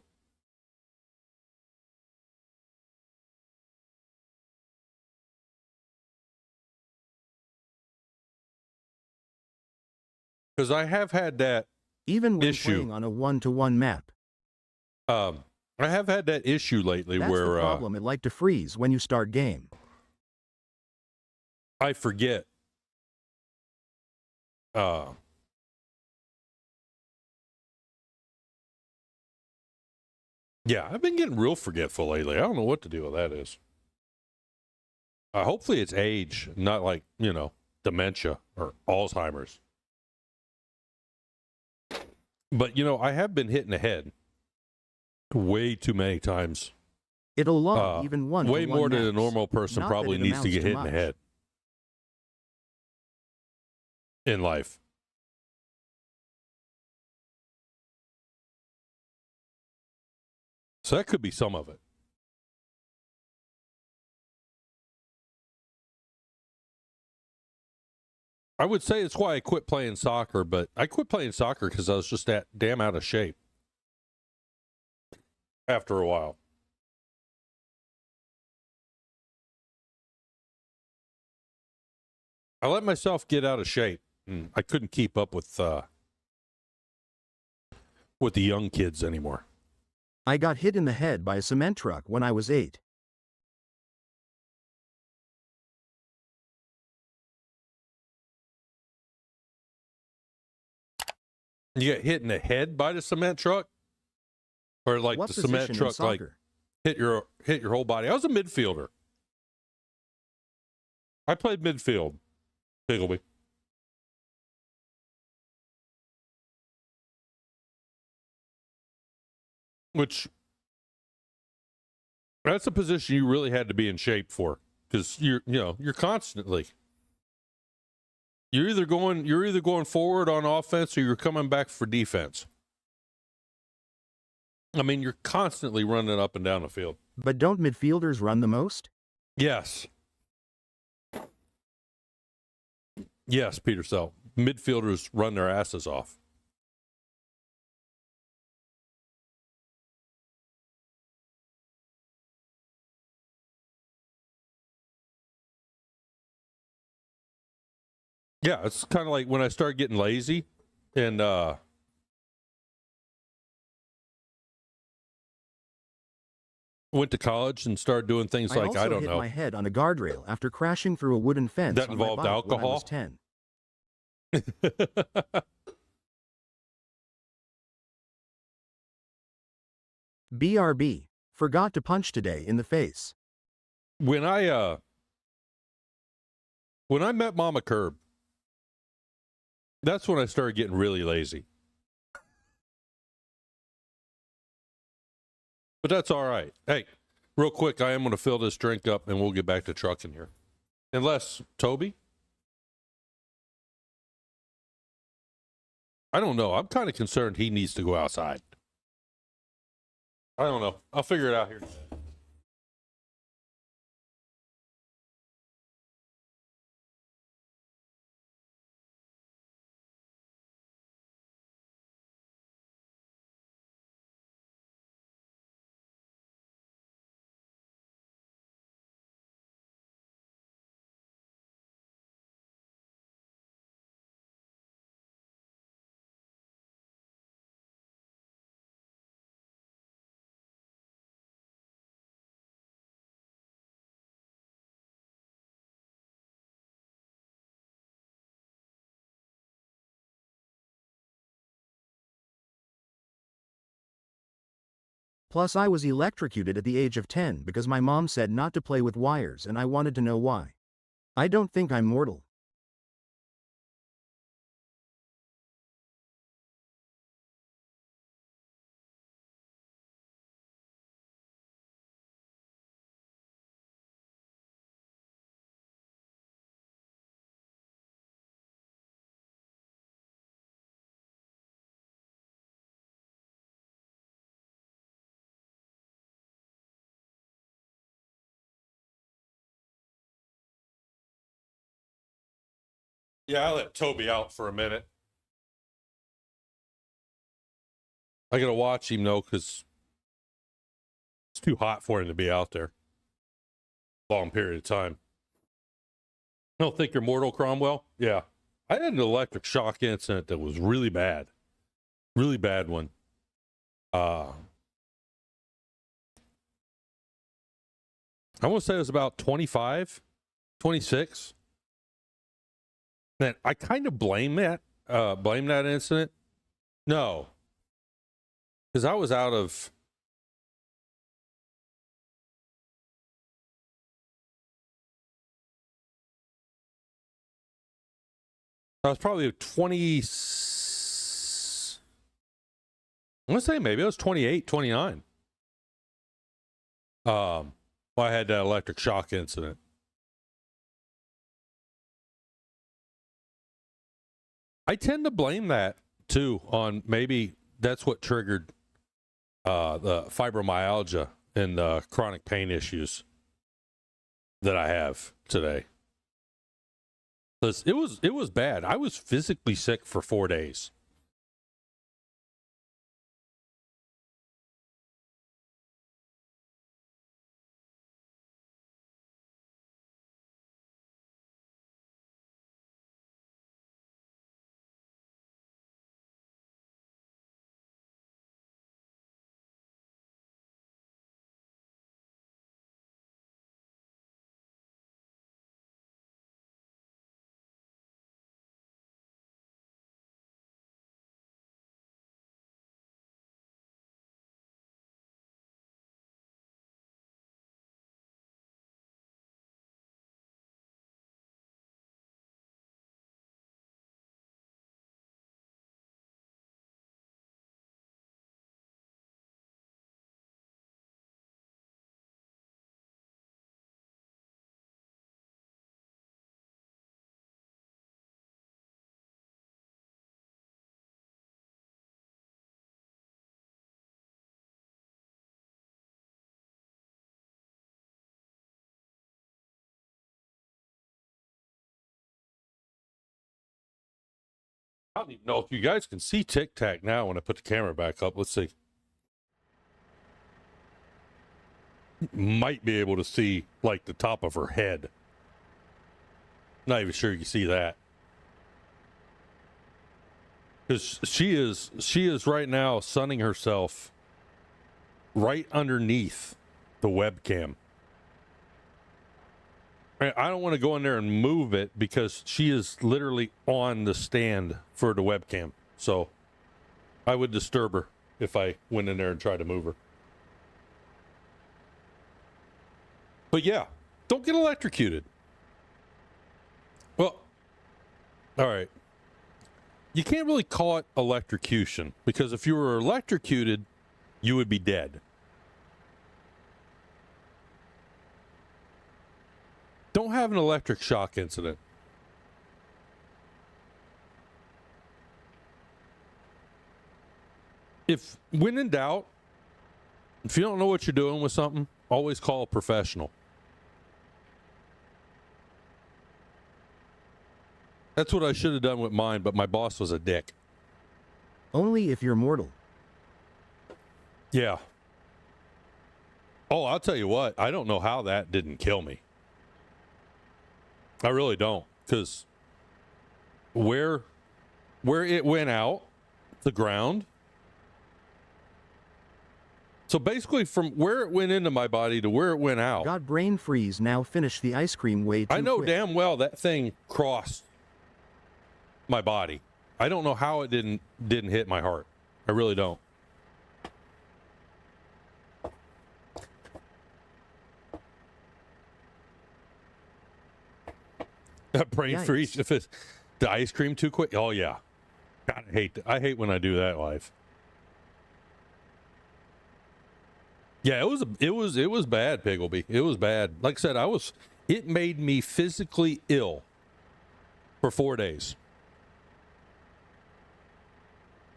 Because I have had that even when issue playing on a one-to-one map. I have had that issue lately. That's where the problem. It like to freeze when you start game. I forget. Yeah, I've been getting real forgetful lately. I don't know what the deal with that is. Hopefully it's age, not like, dementia or Alzheimer's. But, I have been hitting the head way too many times. It'll log even one. Way more than a normal person probably needs to get hit in the head in life. So that could be some of it. I would say it's why I quit playing soccer, but I quit playing soccer because I was just that damn out of shape after a while. I let myself get out of shape, and I couldn't keep up with the young kids anymore. I got hit in the head by a cement truck when I was 8. You get hit in the head by the cement truck, or like What the cement position in truck like soccer? hit your whole body. I was a midfielder. I played midfield, Piggleby. Which that's a position you really had to be in shape for, because you're constantly you're either going forward on offense or you're coming back for defense. I mean, you're constantly running up and down the field. But don't midfielders run the most? Yes. Yes, Peter Sell. Midfielders run their asses off. Yeah, it's kind of like when I started getting lazy and went to college and started doing things I like, also I don't hit know. my head on a guardrail after crashing through a wooden fence That on my involved bike when I was alcohol? 10. BRB. Forgot to punch today in the face. When I met Mama Curb, that's when I started getting really lazy. But that's all right. Hey, real quick, I am going to fill this drink up and we'll get back to trucking here. Unless, Toby? I don't know. I'm kind of concerned he needs to go outside. I don't know. I'll figure it out here. Plus I was electrocuted at the age of 10 because my mom said not to play with wires and I wanted to know why. I don't think I'm mortal. Yeah, I'll let Toby out for a minute. I got to watch him, though, because it's too hot for him to be out there. Long period of time. I don't think you're mortal, Cromwell? Yeah. I had an electric shock incident that was really bad. Really bad one. I want to say it was about 25, 26. And I kind of blame that incident. No. Because I was out of... I was probably 20... I want to say maybe I was 28, 29. I had that electric shock incident. I tend to blame that, too, on maybe that's what triggered the fibromyalgia and the chronic pain issues that I have today. Because it was bad. I was physically sick for 4 days. I don't even know if you guys can see Tic Tac now when I put the camera back up. Let's see. Might be able to see like the top of her head. Not even sure you can see that. Because she is right now sunning herself right underneath the webcam. I don't want to go in there and move it because she is literally on the stand for the webcam. So I would disturb her if I went in there and tried to move her. But yeah, don't get electrocuted. Well, all right. You can't really call it electrocution because if you were electrocuted, you would be dead. Don't have an electric shock incident. If, when in doubt, if you don't know what you're doing with something, always call a professional. That's what I should have done with mine, but my boss was a dick. Only if you're mortal. Yeah. Oh, I'll tell you what. I don't know how that didn't kill me. I really don't, because where it went out, the ground. So basically, from where it went into my body to where it went out. Got brain freeze. Now finish the ice cream way too I know quick. damn well that thing crossed my body. I don't know how it didn't hit my heart. I really don't. That brain freeze, if it's the ice cream too quick. Oh yeah. God, I hate when I do that live. Yeah, it was bad, Piggleby. It was bad. Like I said, it made me physically ill for 4 days.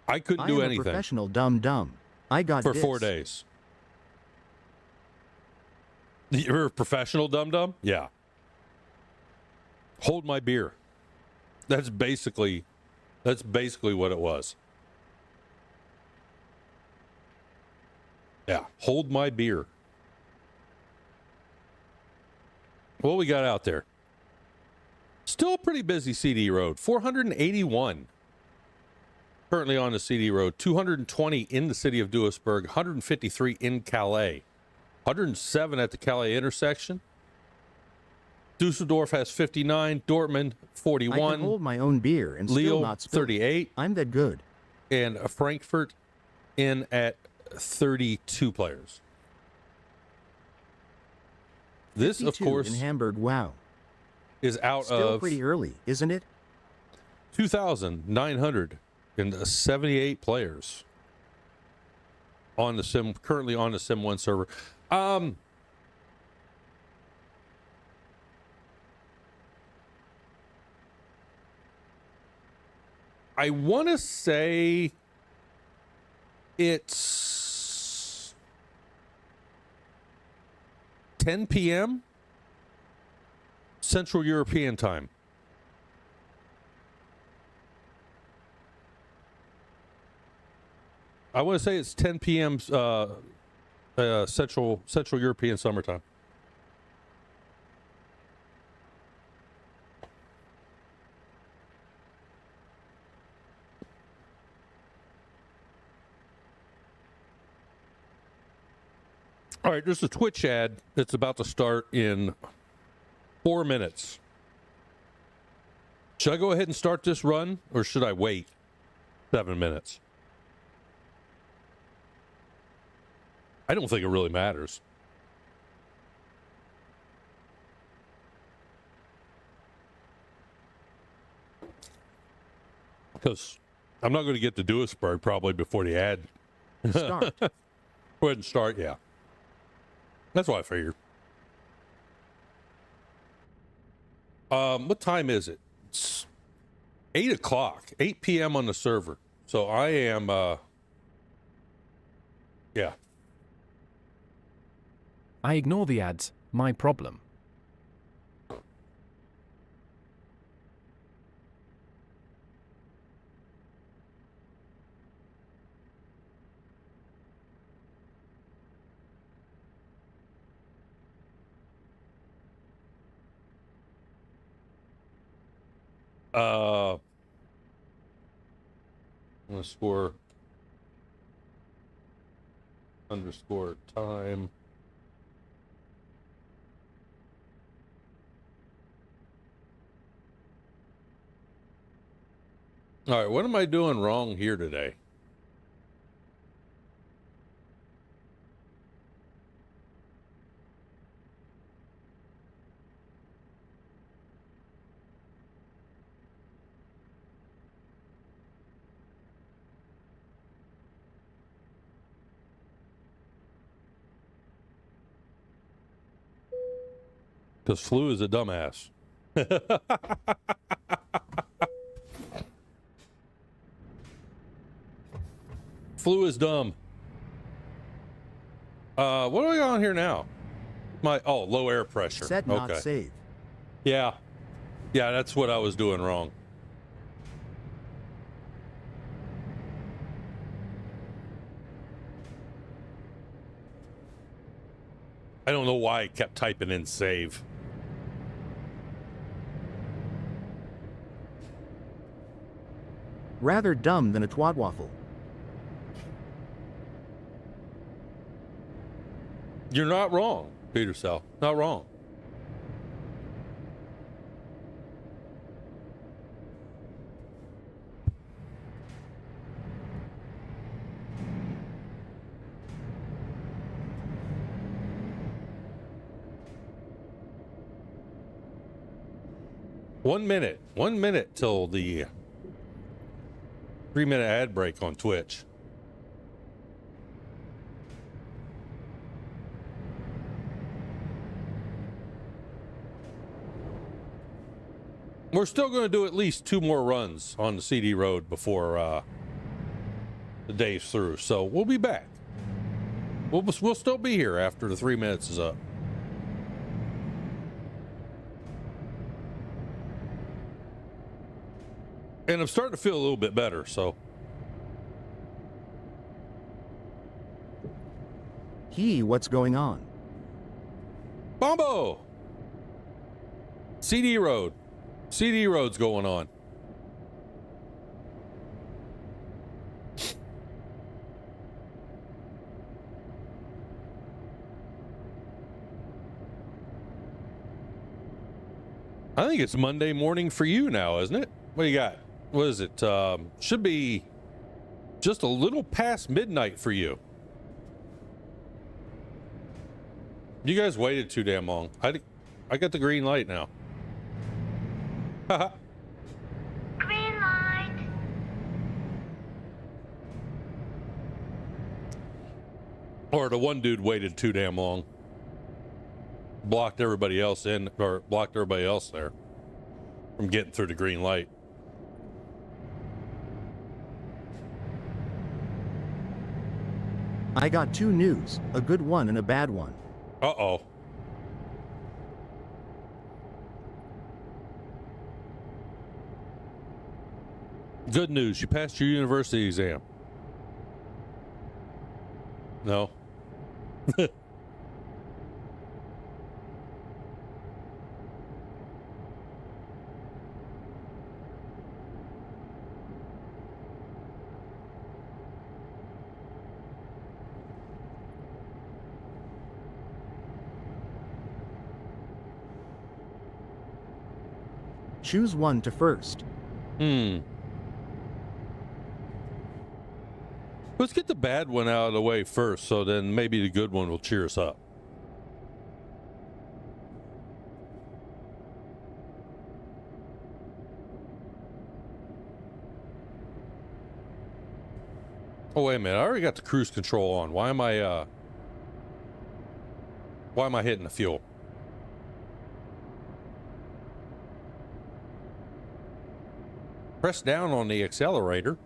I couldn't do anything. I'm a professional dumb. I got for this. 4 days. You're a professional dum-dum? Yeah. Hold my beer. That's basically what it was. Yeah, hold my beer. What we got out there? Still a pretty busy CD road. 481 currently on the CD road. 220 in the city of Duisburg. 153 in Calais. 107 at the Calais intersection. Dusseldorf has 59. Dortmund 41. I can hold my own beer and Lille, still not spill. 38. I'm that good. And Frankfurt in at 32 players. This, of course, in Hamburg. Wow, is out still of pretty early, isn't it? 2,978 players on the sim, currently on the Sim 1 server. I want to say it's 10 p.m. Central European time. I want to say it's 10 p.m. Central European summertime. All right, there's a Twitch ad that's about to start in 4 minutes. Should I go ahead and start this run, or should I wait 7 minutes? I don't think it really matters. Because I'm not going to get to Duisburg probably before the ad. Start. Go ahead and start, yeah. That's what I figured. What time is it? It's 8 o'clock, 8 p.m. on the server. So I am, yeah. I ignore the ads. My problem. Underscore time. All right, what am I doing wrong here today? Because Flu is a dumbass. Flu is dumb. What do we got on here now? Low air pressure. Set not save. Yeah. Yeah, that's what I was doing wrong. I don't know why I kept typing in save. Rather dumb than a twatwaffle. You're not wrong, Peter Sal. Not wrong. One minute till the 3-minute ad break on Twitch. We're still going to do at least 2 more runs on the CD road before the day's through. So we'll be back. We'll still be here after the 3 minutes is up. And I'm starting to feel a little bit better, so. What's going on? Bombo! CD road. CD road's going on. I think it's Monday morning for you now, isn't it? What do you got? What is it? Should be just a little past midnight for you. You guys waited too damn long. I got the green light now. Haha. Green light. Or the one dude waited too damn long. Blocked everybody else in, or blocked everybody else there from getting through the green light. I got 2 news, a good one and a bad one. Uh-oh. Good news, you passed your university exam. No. Choose one to first. Let's get the bad one out of the way first, so then maybe the good one will cheer us up. Oh, wait a minute. I already got the cruise control on. Why am I hitting the fuel? Press down on the accelerator.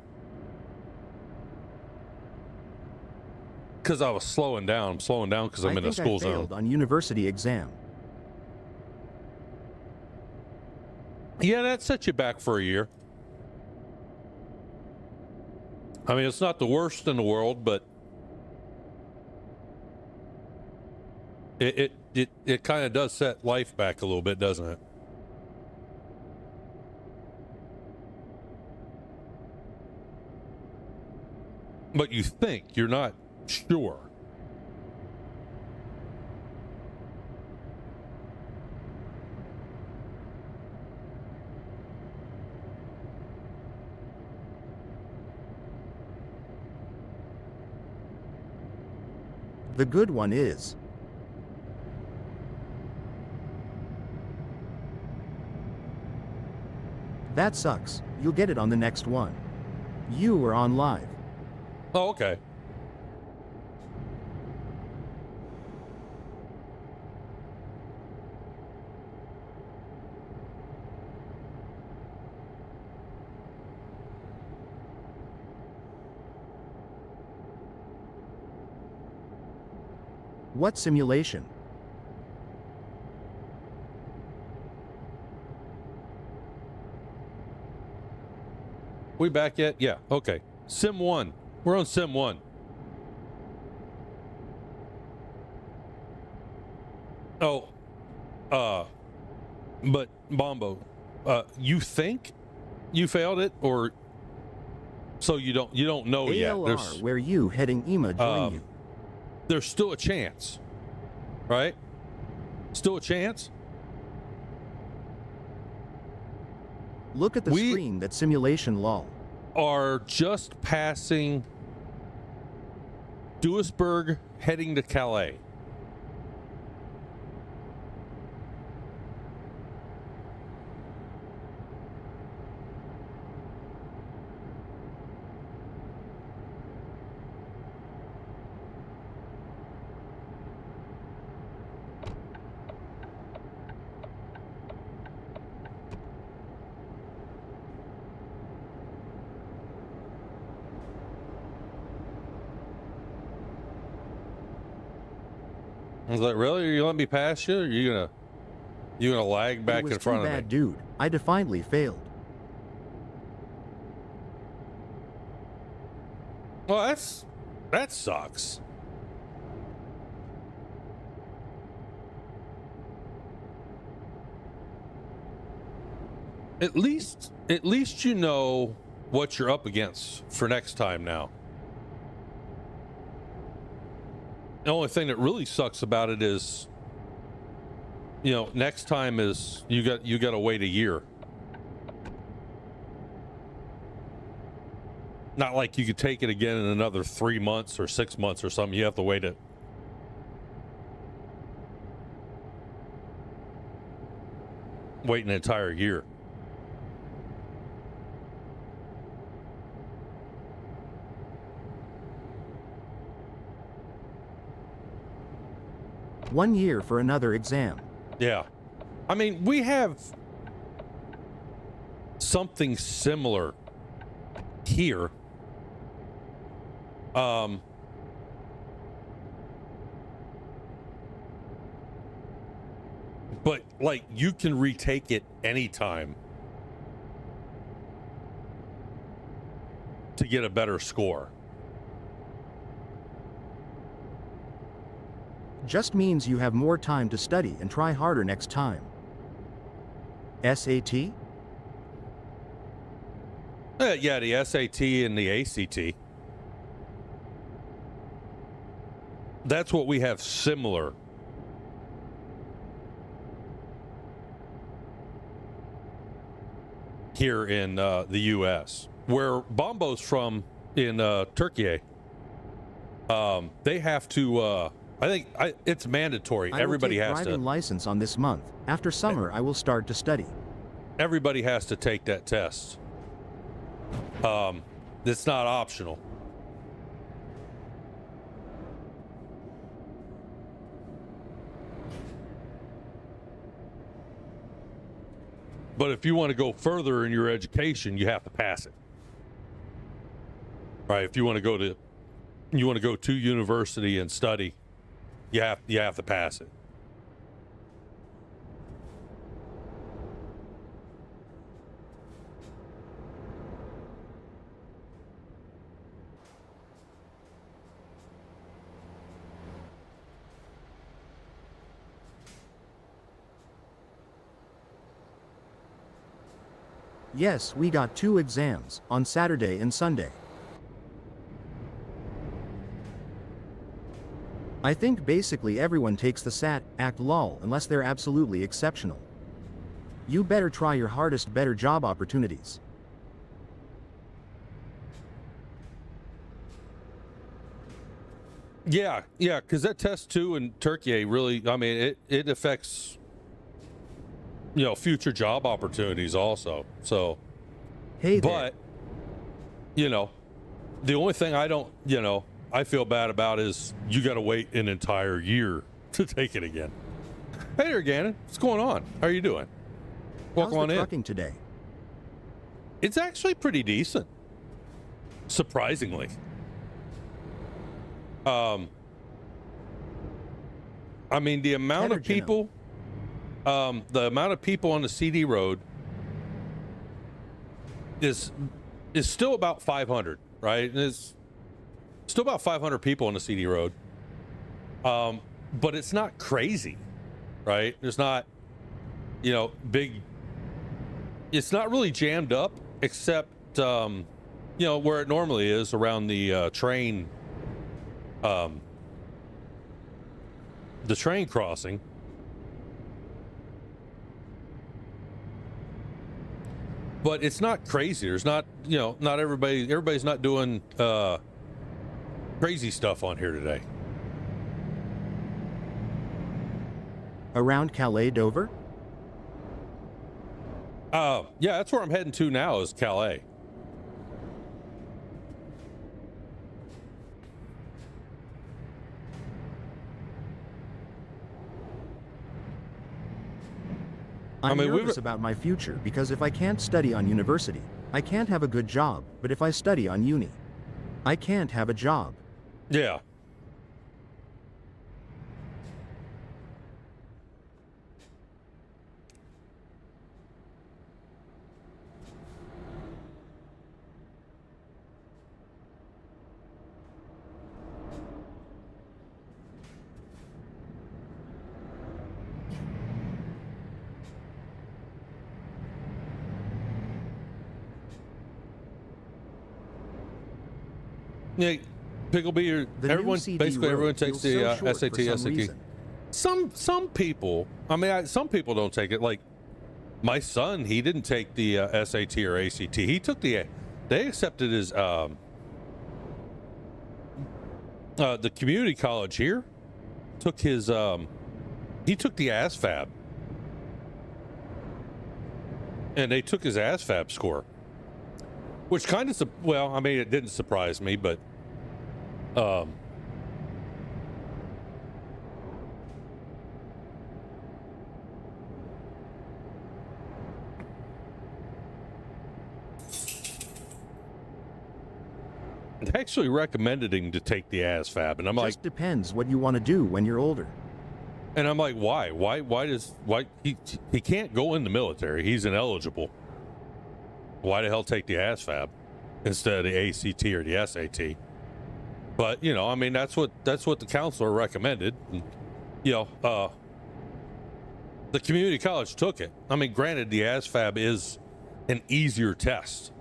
Because I was slowing down. I'm slowing down because I'm in a school I failed zone. on university exam. Yeah, that sets you back for a year. I mean, it's not the worst in the world, but it kind of does set life back a little bit, doesn't it? But you think, you're not sure. The good one is, that sucks. You'll get it on the next one. You were on live. Oh, okay. What simulation? We back yet? Yeah, okay. Sim 1. We're on Sim 1. Oh, but Bombo, you think you failed it, or so you don't know yet? ALR, where you heading EMA join you. There's still a chance, right? Still a chance. Look at the screen that simulation lol. Are just passing Duisburg, heading to Calais. I was like, really? Are you letting me pass you? Or are you gonna lag back in front of me? Dude, I defiantly failed. Well, that sucks. At least you know what you're up against for next time now. The only thing that really sucks about it is, next time is you got to wait a year. Not like you could take it again in another 3 months or 6 months or something. You have to wait an entire year. One year for another exam. Yeah. I mean, we have something similar here. But like, you can retake it anytime to get a better score. Just means you have more time to study and try harder next time. SAT? Yeah, the SAT and the ACT. That's what we have similar. Here in the U.S., where Bombo's from in Turkey, they have to. I think it's mandatory. Everybody has to. I will take driving license on this month. After summer, I will start to study. Everybody has to take that test. It's not optional. But if you want to go further in your education, you have to pass it. Right? If you want to go to university and study, you have to pass it. Yes, we got 2 exams, on Saturday and Sunday. I think basically everyone takes the SAT, act lol unless they're absolutely exceptional. You better try your hardest, better job opportunities. Yeah, because that test too in Turkey really, I mean, it affects, future job opportunities also. So, hey there. But, the only thing I feel bad about is you got to wait an entire year to take it again. Hey there, Gannon. What's going on? How are you doing? Welcome How's on the in. trucking today? It's actually pretty decent, surprisingly. I mean, the amount of people on the CD road is still about 500, right? It's still about 500 people on the CD road. But it's not crazy, right? There's not, big, it's not really jammed up except, where it normally is around the train crossing. But it's not crazy. There's not, not everybody's not doing crazy stuff on here today. Around Calais, Dover? Yeah, that's where I'm heading to now, is Calais. I'm nervous about my future because if I can't study on university, I can't have a good job, but if I study on uni, I can't have a job. Yeah. Yeah, Picklebee, everyone takes the SAT, SAT. Some people, I mean, some people don't take it. Like my son, he didn't take the SAT or ACT. He took they accepted his the community college here took his he took the ASVAB, and they took his ASVAB score. Which kind of, well, I mean, it didn't surprise me, but, they actually recommended him to take the ASVAB, and I'm like, just depends what you want to do when you're older. And I'm like, why he can't go in the military? He's ineligible. Why the hell take the ASVAB instead of the ACT or the SAT? But, I mean, that's what the counselor recommended. And, the community college took it. I mean, granted, the ASVAB is an easier test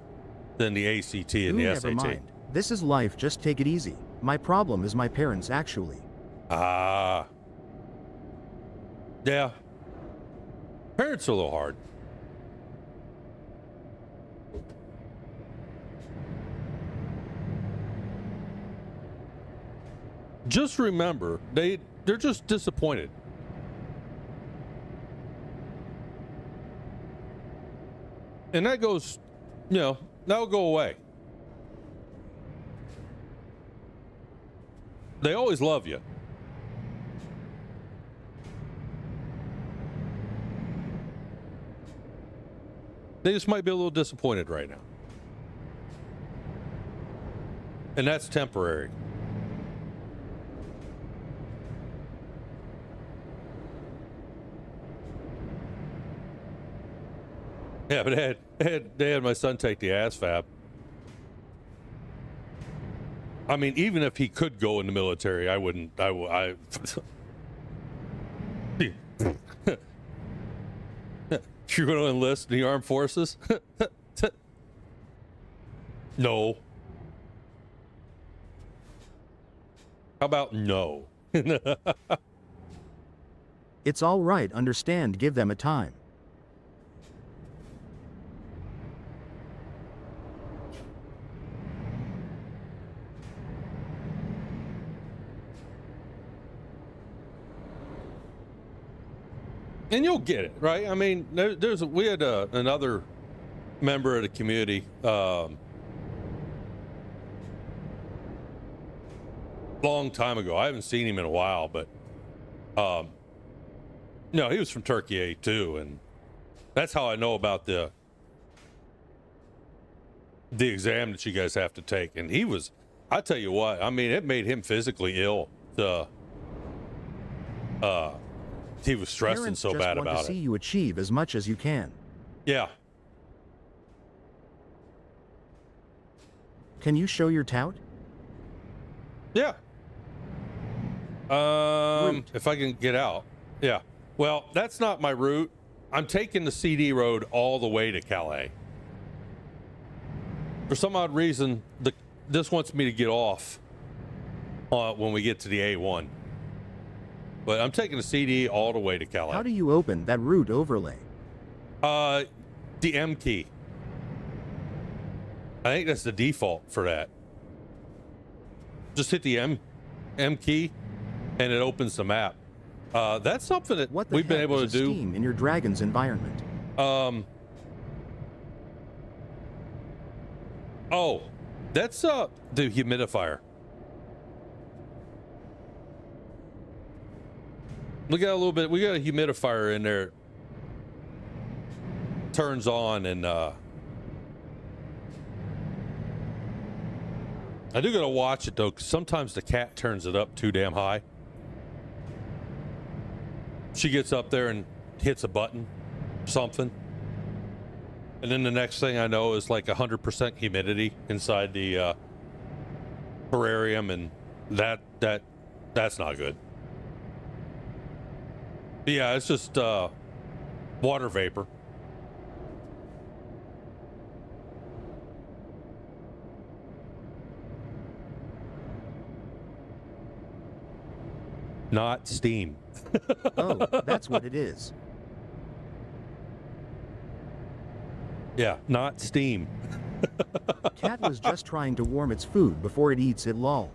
than the ACT and the SAT. Never mind. This is life, just take it easy. My problem is my parents, actually. Yeah. Parents are a little hard. Just remember, they're just disappointed. And that goes, that'll go away. They always love you. They just might be a little disappointed right now. And that's temporary. Yeah, but they had my son take the ASVAB. I mean, even if he could go in the military, I wouldn't. You're going to enlist in the armed forces? No. How about no? It's all right, understand, give them a time. And you'll get it, right? I mean, we had another member of the community long time ago. I haven't seen him in a while, but no, he was from Turkey A too, and that's how I know about the exam that you guys have to take. And he was, I tell you what, I mean, it made him physically ill. He was stressing Parents so just bad want about to see it. you achieve as much as you can. Yeah. Can you show your tout? Yeah. If I can get out. Yeah. Well, that's not my route. I'm taking the CD road all the way to Calais. For some odd reason, this wants me to get off when we get to the A1. But I'm taking the CD all the way to Calais. How do you open that route overlay? The M key. I think that's the default for that. Just hit the M key, and it opens the map. That's something that we've been able to do. Steam in your Dragon's environment. Oh, that's the humidifier. We got a little bit. We got a humidifier in there. Turns on, and I do gotta watch it though, 'cause sometimes the cat turns it up too damn high. She gets up there and hits a button, something, and then the next thing I know is like 100% humidity inside the terrarium, and that's not good. But yeah, it's just water vapor. Not steam. Oh, that's what it is. Yeah, not steam. Cat was just trying to warm its food before it eats it, lol.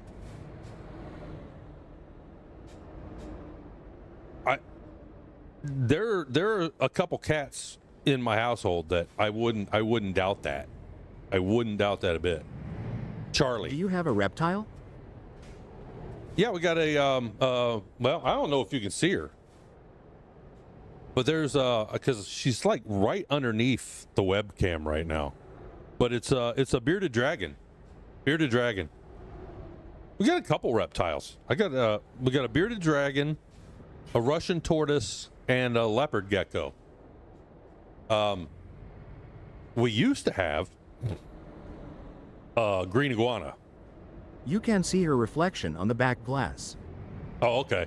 There are a couple cats in my household that I wouldn't doubt that. I wouldn't doubt that a bit. Charlie. Do you have a reptile? Yeah, we got a well, I don't know if you can see her. But there's because she's like right underneath the webcam right now. But it's a bearded dragon. Bearded dragon. We got a couple reptiles. We got a bearded dragon, a Russian tortoise, and a leopard gecko. We used to have green iguana. You can see her reflection on the back glass. Oh, okay.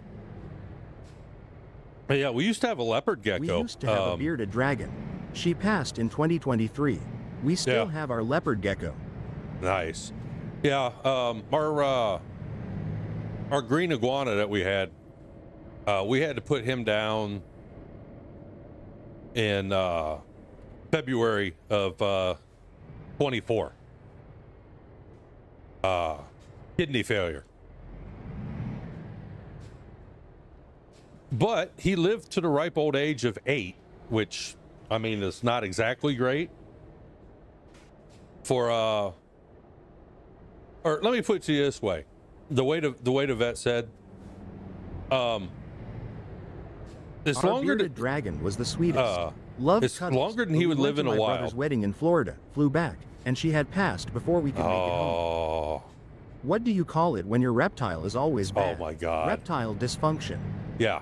Yeah, we used to have a leopard gecko. We used to have a bearded dragon. She passed in 2023. We still have our leopard gecko. Nice. Yeah, our green iguana that we had to put him down in February of 24. Kidney failure. But he lived to the ripe old age of 8, which, I mean, is not exactly great for or let me put it to you this way. The way the vet said, Our bearded dragon was the sweetest. Loved it's cuddles, longer than he would live in a my while. brother's wedding in Florida, flew back, and she had passed before we could make it home. What do you call it when your reptile is always bad? Oh my God. Reptile dysfunction. Yeah.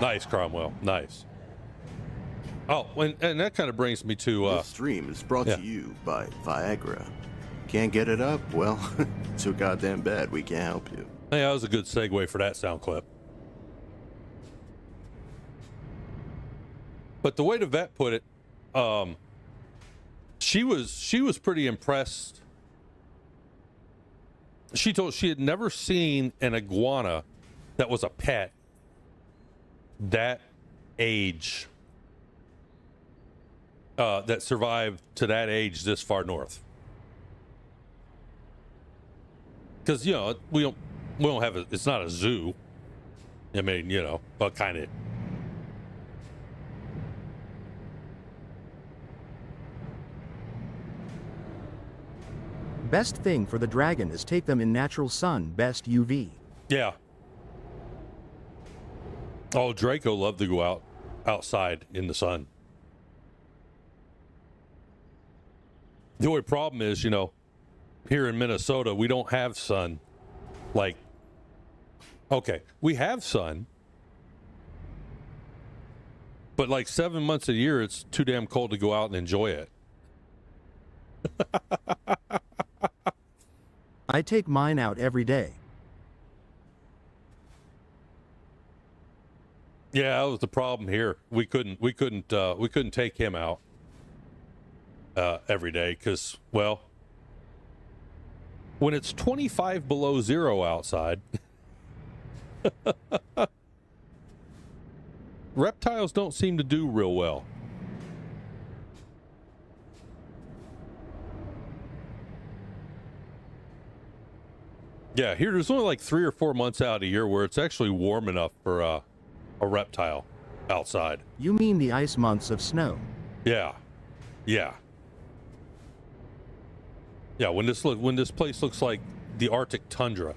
Nice, Cromwell. Nice. Oh, and that kind of brings me to This stream is brought to you by Viagra. Can't get it up? Well, so goddamn bad we can't help you. Hey, that was a good segue for that sound clip. But the way the vet put it, she was pretty impressed she told she had never seen an iguana that was a pet that age, that survived to that age this far north. Because, you know, we don't have it's not a zoo. I mean, you know, but kind of. Best thing for the dragon is take them in natural sun, best UV. Yeah. Oh, Draco loved to go outside in the sun. The only problem is, you know, here in Minnesota, we don't have sun. Like, okay, we have sun, but like 7 months a year, it's too damn cold to go out and enjoy it. I take mine out every day. Yeah, that was the problem here. We couldn't take him out every day because, well, when it's 25 below zero outside, reptiles don't seem to do real well. Yeah, here there's only like 3 or 4 months out a year where it's actually warm enough for a reptile outside. You mean the ice months of snow? Yeah, yeah, yeah. When this place looks like the Arctic tundra.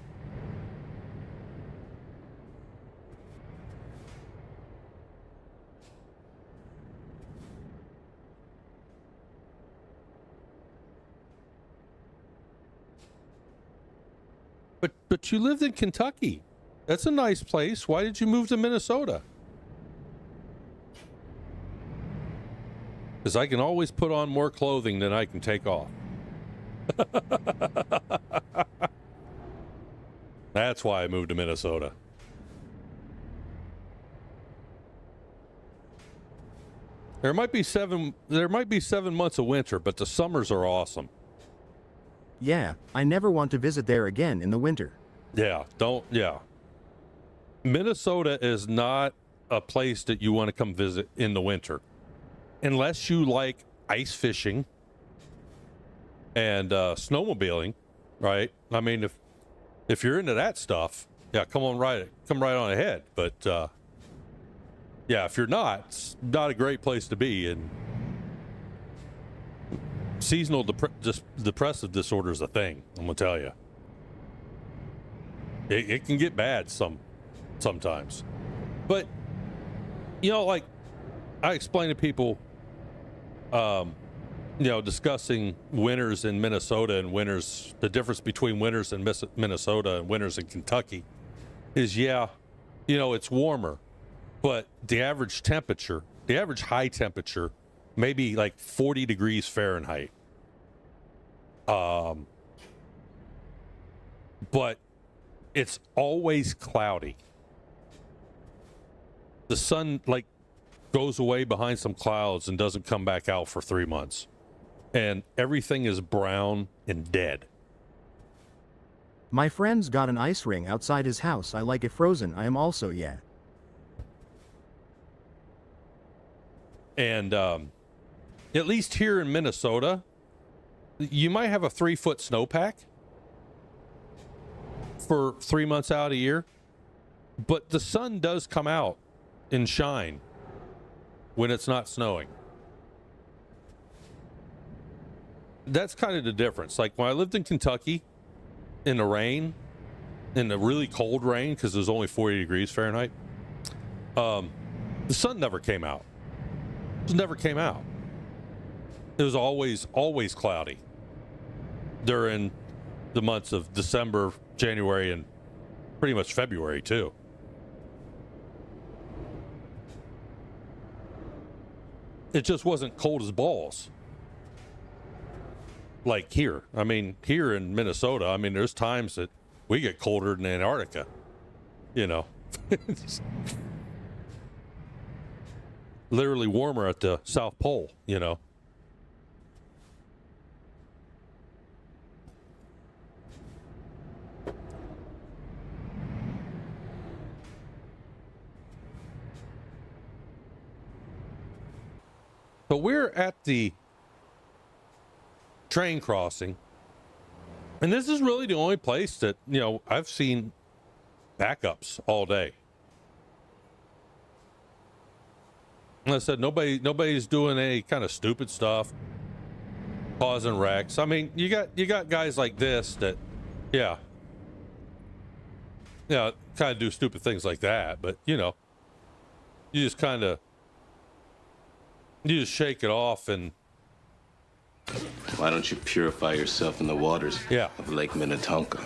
But you lived in Kentucky. That's a nice place. Why did you move to Minnesota? Because I can always put on more clothing than I can take off. That's why I moved to Minnesota. There might be 7 months of winter, but the summers are awesome. Yeah, I never want to visit there again in the winter. Yeah, yeah. Minnesota is not a place that you want to come visit in the winter. Unless you like ice fishing and snowmobiling, right? I mean, if you're into that stuff, yeah, come right on ahead. But yeah, if you're not, it's not a great place to be. And seasonal depressive disorder is a thing. I'm gonna tell you, it can get bad sometimes. But you know, like I explain to people, you know, discussing winters in Minnesota and winters, the difference between winters in Minnesota and winters in Kentucky is, yeah, you know, it's warmer, but the average high temperature, maybe like 40 degrees Fahrenheit. But it's always cloudy. The sun like goes away behind some clouds and doesn't come back out for 3 months. And everything is brown and dead. My friend's got an ice ring outside his house. I like it frozen. I am also, yeah. And at least here in Minnesota, you might have a 3-foot snowpack for 3 months out a year, but the sun does come out and shine when it's not snowing. That's kind of the difference. Like when I lived in Kentucky in the rain, in the really cold rain, because it was only 40 degrees Fahrenheit, the sun never came out. It never came out. It was always cloudy during the months of December, January, and pretty much February too. It just wasn't cold as balls. Like here. I mean, here in Minnesota, I mean, there's times that we get colder than Antarctica, you know. Literally warmer at the South Pole, you know. So we're at the train crossing, and this is really the only place that, you know, I've seen backups all day. And I said, nobody's doing any kind of stupid stuff, causing wrecks. I mean, you got guys like this that, yeah, kind of do stupid things like that, but you know, you just shake it off. And why don't you purify yourself in the waters of Lake Minnetonka?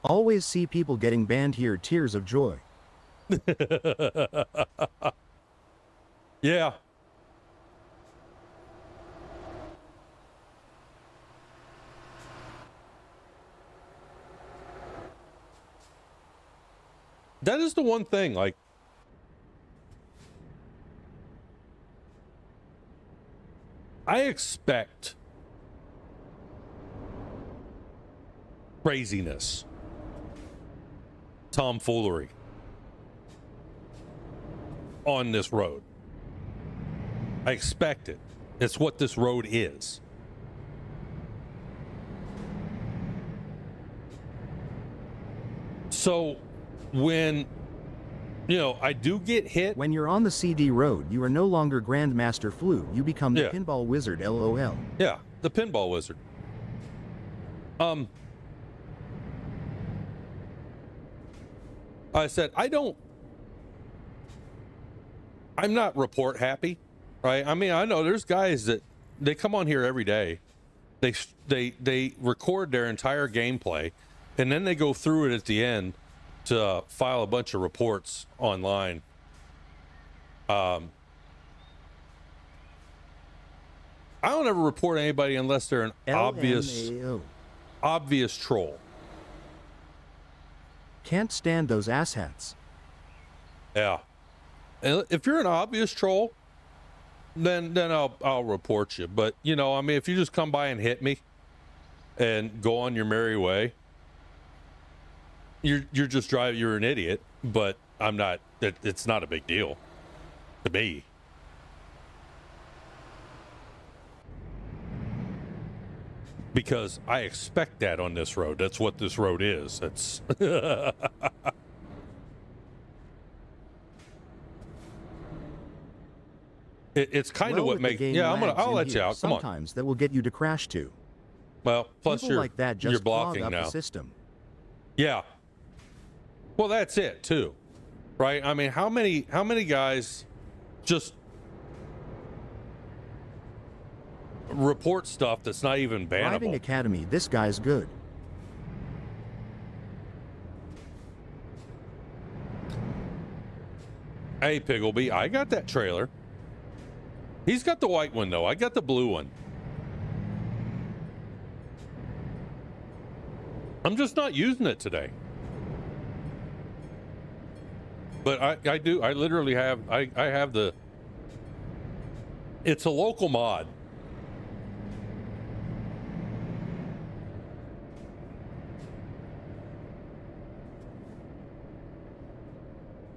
Always see people getting banned here, tears of joy. Yeah. That is the one thing, like, I expect craziness, tomfoolery on this road. I expect it. It's what this road is. So when, you know, I do get hit. When you're on the CD road, you are no longer Grandmaster Flu. You become the Pinball Wizard, LOL. Yeah, the Pinball Wizard. I said, I'm not report happy, right? I mean, I know there's guys that they come on here every day. They record their entire gameplay, and then they go through it at the end to file a bunch of reports online. I don't ever report anybody unless they're an obvious troll. Can't stand those asshats. Yeah. And if you're an obvious troll, then I'll report you. But, you know, I mean, if you just come by and hit me and go on your merry way, you're just driving, you're an idiot. But I'm not, it's not a big deal to me. Because I expect that on this road. That's what this road is. That's it's kind of what makes. Yeah, I'll let you out. Come on. Sometimes that will get you to crash too. Well, plus People like that just you're blocking clog up now. The system. Yeah. Well, that's it too, right? I mean, how many guys just report stuff that's not even bannable? Driving Academy, this guy's good. Hey, Piggleby, I got that trailer. He's got the white one, though. I got the blue one. I'm just not using it today. But I do. I literally have. I have the. It's a local mod.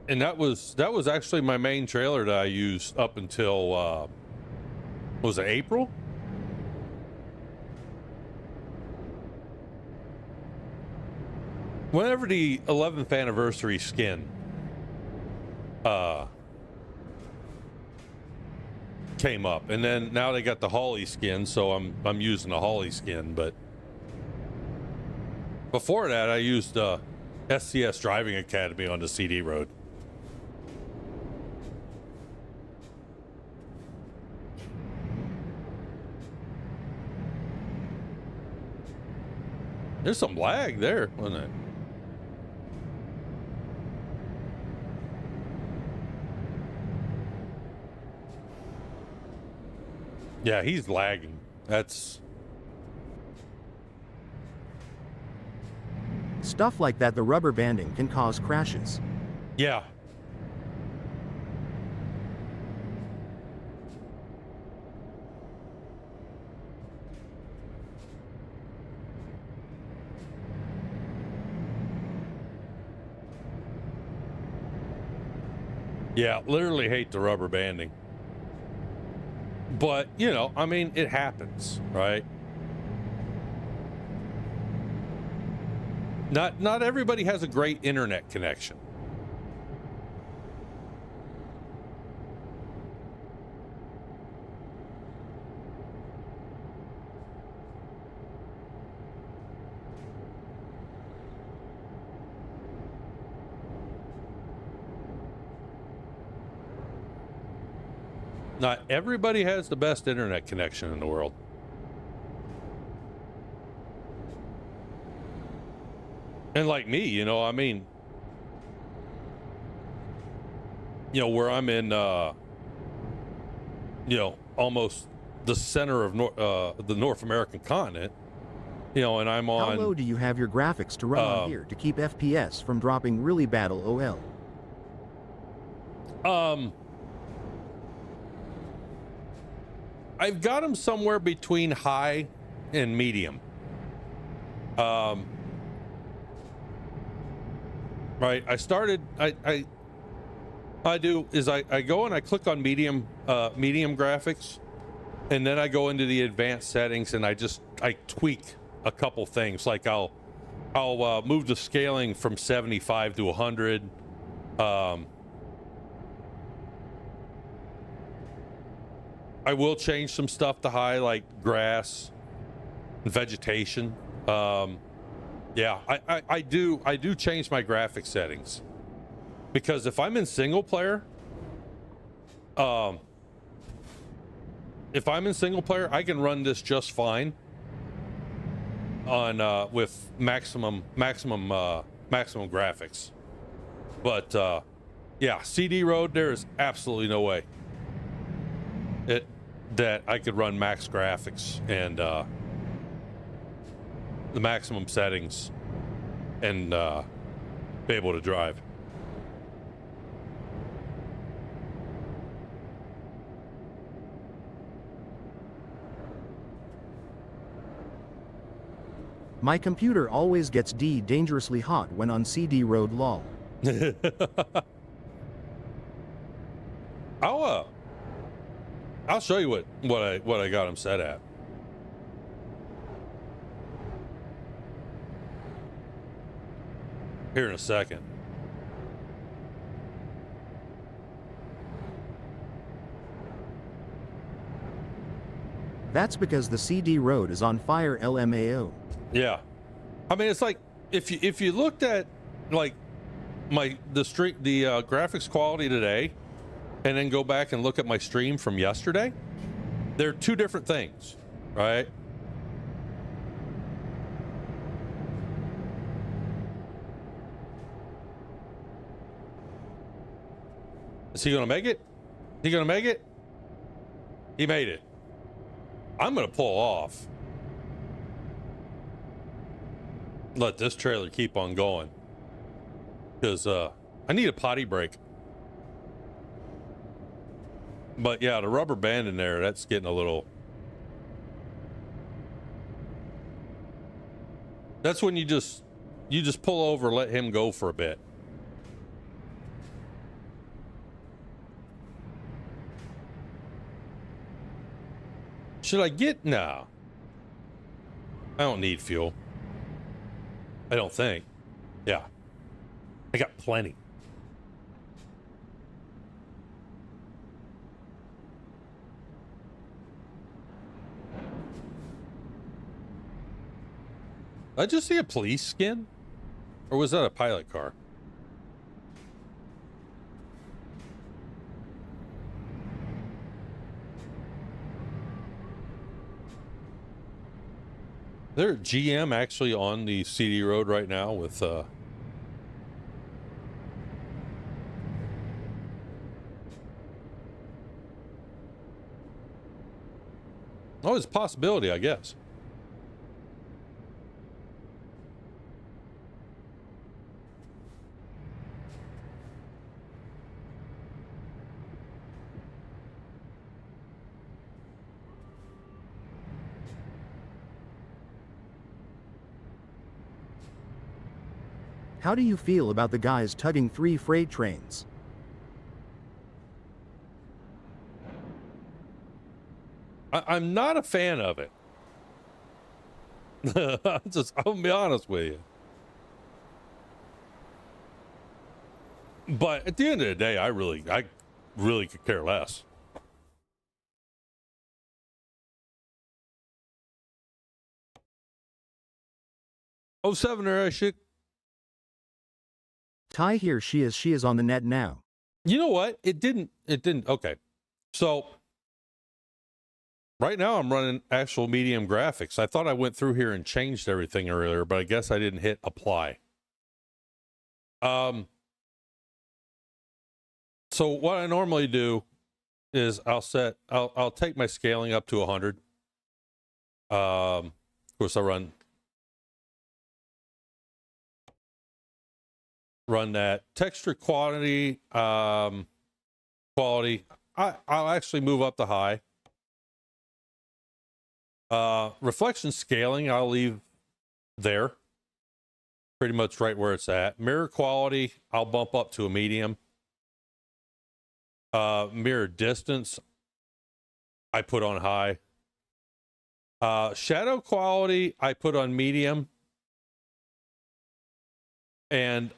And that was actually my main trailer that I used up until was it April? Whenever the 11th anniversary skin came up, and then now they got the Holly skin, so I'm using the Holly skin. But before that, I used SCS Driving Academy on the CD road. There's some lag there, wasn't it? Yeah, he's lagging. That's... Stuff like that, the rubber banding can cause crashes. Yeah. Yeah, literally hate the rubber banding. But, you know, I mean, it happens, right? Not everybody has a great internet connection. Not everybody has the best internet connection in the world. And like me, you know, I mean, you know, where I'm in, you know, almost the center of the North American continent, you know, and I'm on... How low do you have your graphics to run on here to keep FPS from dropping really bad LOL? I've got them somewhere between high and medium. Right, I started, I do is I go and I click on medium graphics, and then I go into the advanced settings and I tweak a couple things. Like I'll move the scaling from 75 to 100. I will change some stuff to high, like grass and vegetation. Yeah, I do change my graphic settings, because if I'm in single player, I can run this just fine on with maximum graphics. But yeah, CD Road, there is absolutely no way that I could run max graphics and the maximum settings and be able to drive. My computer always gets dangerously hot when on CD Road lol. I'll show you what I got them set at. Here in a second. That's because the CD Road is on fire LMAO. Yeah. I mean, it's like if you looked at like the graphics quality today, and then go back and look at my stream from yesterday, they're two different things, right? Is he gonna make it? He gonna make it? He made it. I'm gonna pull off. Let this trailer keep on going, because I need a potty break. But yeah, the rubber band in there, that's getting a little... That's when you just pull over, let him go for a bit. Should I get... No. I don't need fuel. I don't think. Yeah. I got plenty. Did I just see a police skin? Or was that a pilot car? There GM actually on the CD Road right now with oh, it's a possibility, I guess. How do you feel about the guys tugging 3 freight trains? I'm not a fan of it. I'll be honest with you. But at the end of the day, I really could care less. Oh, 7 there, shit. Ty here, she is on the net now. You know what? It didn't. Okay. So right now I'm running actual medium graphics. I thought I went through here and changed everything earlier, but I guess I didn't hit apply. So what I normally do is I'll take my scaling up to 100. Of course I run that texture quality, I'll actually move up to high. Reflection scaling, I'll leave there, pretty much right where it's at. Mirror quality, I'll bump up to a medium. Mirror distance, I put on high. Shadow quality, I put on medium. And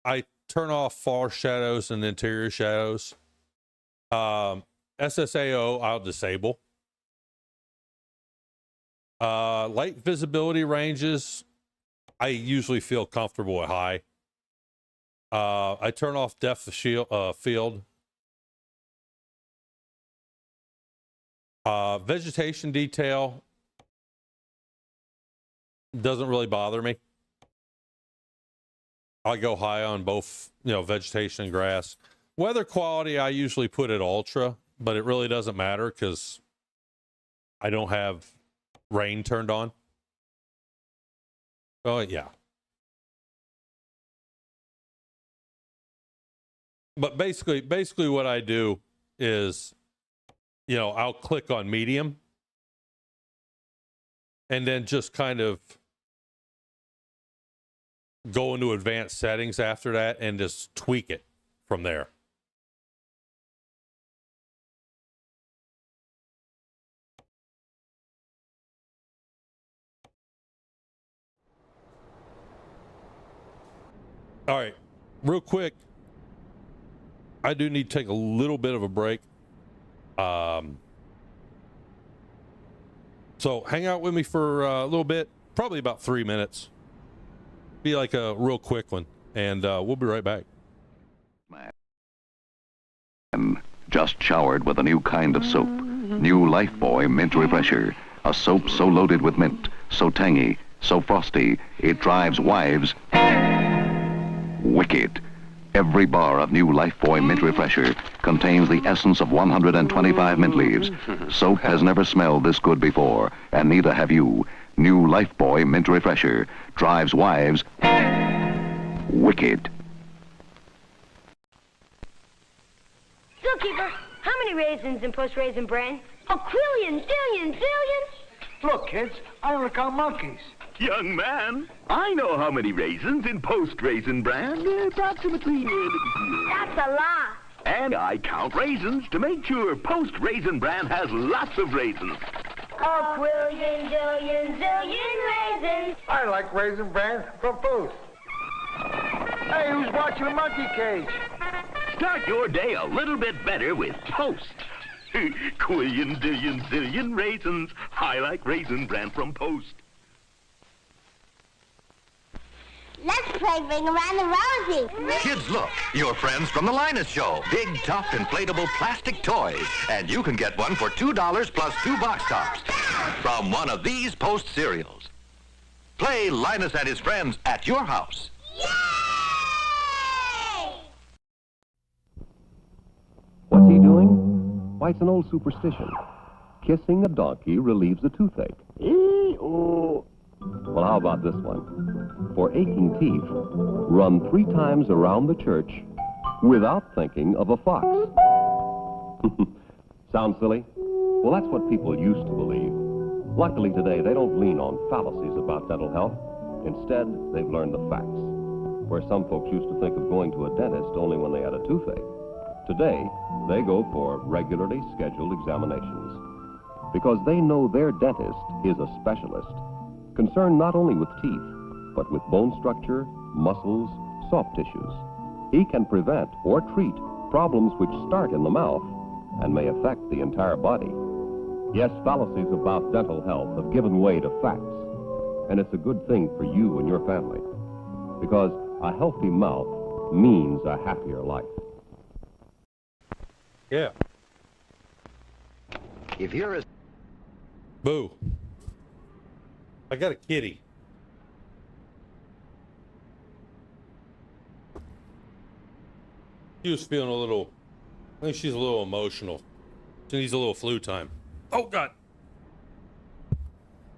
I turn off far shadows and interior shadows. SSAO, I'll disable. Light visibility ranges, I usually feel comfortable at high. I turn off depth of field. Vegetation detail doesn't really bother me. I go high on both, vegetation and grass. Weather quality, I usually put at ultra, but it really doesn't matter because I don't have rain turned on. Oh, yeah. But basically what I do is, I'll click on medium and then just kind of go into advanced settings after that and just tweak it from there. All right, real quick, I do need to take a little bit of a break. So hang out with me for a little bit, probably about 3 minutes. Be like a real quick one, and we'll be right back. Just showered with a new kind of soap. New Lifebuoy Mint Refresher. A soap so loaded with mint, so tangy, so frosty, it drives wives wicked. Every bar of new Lifebuoy Mint Refresher contains the essence of 125 mint leaves. Soap has never smelled this good before, and neither have you. New Lifebuoy Mint Refresher drives wives wicked. Zookeeper, how many raisins in post-raisin bran? A quillion, billion, billion? Look, kids, I only count monkeys. Young man, I know how many raisins in post-raisin bran. Approximately. That's a lie. And I count raisins to make sure post-raisin bran has lots of raisins. A quillion, billion, zillion raisins. I like raisin bran from Post. Hey, who's watching the monkey cage? Start your day a little bit better with Post. Quillion, dillion, zillion raisins. I like raisin bran from Post. Let's play Ring Around the Rosie. Kids, look, your friends from the Linus Show. Big, tough, inflatable plastic toys. And you can get one for $2 plus 2 box tops from one of these Post cereals. Play Linus and his friends at your house. What's he doing? Why, it's an old superstition. Kissing a donkey relieves a toothache. Well, how about this one? For aching teeth, run 3 times around the church without thinking of a fox. Sound silly? Well, that's what people used to believe. Luckily today, they don't lean on fallacies about dental health. Instead, they've learned the facts. Where some folks used to think of going to a dentist only when they had a toothache. Today, they go for regularly scheduled examinations. because they know their dentist is a specialist, concerned not only with teeth, but with bone structure, muscles, soft tissues. He can prevent or treat problems which start in the mouth and may affect the entire body. Yes, fallacies about dental health have given way to facts, and it's a good thing for you and your family, because a healthy mouth means a happier life. Yeah. If you're a... Boo. I got a kitty. She was feeling a little, I think she's a little emotional. She needs a little flu time. Oh, God.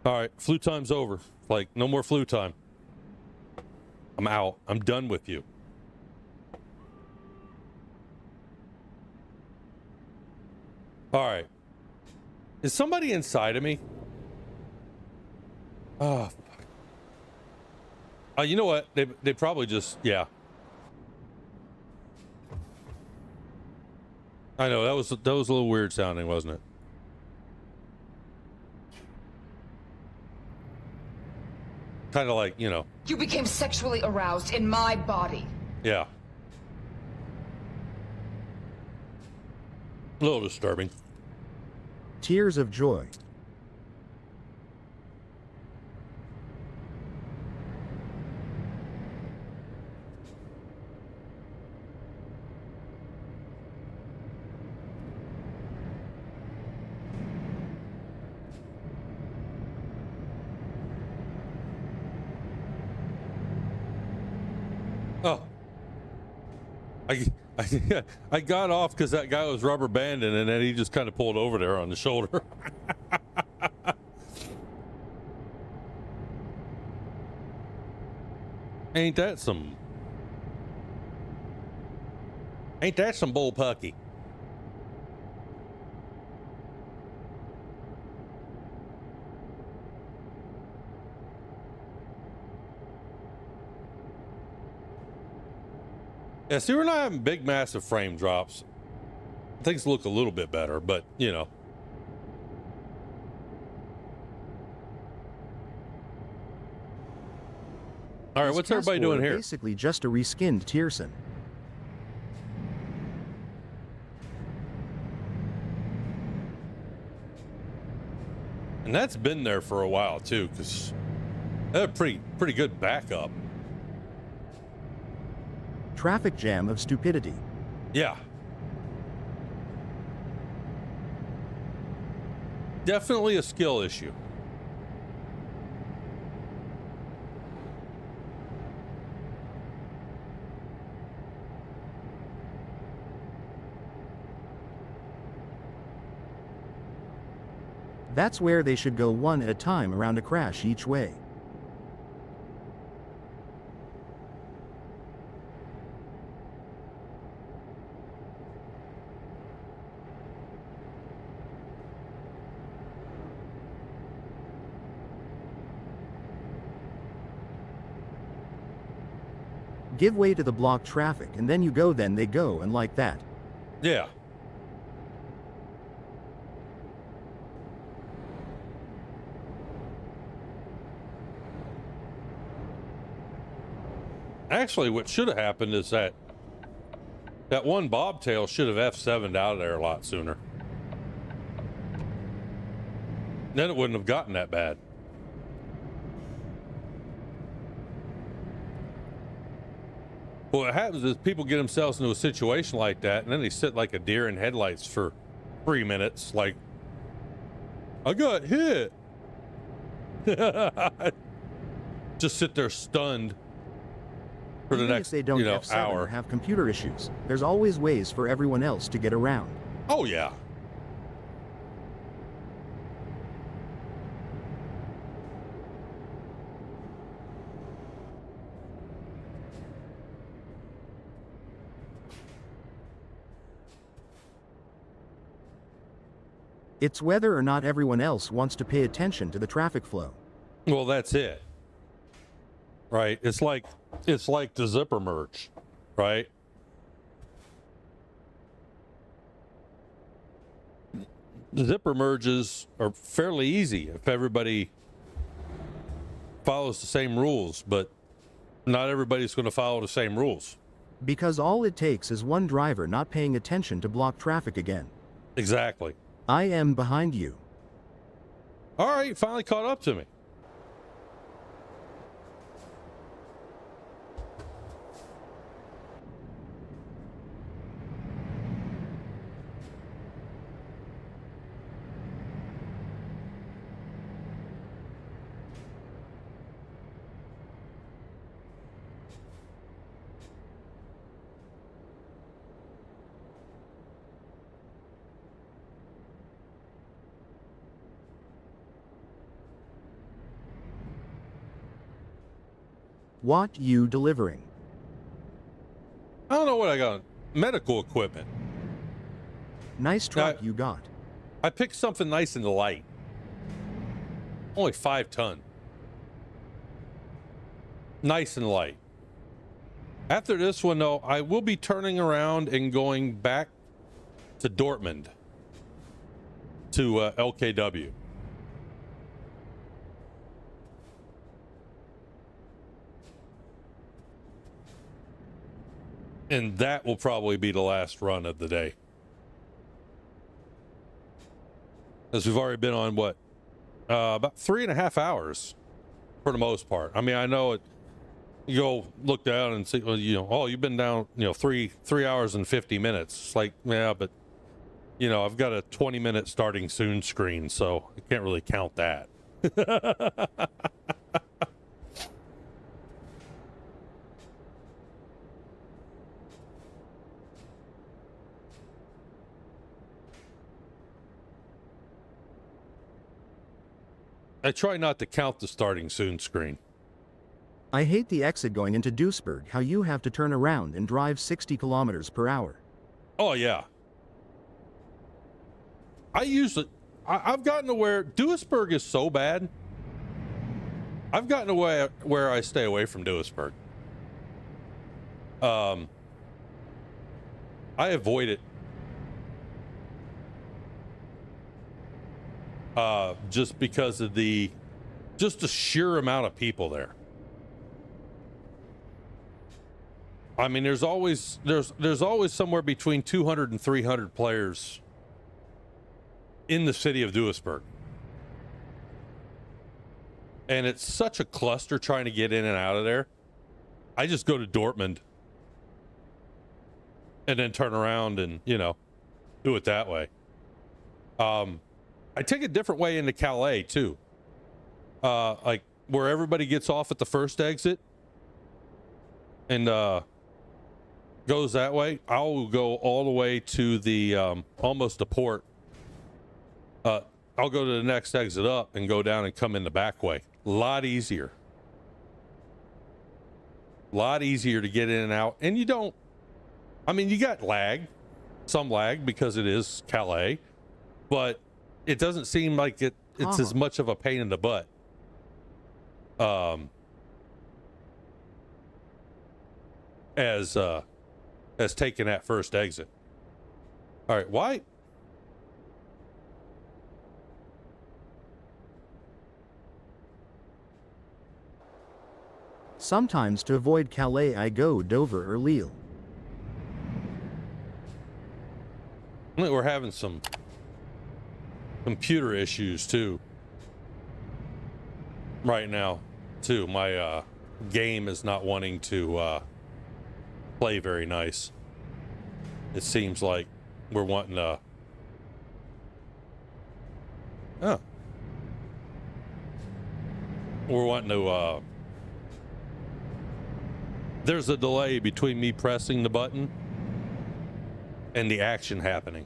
All right, flu time's over. Like, no more flu time. I'm out. I'm done with you. All right. Is somebody inside of me? Oh, fuck. You know what? They probably just, yeah. I know, that was a little weird sounding, wasn't it? Kind of like, you know. You became sexually aroused in my body. Yeah. A little disturbing. Tears of joy. Oh. I got off because that guy was rubber banding, and then he just kind of pulled over there on the shoulder. Ain't that some bullpucky? Yeah, see, we're not having big, massive frame drops. Things look a little bit better, but, you know. All right, what's everybody doing here? Basically just a reskinned Tierson. And that's been there for a while, too, because they had a pretty good backup. Traffic jam of stupidity. Yeah. Definitely a skill issue. That's where they should go one at a time around a crash each way. Give way to the blocked traffic, and then you go, then they go, and like that. Yeah. Actually, what should have happened is that one bobtail should have F7'd out of there a lot sooner. Then it wouldn't have gotten that bad. Well, what happens is people get themselves into a situation like that, and then they sit like a deer in headlights for 3 minutes, like, I got hit. Just sit there stunned for the Even next, if they don't F7 hour. or have computer issues, there's always ways for everyone else to get around. Oh, yeah. It's whether or not everyone else wants to pay attention to the traffic flow. Well, that's it. Right? It's like the zipper merge, right? zipper merges are fairly easy if everybody follows the same rules, but not everybody's going to follow the same rules. Because all it takes is one driver not paying attention to block traffic again. Exactly. I am behind you. All right, finally caught up to me. What you delivering? I don't know what I got. Medical equipment. Nice truck you got. I picked something nice and light. Only 5 ton. Nice and light. After this one, though, I will be turning around and going back to Dortmund to LKW. And that will probably be the last run of the day. As we've already been on, what? About 3.5 hours for the most part. I mean, I know it. You go look down and see, well, you know, oh, you've been down, you know, 3 hours and 50 minutes. It's like, yeah, but, you know, I've got a 20-minute starting soon screen, so I can't really count that. I try not to count the starting soon screen. I hate the exit going into Duisburg, how you have to turn around and drive 60 kilometers per hour. Oh, yeah. I've gotten to where Duisburg is so bad. I've gotten to where I stay away from Duisburg. I avoid it. Just because of the sheer amount of people there. I mean, there's always somewhere between 200 and 300 players in the city of Duisburg. And it's such a cluster trying to get in and out of there. I just go to Dortmund and then turn around and, you know, do it that way. I take a different way into Calais too. Like where everybody gets off at the first exit and goes that way. I'll go all the way to the almost the port. I'll go to the next exit up and go down and come in the back way. A lot easier. A lot easier to get in and out. And you don't, I mean, you got some lag because it is Calais, but it doesn't seem like it's as much of a pain in the butt. As taking that first exit. All right, why? Sometimes to avoid Calais I go Dover or Lille. We're having some computer issues too right now too. My game is not wanting to play very nice. It seems like we're wanting to there's a delay between me pressing the button and the action happening.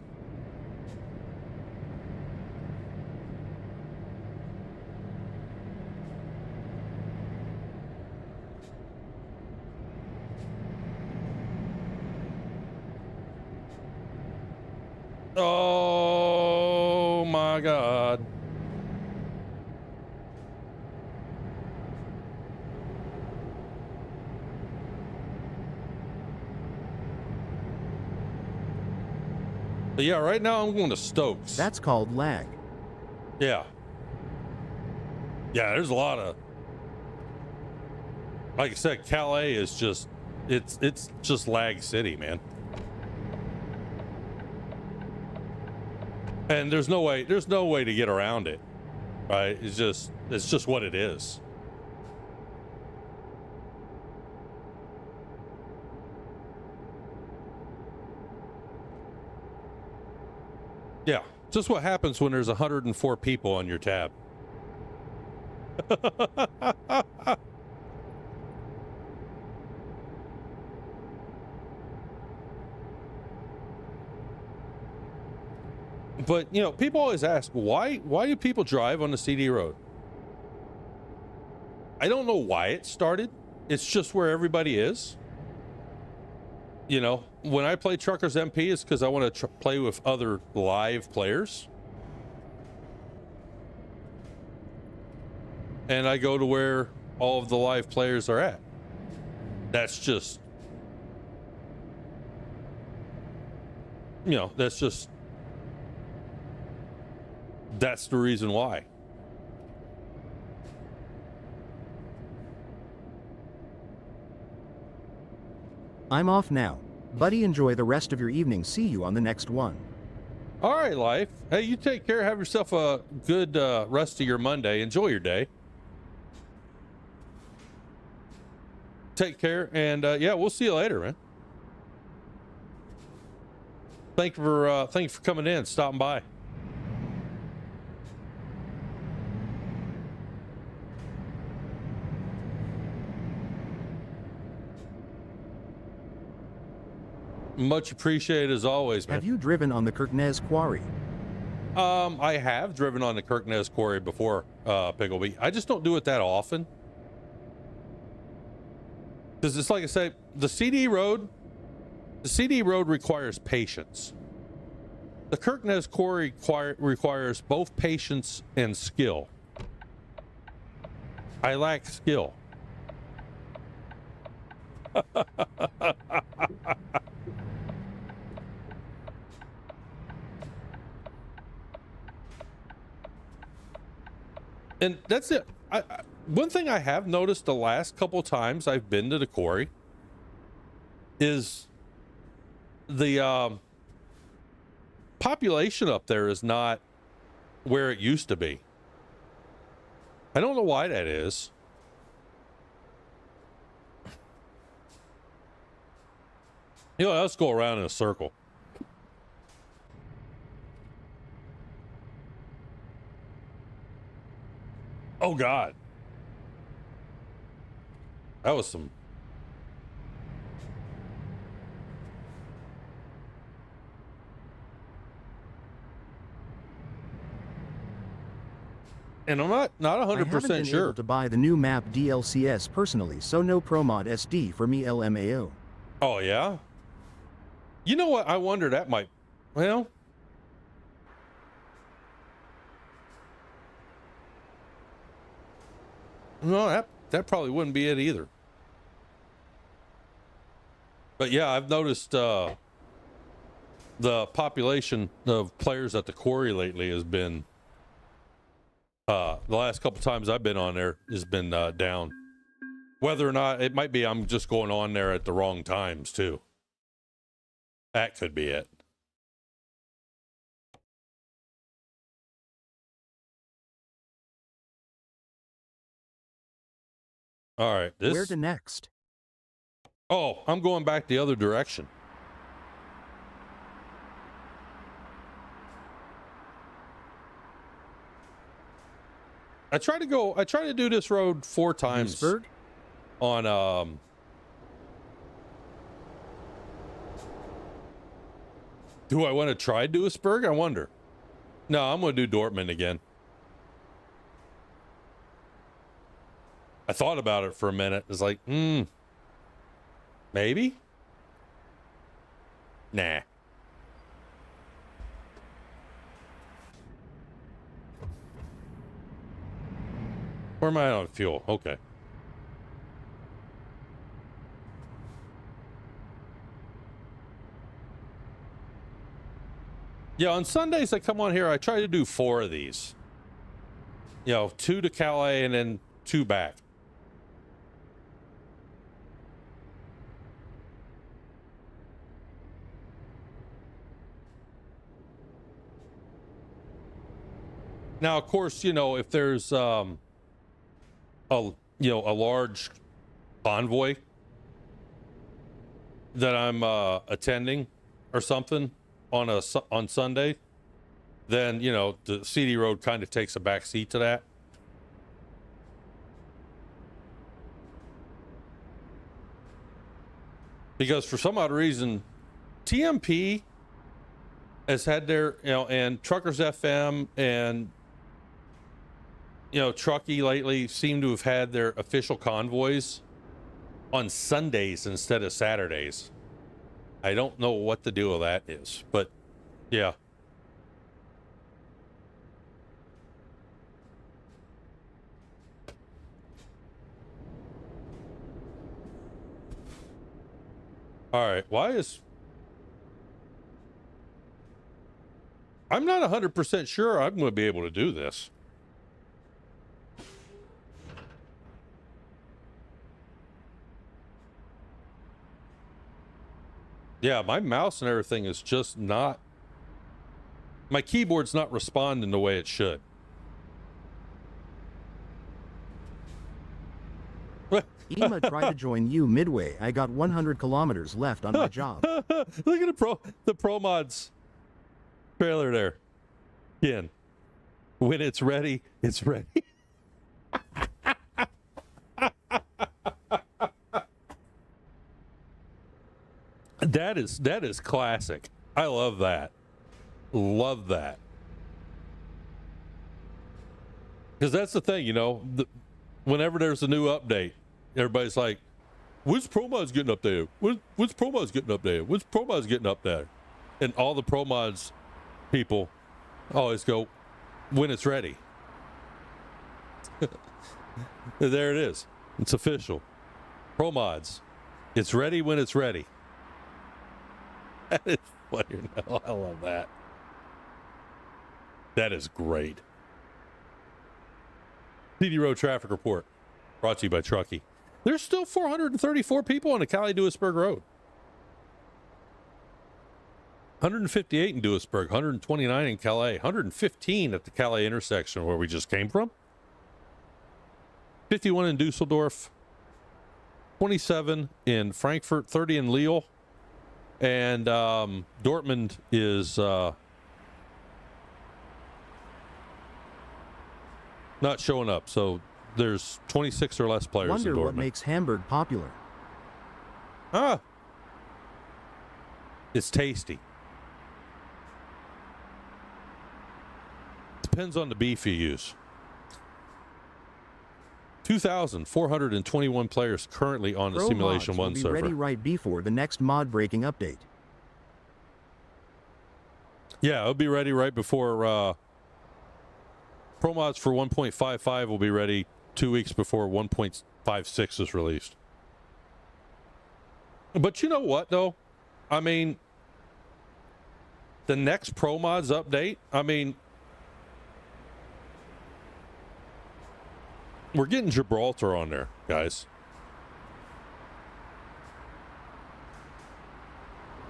Oh my God. But yeah, right now I'm going to Stokes. That's called lag. Yeah. Yeah, there's a lot of, like I said, Calais is just, it's just lag city, man. And there's no way to get around it, right? It's just what it is. Yeah, just what happens when there's 104 people on your tab. But, you know, people always ask, why do people drive on the CD road? I don't know why it started. It's just where everybody is. You know, when I play TruckersMP, it's because I want to play with other live players. And I go to where all of the live players are at. That's just, you know, that's the reason why. I'm off now. Buddy, enjoy the rest of your evening. See you on the next one. All right, Life. Hey, you take care. Have yourself a good rest of your Monday. Enjoy your day. Take care. And yeah, we'll see you later, man. Thank you for coming in, stopping by. Much appreciated as always, man. Have you driven on the Kirknez Quarry? I have driven on the Kirknez Quarry before, Piggleby. I just don't do it that often. Because it's like I say, the CD road requires patience. The Kirknez Quarry requires both patience and skill. I lack skill. And that's it. One thing I have noticed the last couple times I've been to the quarry is the population up there is not where it used to be. I don't know why that is. You know, let's go around in a circle. Oh, God. That was some... And I'm not 100% I haven't been sure. able to buy the new map DLCS personally, so no ProMod SD for me LMAO. Oh, yeah? You know what? I wonder that might... Well... No, that probably wouldn't be it either. But yeah, I've noticed the population of players at the quarry lately has been the last couple times I've been on there has been down. Whether or not it might be I'm just going on there at the wrong times too. That could be it. All right. Where to next? Oh, I'm going back the other direction. I try to do this road 4 times. Duisburg? On do I want to try Duisburg? I wonder. No, I'm going to do Dortmund again. I thought about it for a minute. It's like, maybe? Nah. Where am I on fuel? Okay. Yeah, on Sundays I come on here, I try to do 4 of these. 2 to Calais and then 2 back. Now, of course, if there's a large convoy that I'm attending or something on Sunday, then the CD road kind of takes a back seat to that. Because for some odd reason, TMP has had their, and Truckers FM and Truckee lately seem to have had their official convoys on Sundays instead of Saturdays. I don't know what the deal with that is, but yeah. All right, I'm not 100% sure I'm going to be able to do this. Yeah, my mouse and everything is just not... My keyboard's not responding the way it should. Ema tried to join you midway. I got 100 kilometers left on my job. Look at the Pro Mods trailer there. Again, when it's ready, it's ready. That is classic. I love that. Love that. Because that's the thing, whenever there's a new update, everybody's like, when's Pro Mods getting up there? When's Pro Mods getting up there? When's Pro Mods getting up there? And all the Pro Mods people always go, when it's ready. There it is. It's official. Pro Mods. It's ready when it's ready. That is funny. No, I love that. That is great. CD Road Traffic Report, brought to you by Truckee. There's still 434 people on the Calais-Duisburg Road. 158 in Duisburg, 129 in Calais, 115 at the Calais intersection where we just came from. 51 in Dusseldorf, 27 in Frankfurt, 30 in Lille, and Dortmund is not showing up, so there's 26 or less players in Dortmund. Wonder what makes Hamburg popular. It's tasty. Depends on the beef you use. 2,421 players currently on the Simulation 1 server. Will be ready right before the next mod breaking update. Yeah, it'll be ready right before Pro Mods for 1.55 will be ready 2 weeks before 1.56 is released. But you know what, though? I mean, the next Pro Mods update, we're getting Gibraltar on there, guys.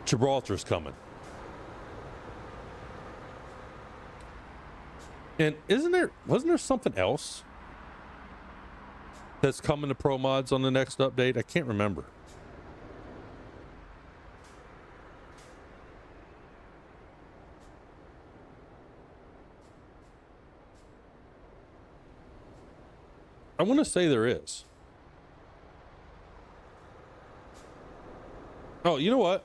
Gibraltar's coming. And wasn't there something else that's coming to Pro Mods on the next update? I can't remember. I want to say there is. Oh, you know what?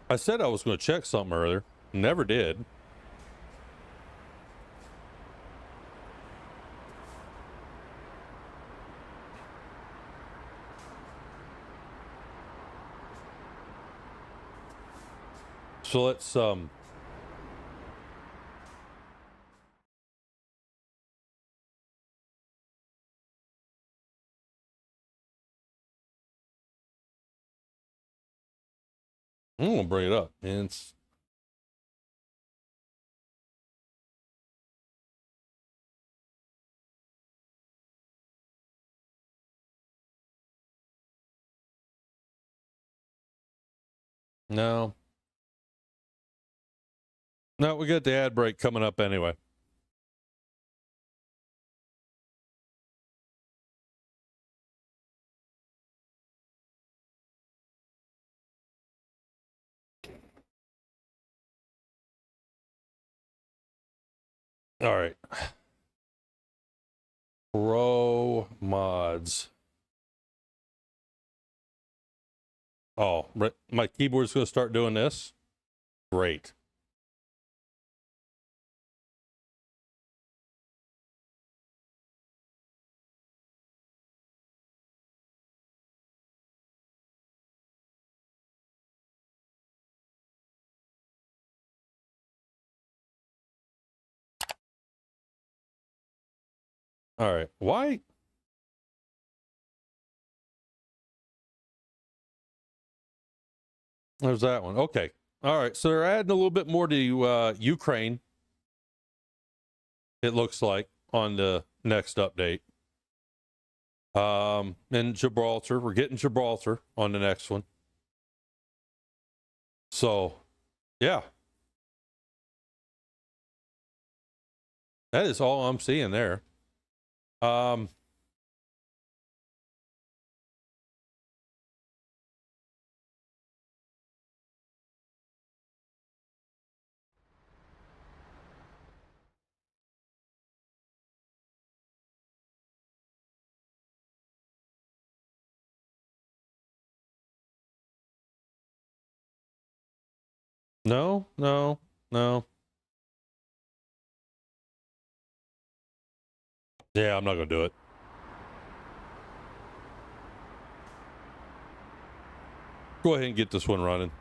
I said I was going to check something earlier. Never did. So let's I'm gonna bring it up, and it's no. No, we got the ad break coming up anyway. All right. Pro mods. Oh, my keyboard's going to start doing this? Great. All right. Why? There's that one. Okay. All right. So they're adding a little bit more to Ukraine, it looks like, on the next update. And Gibraltar. We're getting Gibraltar on the next one. So, yeah. That is all I'm seeing there. No, no, no. Yeah, I'm not going to do it. Go ahead and get this one running.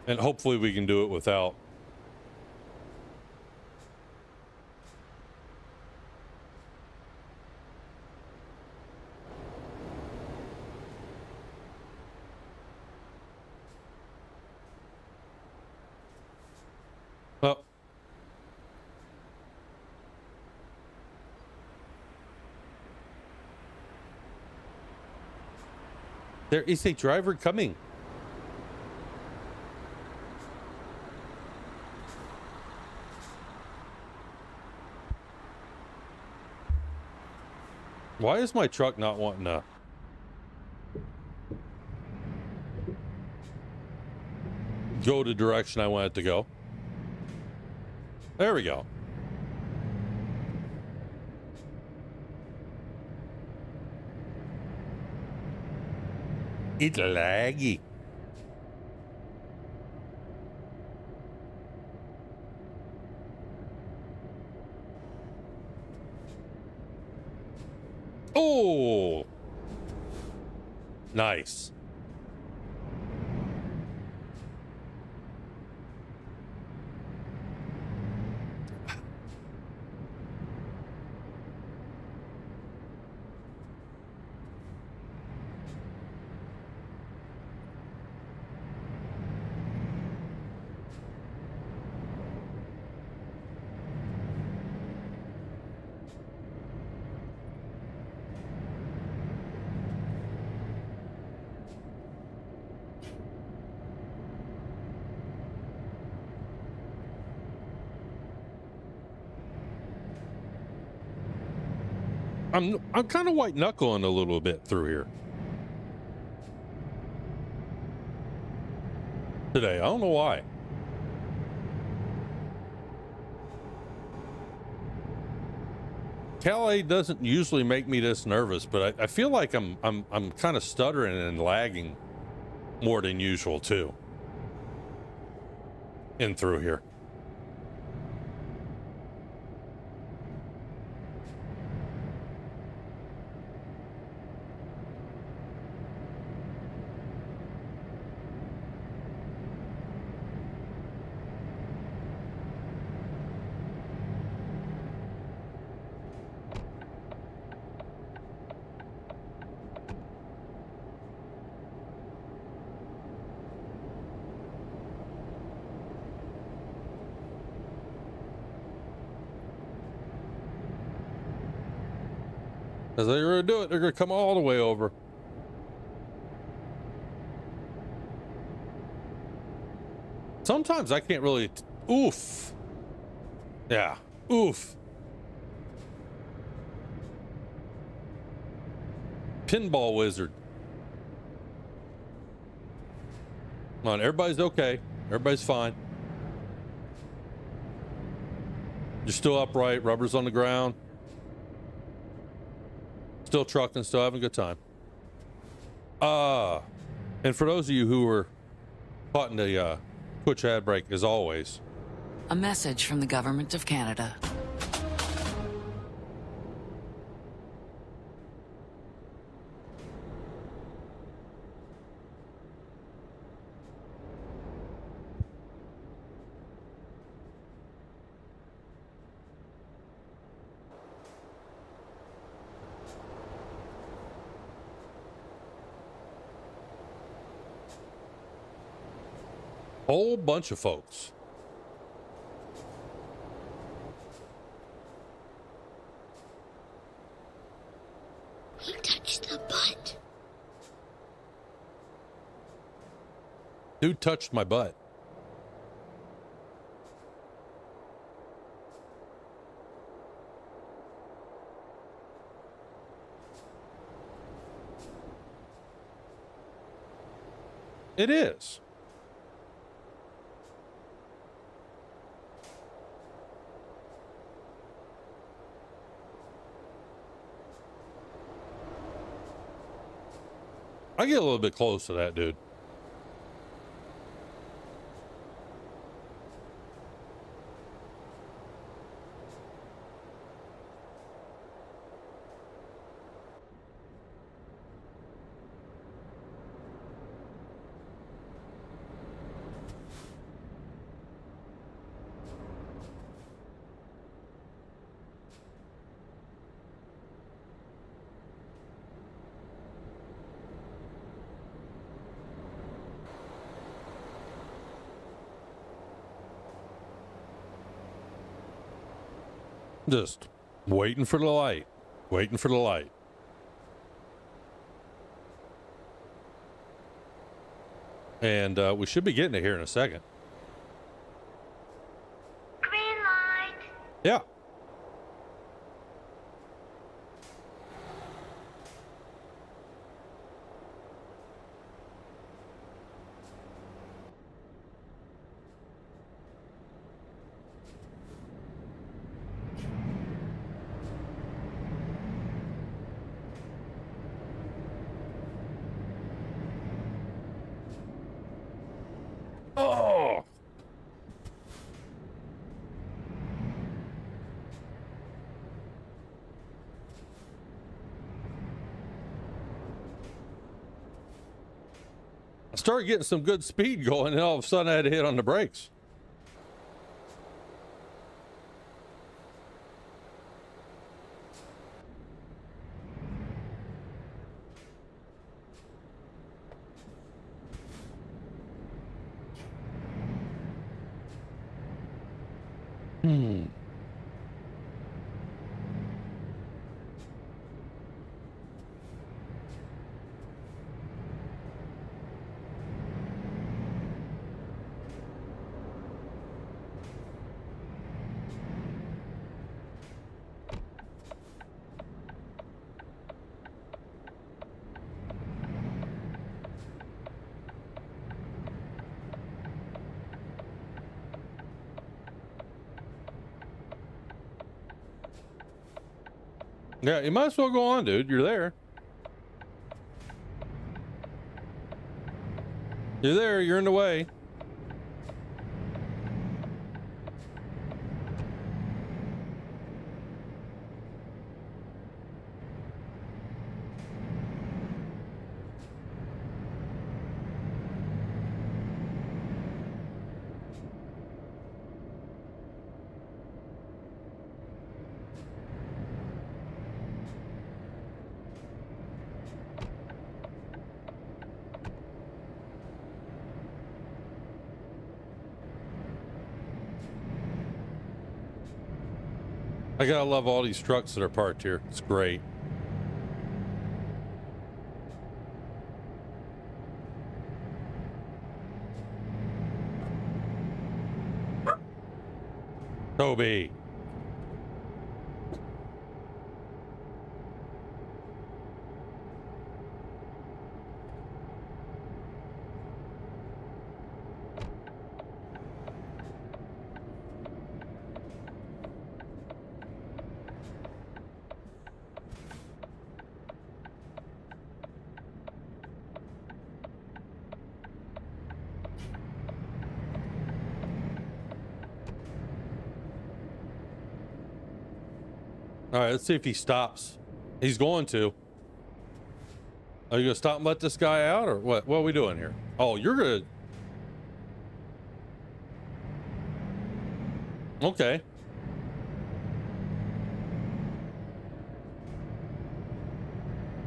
And hopefully we can do it without. Oh. There is a driver coming. Why is my truck not wanting to go the direction I want it to go? There we go. It's laggy. Oh, nice. I'm kind of white knuckling a little bit through here today. I don't know why. Calais doesn't usually make me this nervous, but I feel like I'm kind of stuttering and lagging more than usual too. In through here. As they're going to do it, they're going to come all the way over. Sometimes I can't really... Oof. Yeah. Oof. Pinball wizard. Come on, everybody's okay. Everybody's fine. You're still upright. Rubber's on the ground. Still trucking, still having a good time. And for those of you who were caught in the Twitch ad break, as always. A message from the Government of Canada. Whole bunch of folks. He touched the butt. Dude touched my butt. It is. I get a little bit close to that dude. Just waiting for the light. Waiting for the light. And we should be getting it here in a second. Green light. Yeah. Oh. I started getting some good speed going, and all of a sudden I had to hit on the brakes. Yeah, you might as well go on, dude. You're there. You're there. You're in the way. I gotta love all these trucks that are parked here. It's great. Toby. All right, let's see if he stops. He's going to. Are you gonna stop and let this guy out, or what? What are we doing here? Oh, you're gonna. Okay.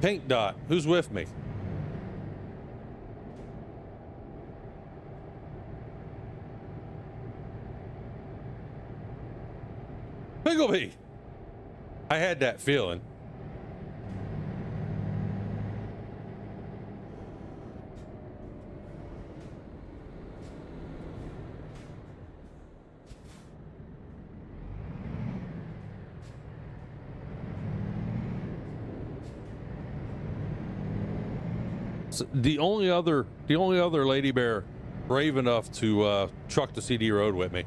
Pink dot. Who's with me? Biggleby. I had that feeling. So the only other lady bear brave enough to truck the CD road with me.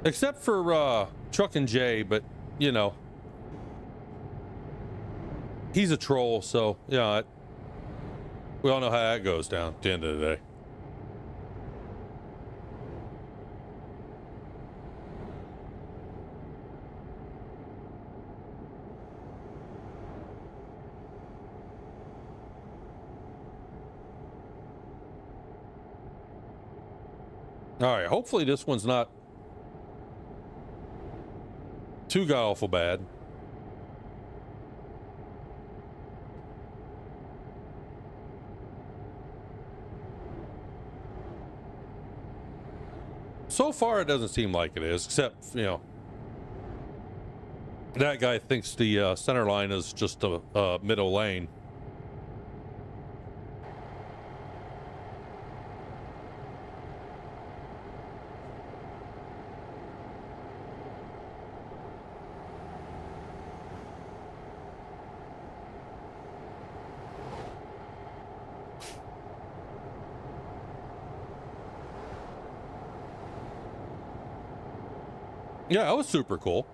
Except for Truckin' Jay, but you know, he's a troll, so yeah, we all know how that goes down at the end of the day. All right, hopefully this one's not too god awful bad. So far, it doesn't seem like it is, except, you know, that guy thinks the center line is just a middle lane. Yeah, that was super cool.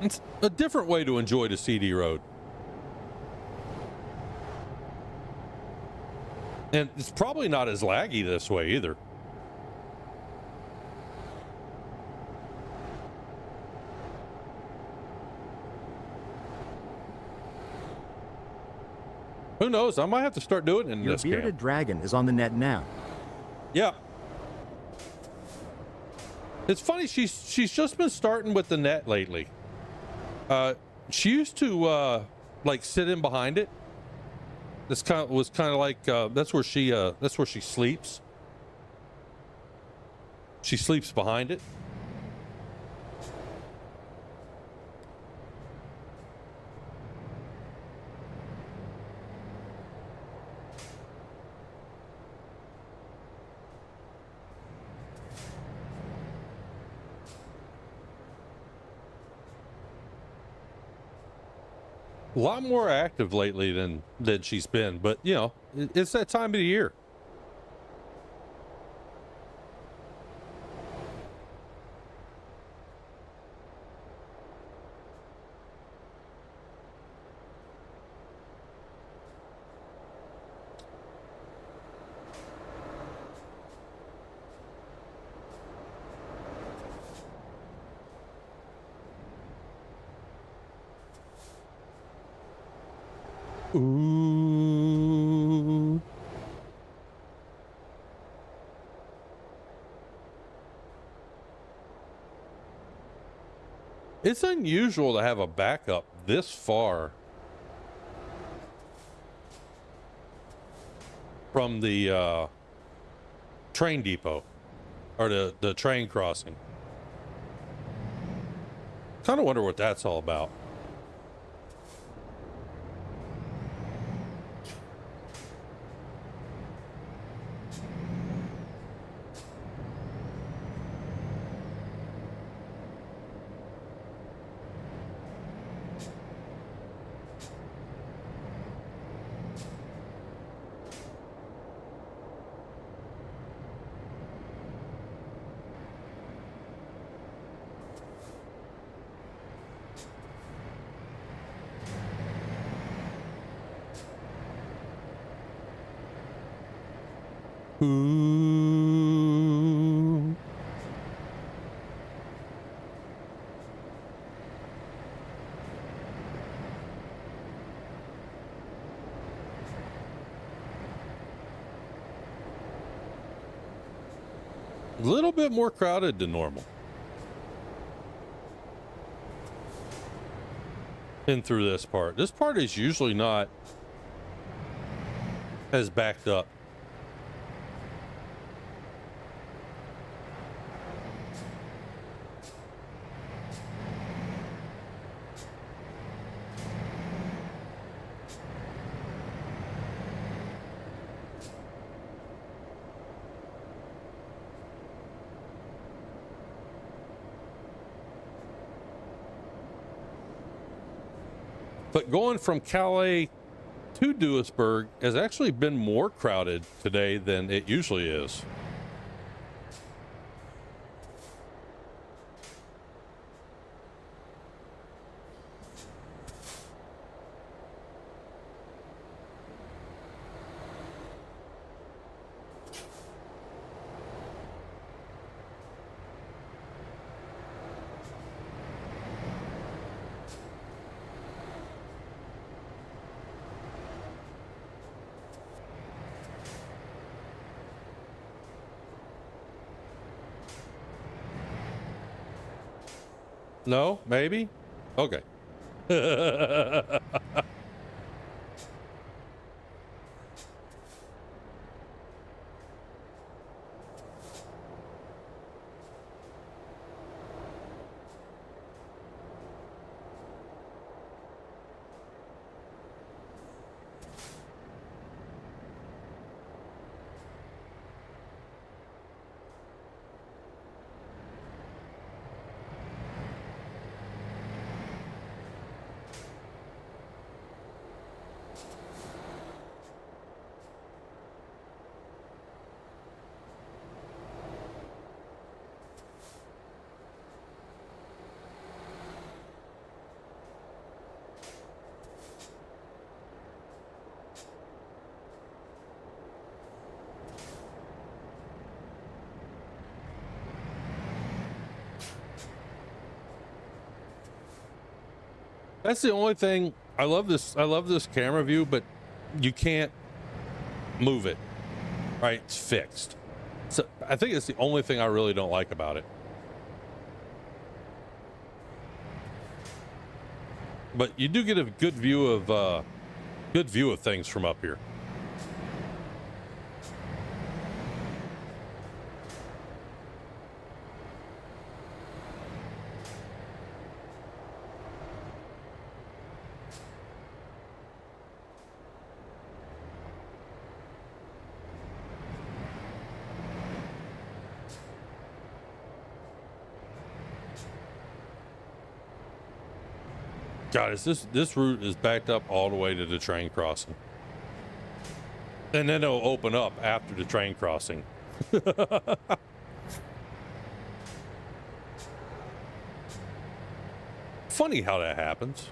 It's a different way to enjoy the CD road. And it's probably not as laggy this way either. Who knows? I might have to start doing it in this game. Your bearded dragon is on the net now. Yeah. It's funny, she's just been starting with the net lately. She used to like sit in behind it. This was kind of like that's where she sleeps. She sleeps behind it. A lot more active lately than she's been, but you know, it's that time of the year. Ooh. It's unusual to have a backup this far from the train depot or the train crossing. Kind of wonder what that's all about. Ooh. A little bit more crowded than normal. In through this part. This part is usually not as backed up. But going from Calais to Duisburg has actually been more crowded today than it usually is. No, maybe? Okay. That's the only thing. I love this camera view, but you can't move it. Right? It's fixed. So I think it's the only thing I really don't like about it. But you do get a good view of things from up here. God, this route is backed up all the way to the train crossing. And then it'll open up after the train crossing. Funny how that happens.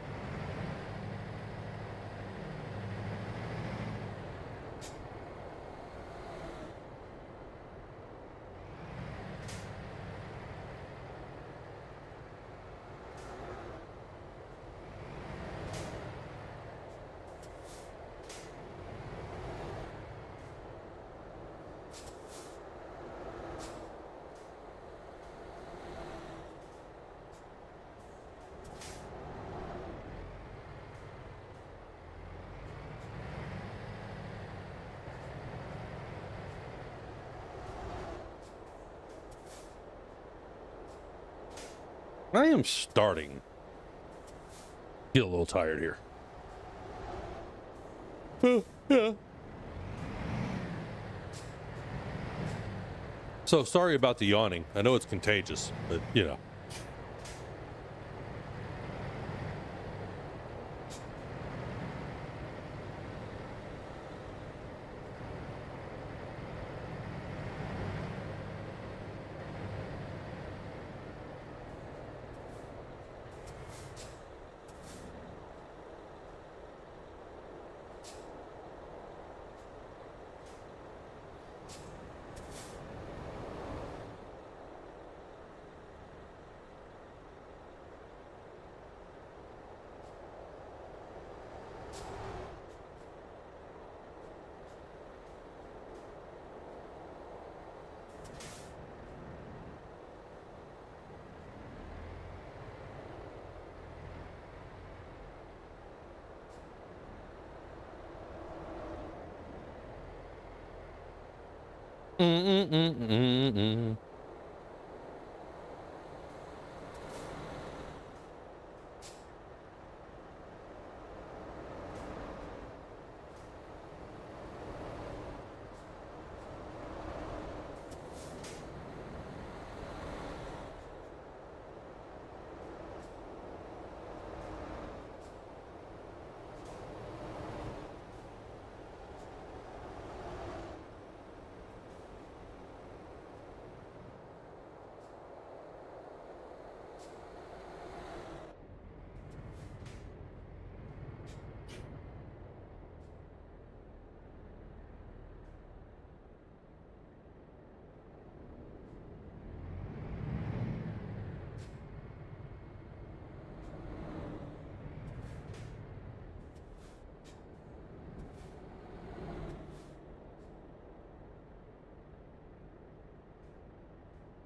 I am starting to get a little tired here. Yeah. So sorry about the yawning. I know it's contagious, but you know.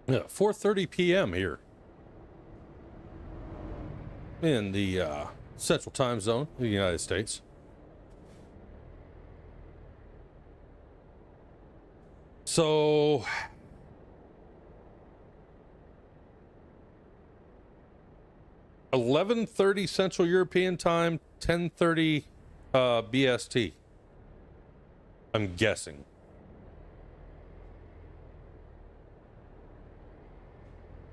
Yeah, 4:30 p.m. here in the Central Time Zone of the United States. So 11:30 Central European Time, 10:30 BST. I'm guessing.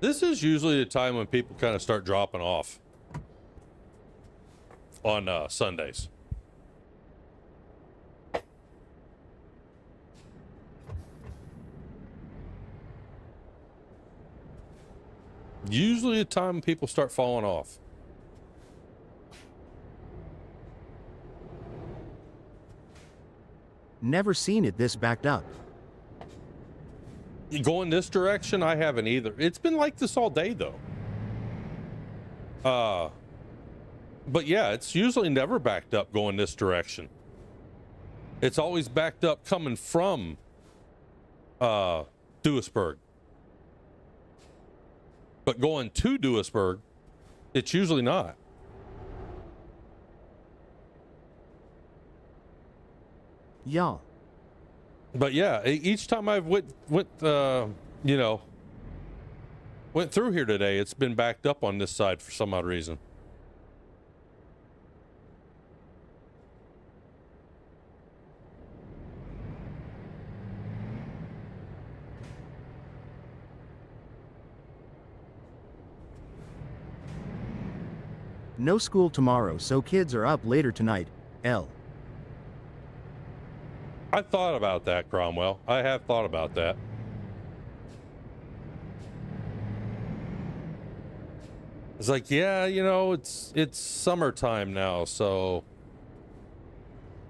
This is usually the time when people kind of start dropping off on Sundays. Usually the time when people start falling off. Never seen it this backed up. Going this direction, I haven't either. It's been like this all day, though. But yeah, it's usually never backed up going this direction. It's always backed up coming from Duisburg. But going to Duisburg, it's usually not. Yeah. But yeah, each time I've went through here today, it's been backed up on this side for some odd reason. No school tomorrow, so kids are up later tonight. L. I thought about that, Cromwell. I have thought about that. It's like, yeah, you know, it's summertime now, so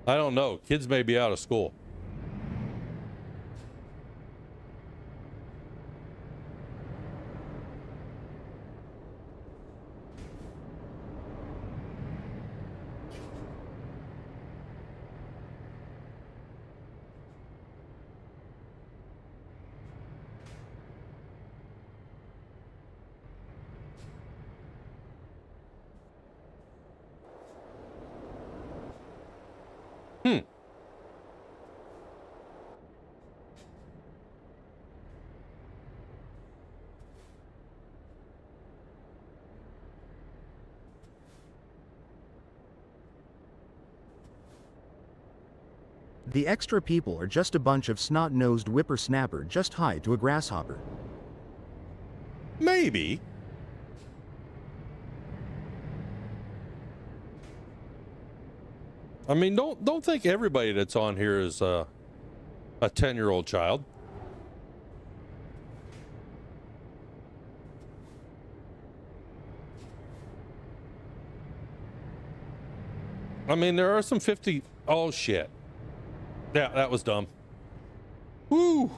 I don't know. Kids may be out of school. The extra people are just a bunch of snot-nosed whippersnapper just hied to a grasshopper. Maybe. I mean, don't think everybody that's on here is a 10-year-old child. I mean, there are some 50. Oh shit. Yeah, that was dumb. Woo.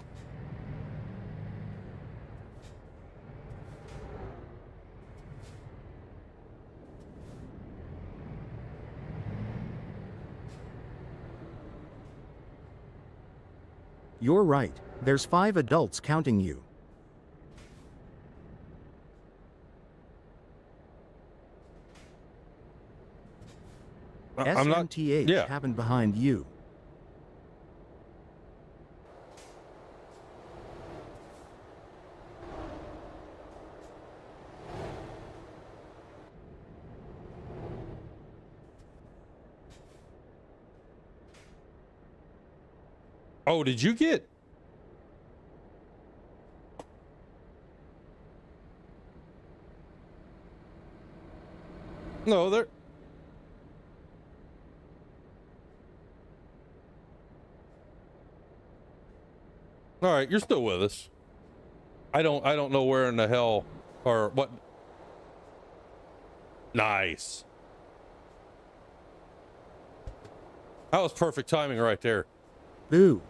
You're right. There's 5 adults counting you. I'm not. SMTH Yeah. happened behind you. Oh, did you get? No, there. All right, you're still with us. I don't know where in the hell or what. Nice. That was perfect timing right there. Boo.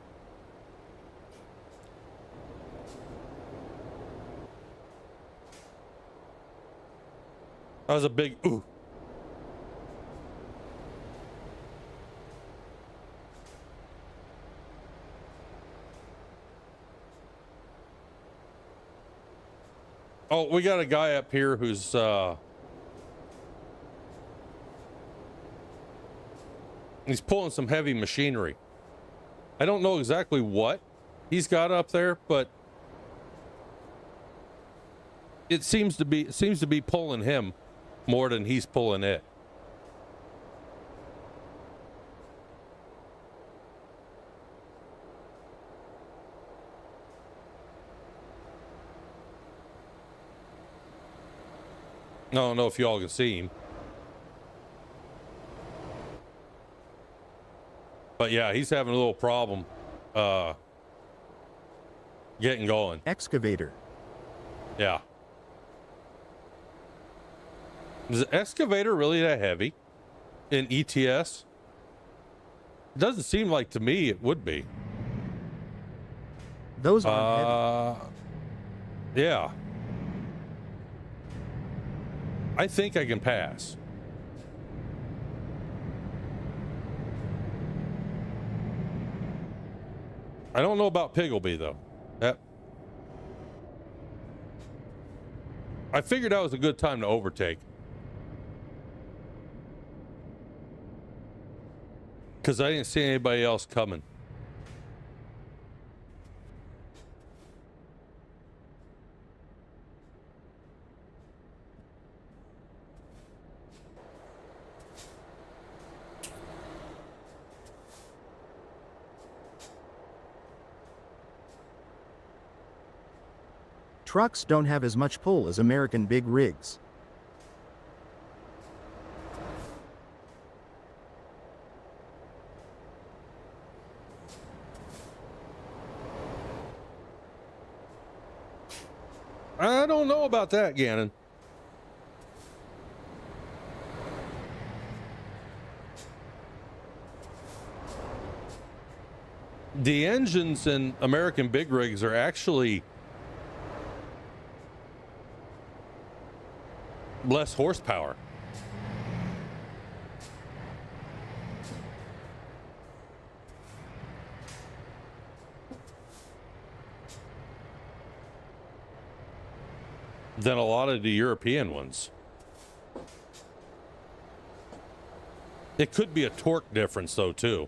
That was a big ooh. Oh, we got a guy up here who's he's pulling some heavy machinery. I don't know exactly what he's got up there, but it seems to be pulling him more than he's pulling it. I don't know if y'all can see him. But yeah, he's having a little problem getting going. Excavator. Yeah. Is the excavator really that heavy in ETS? It doesn't seem like to me it would be. Those aren't heavy. Yeah. I think I can pass. I don't know about Piggleby though. I figured that was a good time to overtake. Because I didn't see anybody else coming. Trucks don't have as much pull as American big rigs. I don't know about that, Gannon. The engines in American big rigs are actually less horsepower. Than a lot of the European ones. It could be a torque difference though too.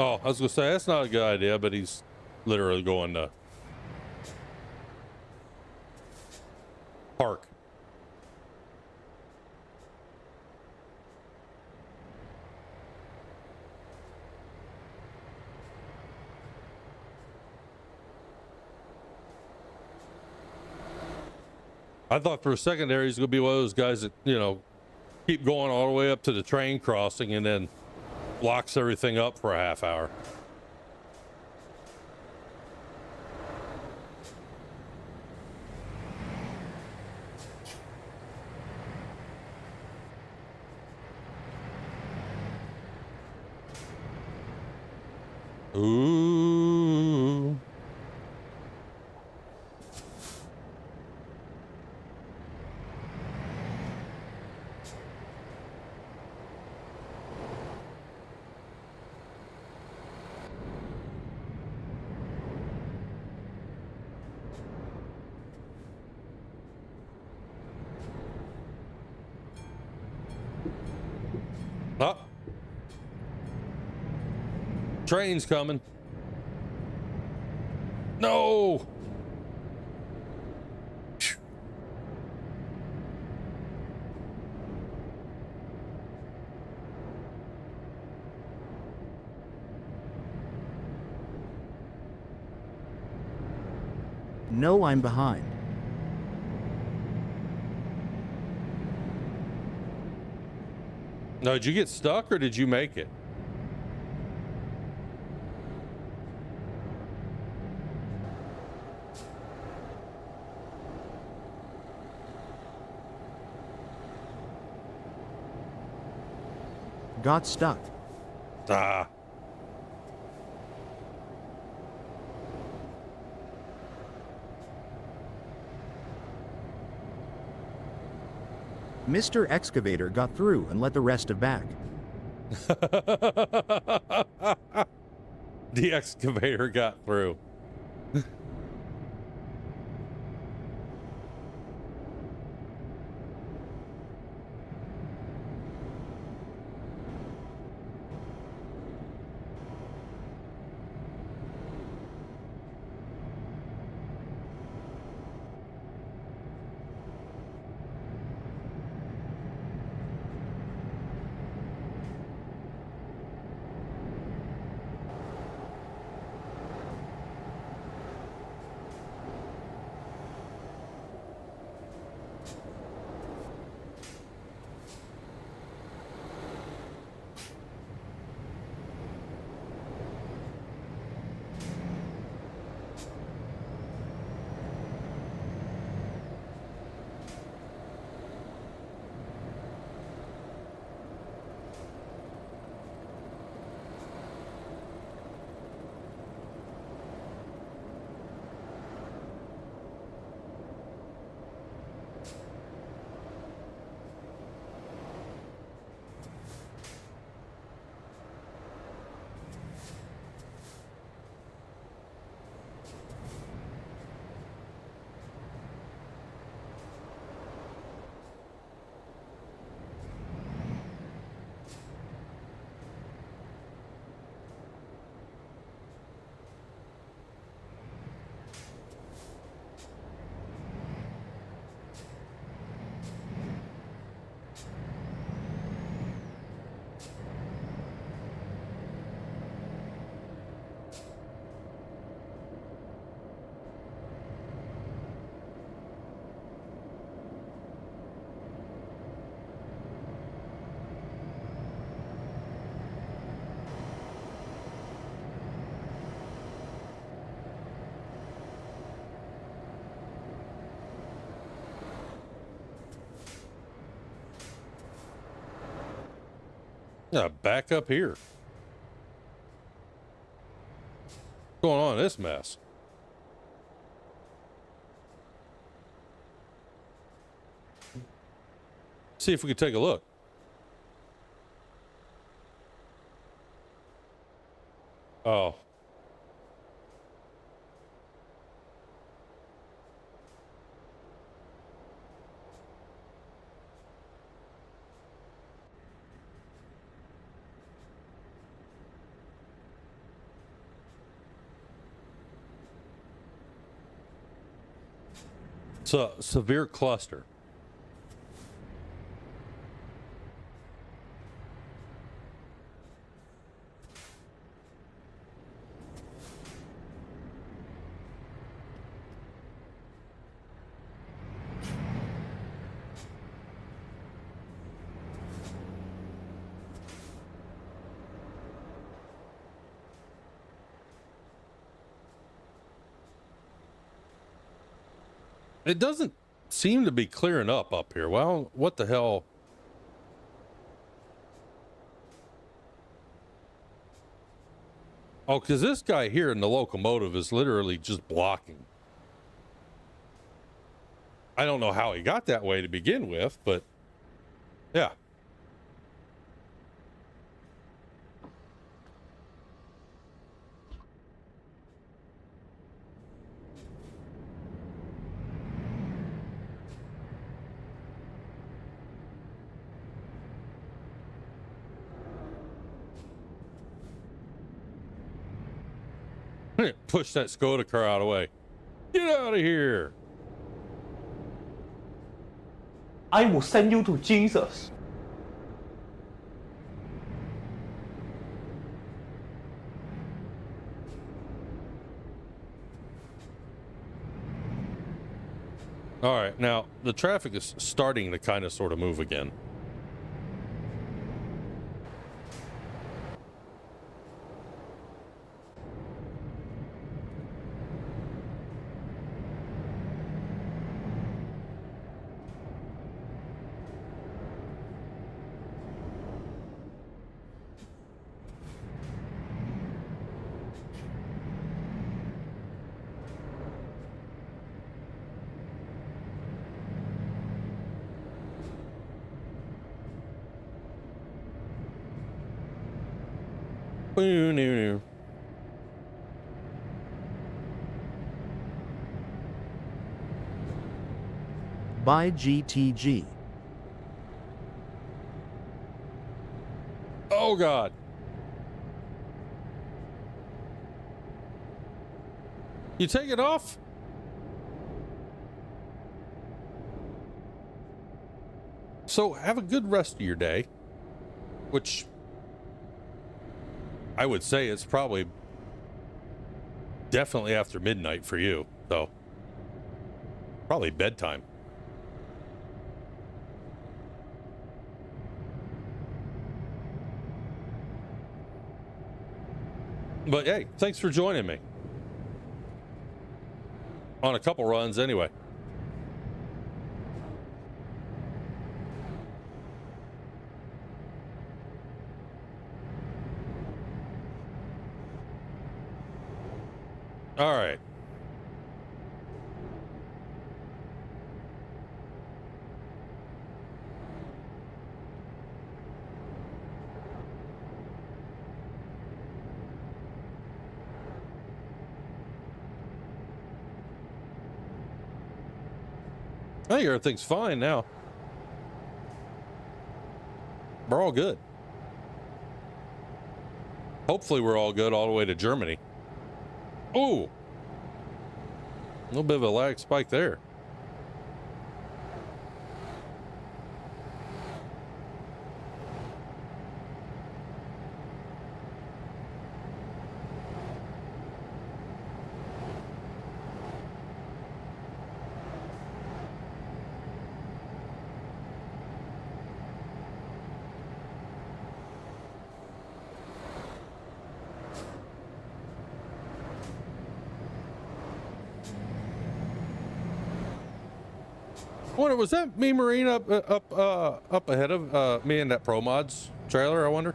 Oh, I was gonna say that's not a good idea, but he's literally going to park. I thought for a second there he's gonna be one of those guys that, you know, keep going all the way up to the train crossing and then locks everything up for a half hour. Ooh. Oh. Train's coming. No. No, I'm behind. No, did you get stuck or did you make it? Got stuck. Ah. Mr. Excavator got through and let the rest of back. The excavator got through. Yeah, back up here. What's going on in this mess? See if we can take a look. Oh. It's a severe cluster. It doesn't seem to be clearing up here. Well, what the hell? Oh, because this guy here in the locomotive is literally just blocking. I don't know how he got that way to begin with, but yeah. Push that Skoda car out of the way. Get out of here. I will send you to Jesus. All right, now the traffic is starting to kind of sort of move again. By GTG. Oh God. You take it off? So have a good rest of your day, which I would say it's probably definitely after midnight for you, though. Probably bedtime. But hey, thanks for joining me on a couple runs anyway. All right. I think everything's fine now. We're all good. Hopefully we're all good all the way to Germany. Ooh. A little bit of a lag spike there. I wonder, was that me, Marine, up ahead of me in that Pro Mods trailer? I wonder.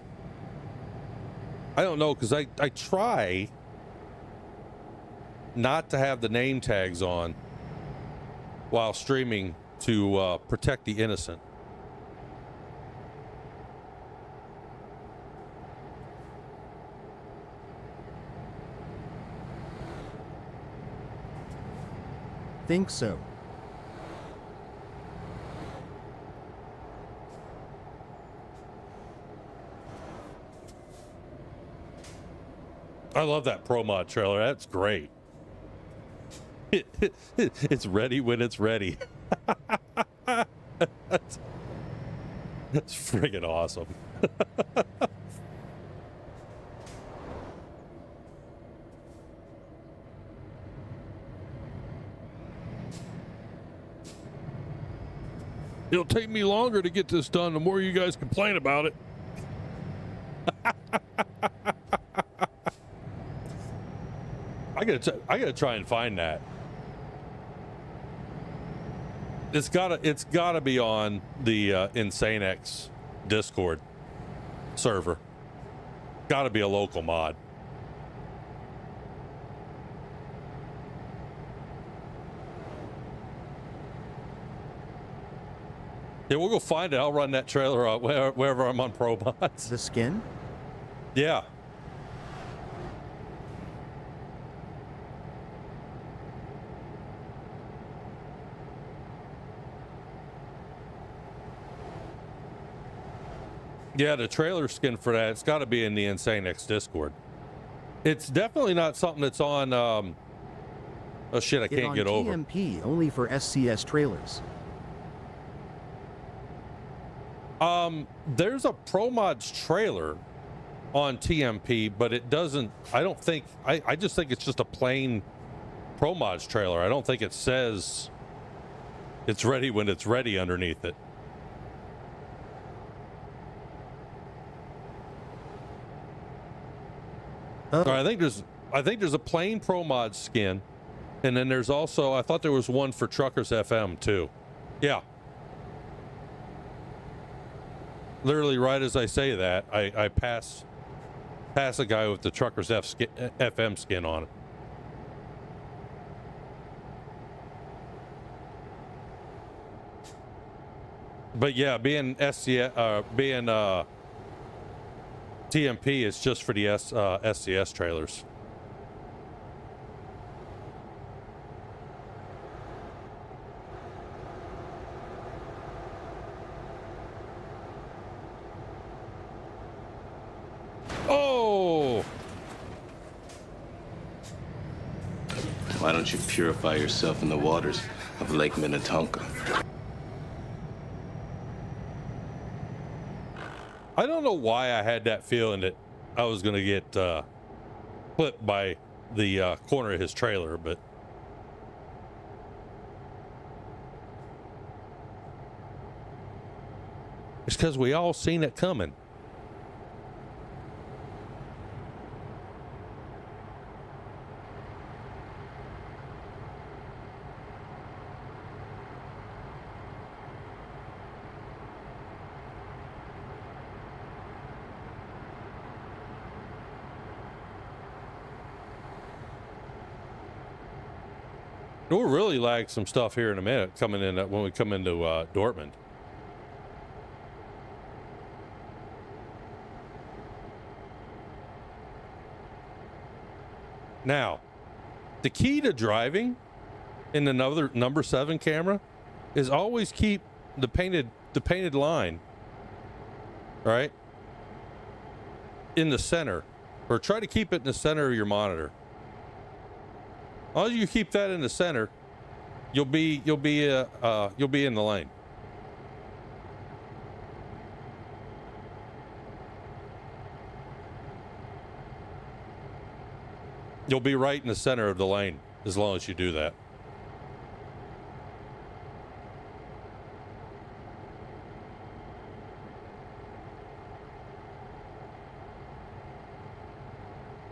I don't know, because I try not to have the name tags on while streaming to protect the innocent. Think so. I love that Pro Mod trailer. That's great. It's ready when it's ready. That's friggin' awesome. It'll take me longer to get this done the more you guys complain about it. I gotta try and find that. It's gotta be on the InsaneX Discord server. Gotta be a local mod. Yeah, we'll go find it. I'll run that trailer out wherever I'm on Pro Mods. The skin? Yeah. Yeah, the trailer skin for that, it's got to be in the InsaneX Discord. It's definitely not something that's on, oh shit, I can't get over. TMP only for SCS trailers. There's a Pro Mods trailer on TMP, but it doesn't, I don't think, I just think it's just a plain Pro Mods trailer. I don't think it says it's ready when it's ready underneath it. I think there's a plain Pro Mods skin, and then there's also, I thought there was one for Truckers FM too. Yeah. Literally right as I say that, I pass a guy with the Truckers FM skin on it. But yeah, being TMP is just for the SCS trailers. Oh! Why don't you purify yourself in the waters of Lake Minnetonka? I don't know why I had that feeling that I was going to get clipped by the corner of his trailer, but it's because we all seen it coming. We'll really lag some stuff here in a minute coming in when we come into Dortmund. Now, the key to driving in the number 7 camera is always keep the painted line, right, in the center, or try to keep it in the center of your monitor. As long as you keep that in the center, you'll be in the lane. You'll be right in the center of the lane as long as you do that.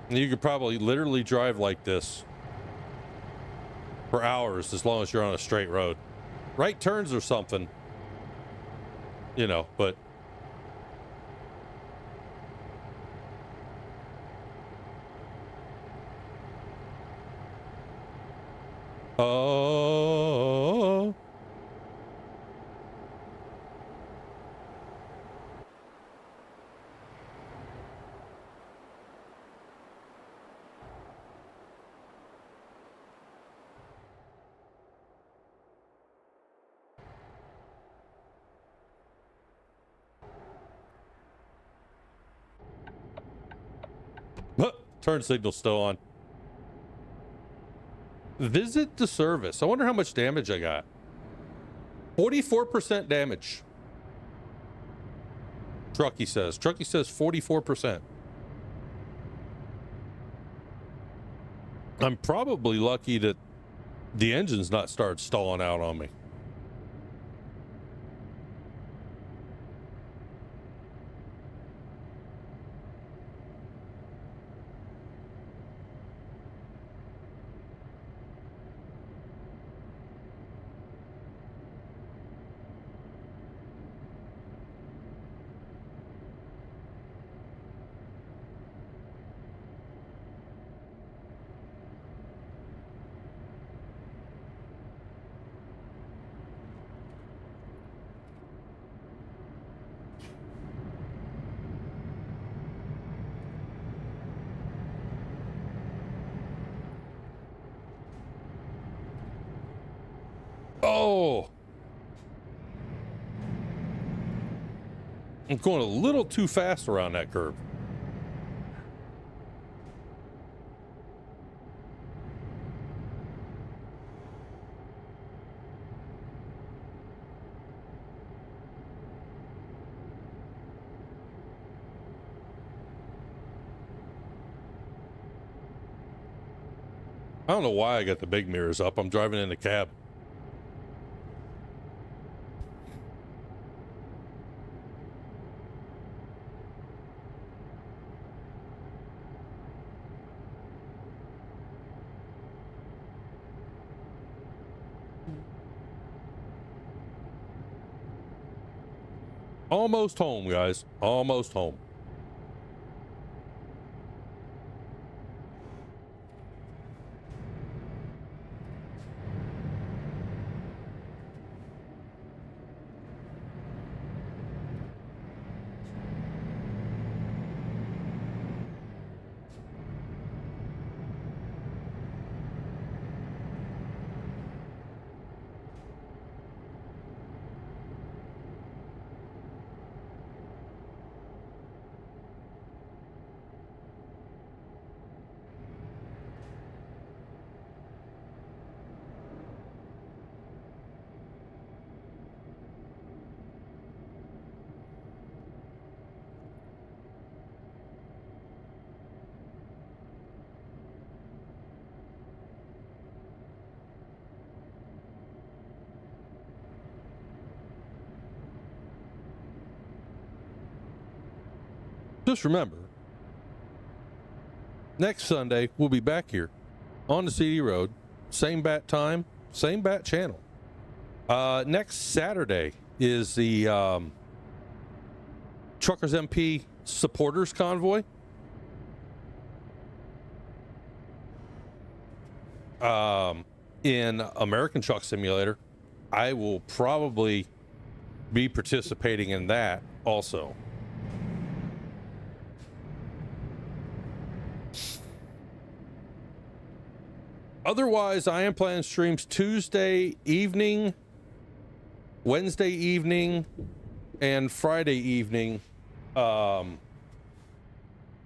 And you could probably literally drive like this for hours as long as you're on a straight road. Right turns or something, you know, but oh. Turn signal's still on. Visit the service. I wonder how much damage I got. 44% damage. Truckee says 44%. I'm probably lucky that the engine's not started stalling out on me. Oh, I'm going a little too fast around that curve. I don't know why I got the big mirrors up. I'm driving in the cab. Almost home, guys. Almost home. Just remember, next Sunday, we'll be back here on the CD Road. Same bat time, same bat channel. Next Saturday is the TruckersMP supporters convoy. In American Truck Simulator. I will probably be participating in that also. Otherwise, I am planning streams Tuesday evening, Wednesday evening, and Friday evening,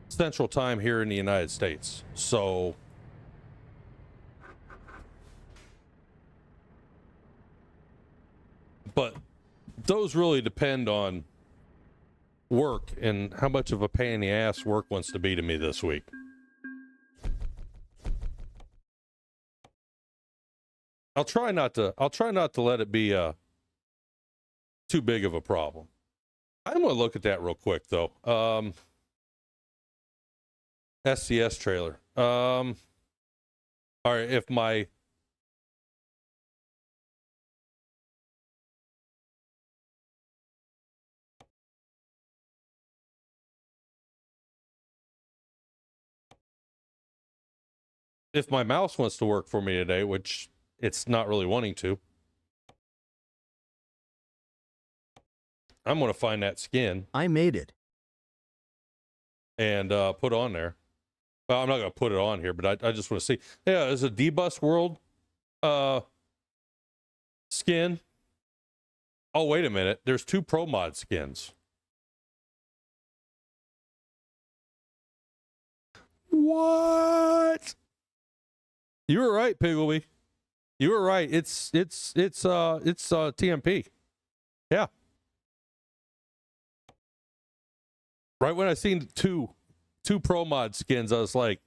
Central Time here in the United States. So, but those really depend on work and how much of a pain in the ass work wants to be to me this week. I'll try not to let it be too big of a problem. I'm going to look at that real quick though. SCS trailer. All right, if my mouse wants to work for me today, which it's not really wanting to, I'm going to find that skin. I made it. And put on there. Well, I'm not going to put it on here, but I just want to see. Yeah, there's a D-Bus World skin. Oh, wait a minute. There's 2 Pro Mod skins. What? You were right, Piggleby. You were right. It's TMP. Yeah. Right when I seen two Pro Mod skins, I was like,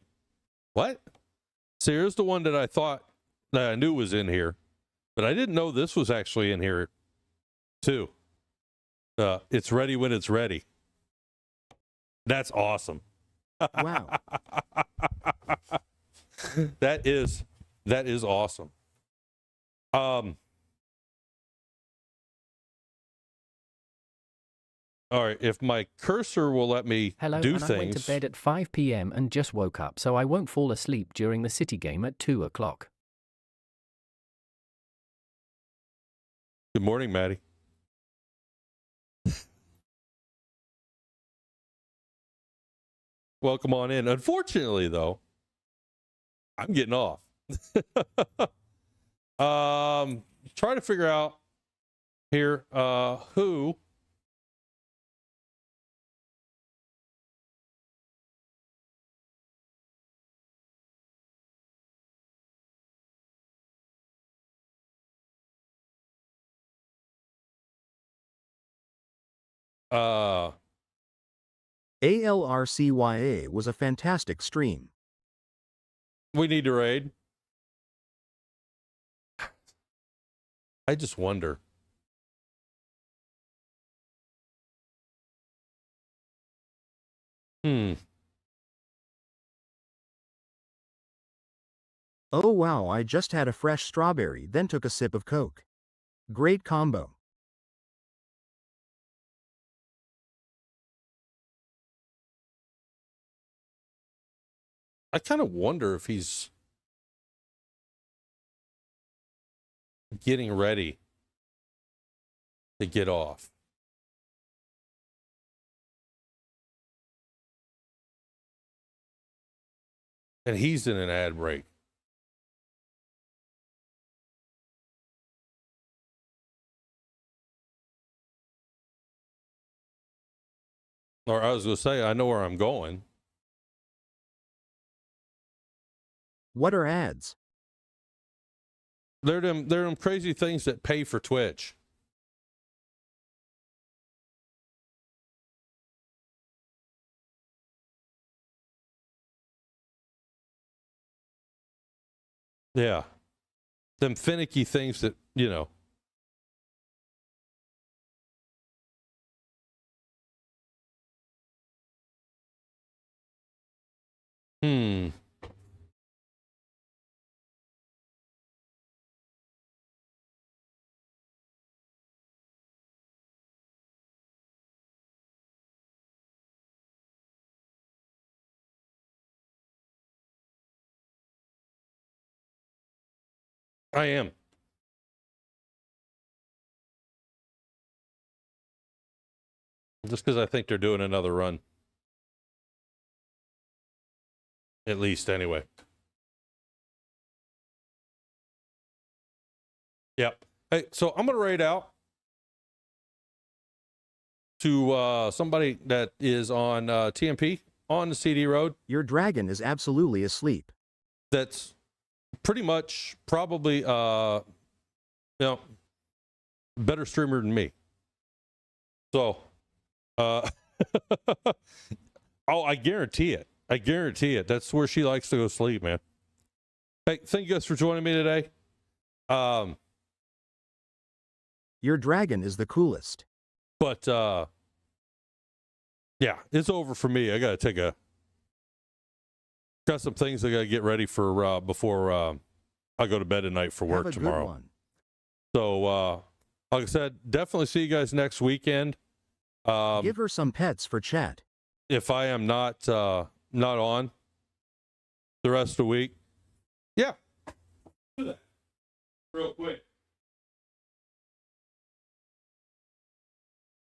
what? So here's the one that I thought that I knew was in here, but I didn't know this was actually in here too. It's ready when it's ready. That's awesome. Wow. That is awesome. All right, if my cursor will let me Hello, do and things. I went to bed at 5 p.m. and just woke up, so I won't fall asleep during the City game at 2 o'clock. Good morning, Maddie. Welcome on in. Unfortunately, though, I'm getting off. Trying to figure out here who. ALRCYA was a fantastic stream. We need to raid. I just wonder. Oh wow, I just had a fresh strawberry, then took a sip of Coke. Great combo. I kind of wonder if he's getting ready to get off. And he's in an ad break. Or I was going to say, I know where I'm going. What are ads? They're them crazy things that pay for Twitch. Yeah. Them finicky things that, you know. I am. Just because I think they're doing another run. At least, anyway. Yep. Hey, so I'm going to raid out to somebody that is on TMP on the CD road. Your dragon is absolutely asleep. That's pretty much probably, better streamer than me. So, oh, I guarantee it. I guarantee it. That's where she likes to go sleep, man. Hey, thank you guys for joining me today. Your dragon is the coolest. But, yeah, it's over for me. I got to got some things I got to get ready for before I go to bed tonight for work tomorrow. Good one. So, like I said, definitely see you guys next weekend. Give her some pets for chat. If I am not on the rest of the week, yeah. Do that real quick.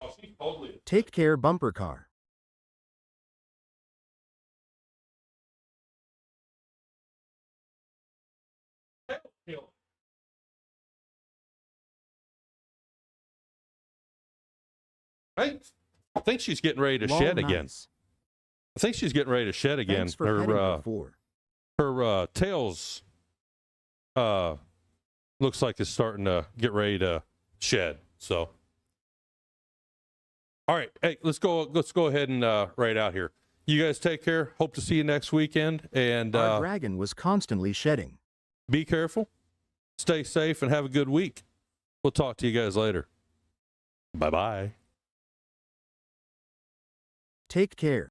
Oh, she's totally. Take care, bumper car. I think she's getting ready to shed again. I think she's getting ready to shed again. Thanks for petting her for. Her tail's looks like it's starting to get ready to shed. So, all right, hey, let's go ahead and raid out here. You guys take care. Hope to see you next weekend. And our dragon was constantly shedding. Be careful, stay safe, and have a good week. We'll talk to you guys later. Bye-bye. Take care.